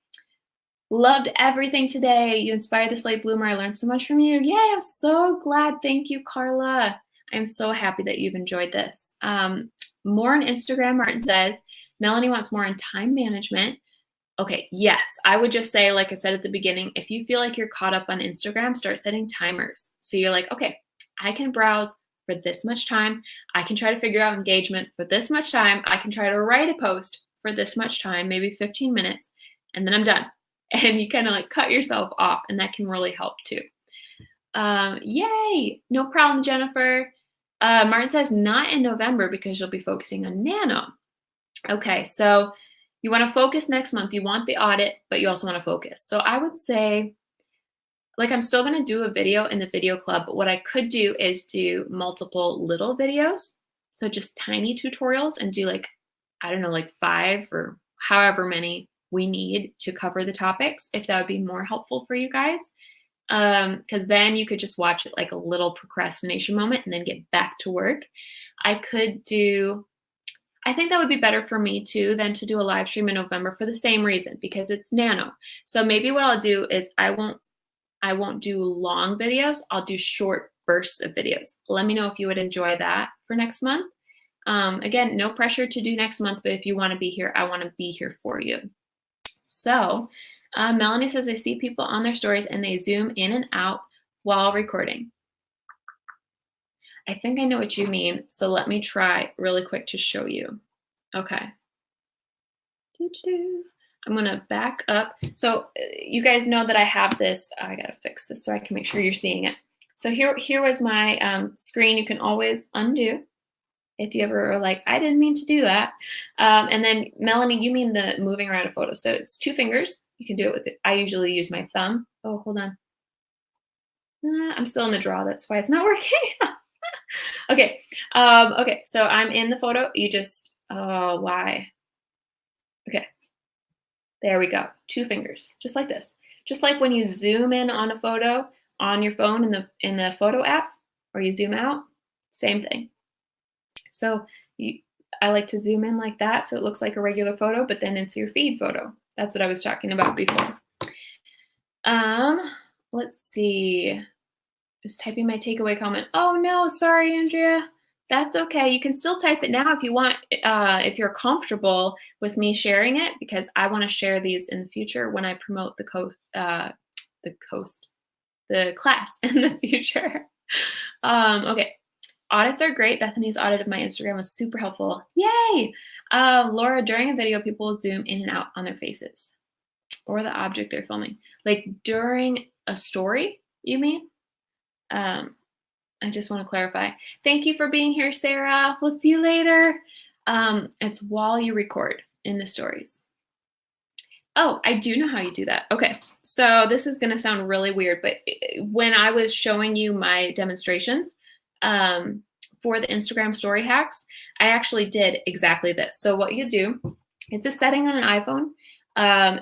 Speaker 1: Loved everything today. You inspired this late bloomer. I learned so much from you. Yay, I'm so glad. Thank you, Carla. I'm so happy that you've enjoyed this. More on Instagram, Martin says. Melanie wants more on time management. Okay, yes, I would just say, like I said at the beginning, if you feel like you're caught up on Instagram, start setting timers. So you're like, okay, I can browse for this much time. I can try to figure out engagement for this much time. I can try to write a post for this much time, maybe 15 minutes, and then I'm done. And you kind of like cut yourself off, and that can really help too. Yay, no problem, Jennifer. Martin says not in November because you'll be focusing on nano. Okay, so you want to focus next month. You want the audit, but you also want to focus. So I would say, like, I'm still going to do a video in the video club, but what I could do is do multiple little videos. So just tiny tutorials and do like, I don't know, like 5 or however many we need to cover the topics, if that would be more helpful for you guys. Because then you could just watch it like a little procrastination moment and then get back to work. I think that would be better for me too than to do a live stream in November for the same reason, because it's nano. So maybe what I'll do is I won't do long videos. I'll do short bursts of videos. Let me know if you would enjoy that for next month. Again, no pressure to do next month, but if you want to be here, I want to be here for you. So Melanie says, I see people on their stories and they zoom in and out while recording. I think I know what you mean. So let me try really quick to show you. Okay. I'm going to back up. So you guys know that I have this. I got to fix this so I can make sure you're seeing it. So here was my screen. You can always undo if you ever are like, I didn't mean to do that. And then Melanie, you mean the moving around a photo. So it's 2 fingers. You can do it with it. I usually use my thumb. Oh, hold on. I'm still in the draw. That's why it's not working. Okay. Okay. So I'm in the photo. You just, why? Okay. There we go. 2 fingers, just like this. Just like when you zoom in on a photo on your phone in the photo app, or you zoom out, same thing. So I like to zoom in like that so it looks like a regular photo, but then it's your feed photo. That's what I was talking about before. Let's see. Just typing my takeaway comment. Oh no, sorry, Andrea. That's okay. You can still type it now if you want, if you're comfortable with me sharing it, because I want to share these in the future when I promote the class in the future. Okay. Audits are great. Bethany's audit of my Instagram was super helpful. Yay! Laura, during a video, people will zoom in and out on their faces or the object they're filming. Like during a story, you mean? I just want to clarify. Thank you for being here, Sarah. We'll see you later. It's while you record in the stories. Oh, I do know how you do that. Okay, so this is going to sound really weird, but when I was showing you my demonstrations for the Instagram story hacks, I actually did exactly this. So what you do, it's a setting on an iPhone,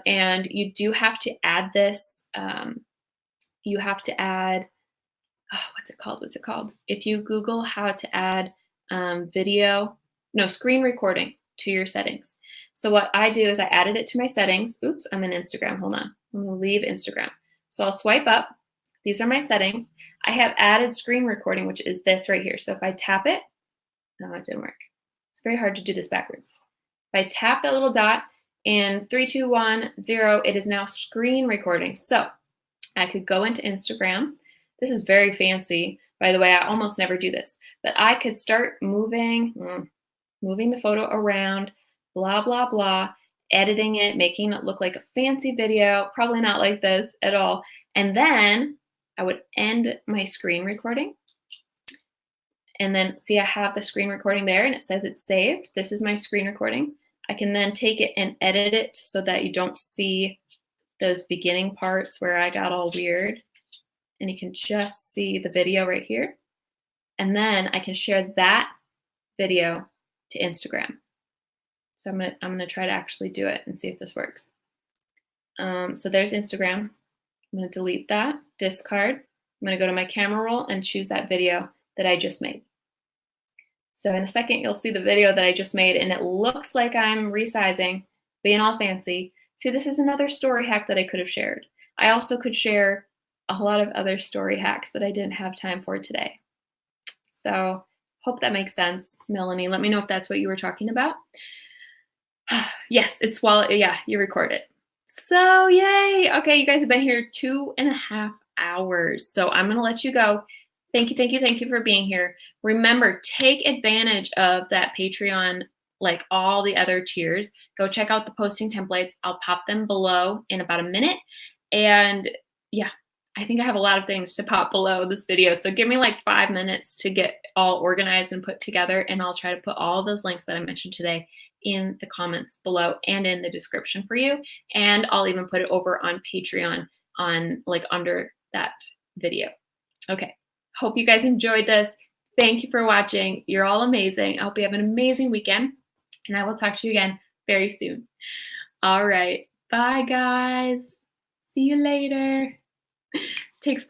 Speaker 1: and you do have to add this. You have to add, what's it called? If you Google how to add screen recording to your settings. So what I do is I added it to my settings. Oops, I'm in Instagram. Hold on. Let me leave Instagram. So I'll swipe up. These are my settings. I have added screen recording, which is this right here. So if I tap it, no, it didn't work. It's very hard to do this backwards. If I tap that little dot in 3, 2, 1, 0, it is now screen recording. So I could go into Instagram. This is very fancy. By the way, I almost never do this, but I could start moving the photo around, blah, blah, blah, editing it, making it look like a fancy video, probably not like this at all. And then I would end my screen recording. And then see, I have the screen recording there and it says it's saved. This is my screen recording. I can then take it and edit it so that you don't see those beginning parts where I got all weird. And you can just see the video right here. And then I can share that video to Instagram. So I'm gonna try to actually do it and see if this works. So there's Instagram. I'm going to delete that, discard. I'm going to go to my camera roll and choose that video that I just made. So in a second, you'll see the video that I just made, and it looks like I'm resizing, being all fancy. See, this is another story hack that I could have shared. I also could share a lot of other story hacks that I didn't have time for today. So hope that makes sense, Melanie. Let me know if that's what you were talking about. Yes, yeah, you recorded. So yay. Okay, you guys have been here 2.5 hours. So I'm going to let you go. Thank you, thank you, thank you for being here. Remember, take advantage of that Patreon, like all the other tiers. Go check out the posting templates. I'll pop them below in about a minute. And yeah, I think I have a lot of things to pop below this video. So give me like 5 minutes to get all organized and put together. And I'll try to put all those links that I mentioned today in the comments below and in the description for you. And I'll even put it over on Patreon on like under that video. Okay. Hope you guys enjoyed this. Thank you for watching. You're all amazing. I hope you have an amazing weekend, and I will talk to you again very soon. All right. Bye, guys. See you later. Takes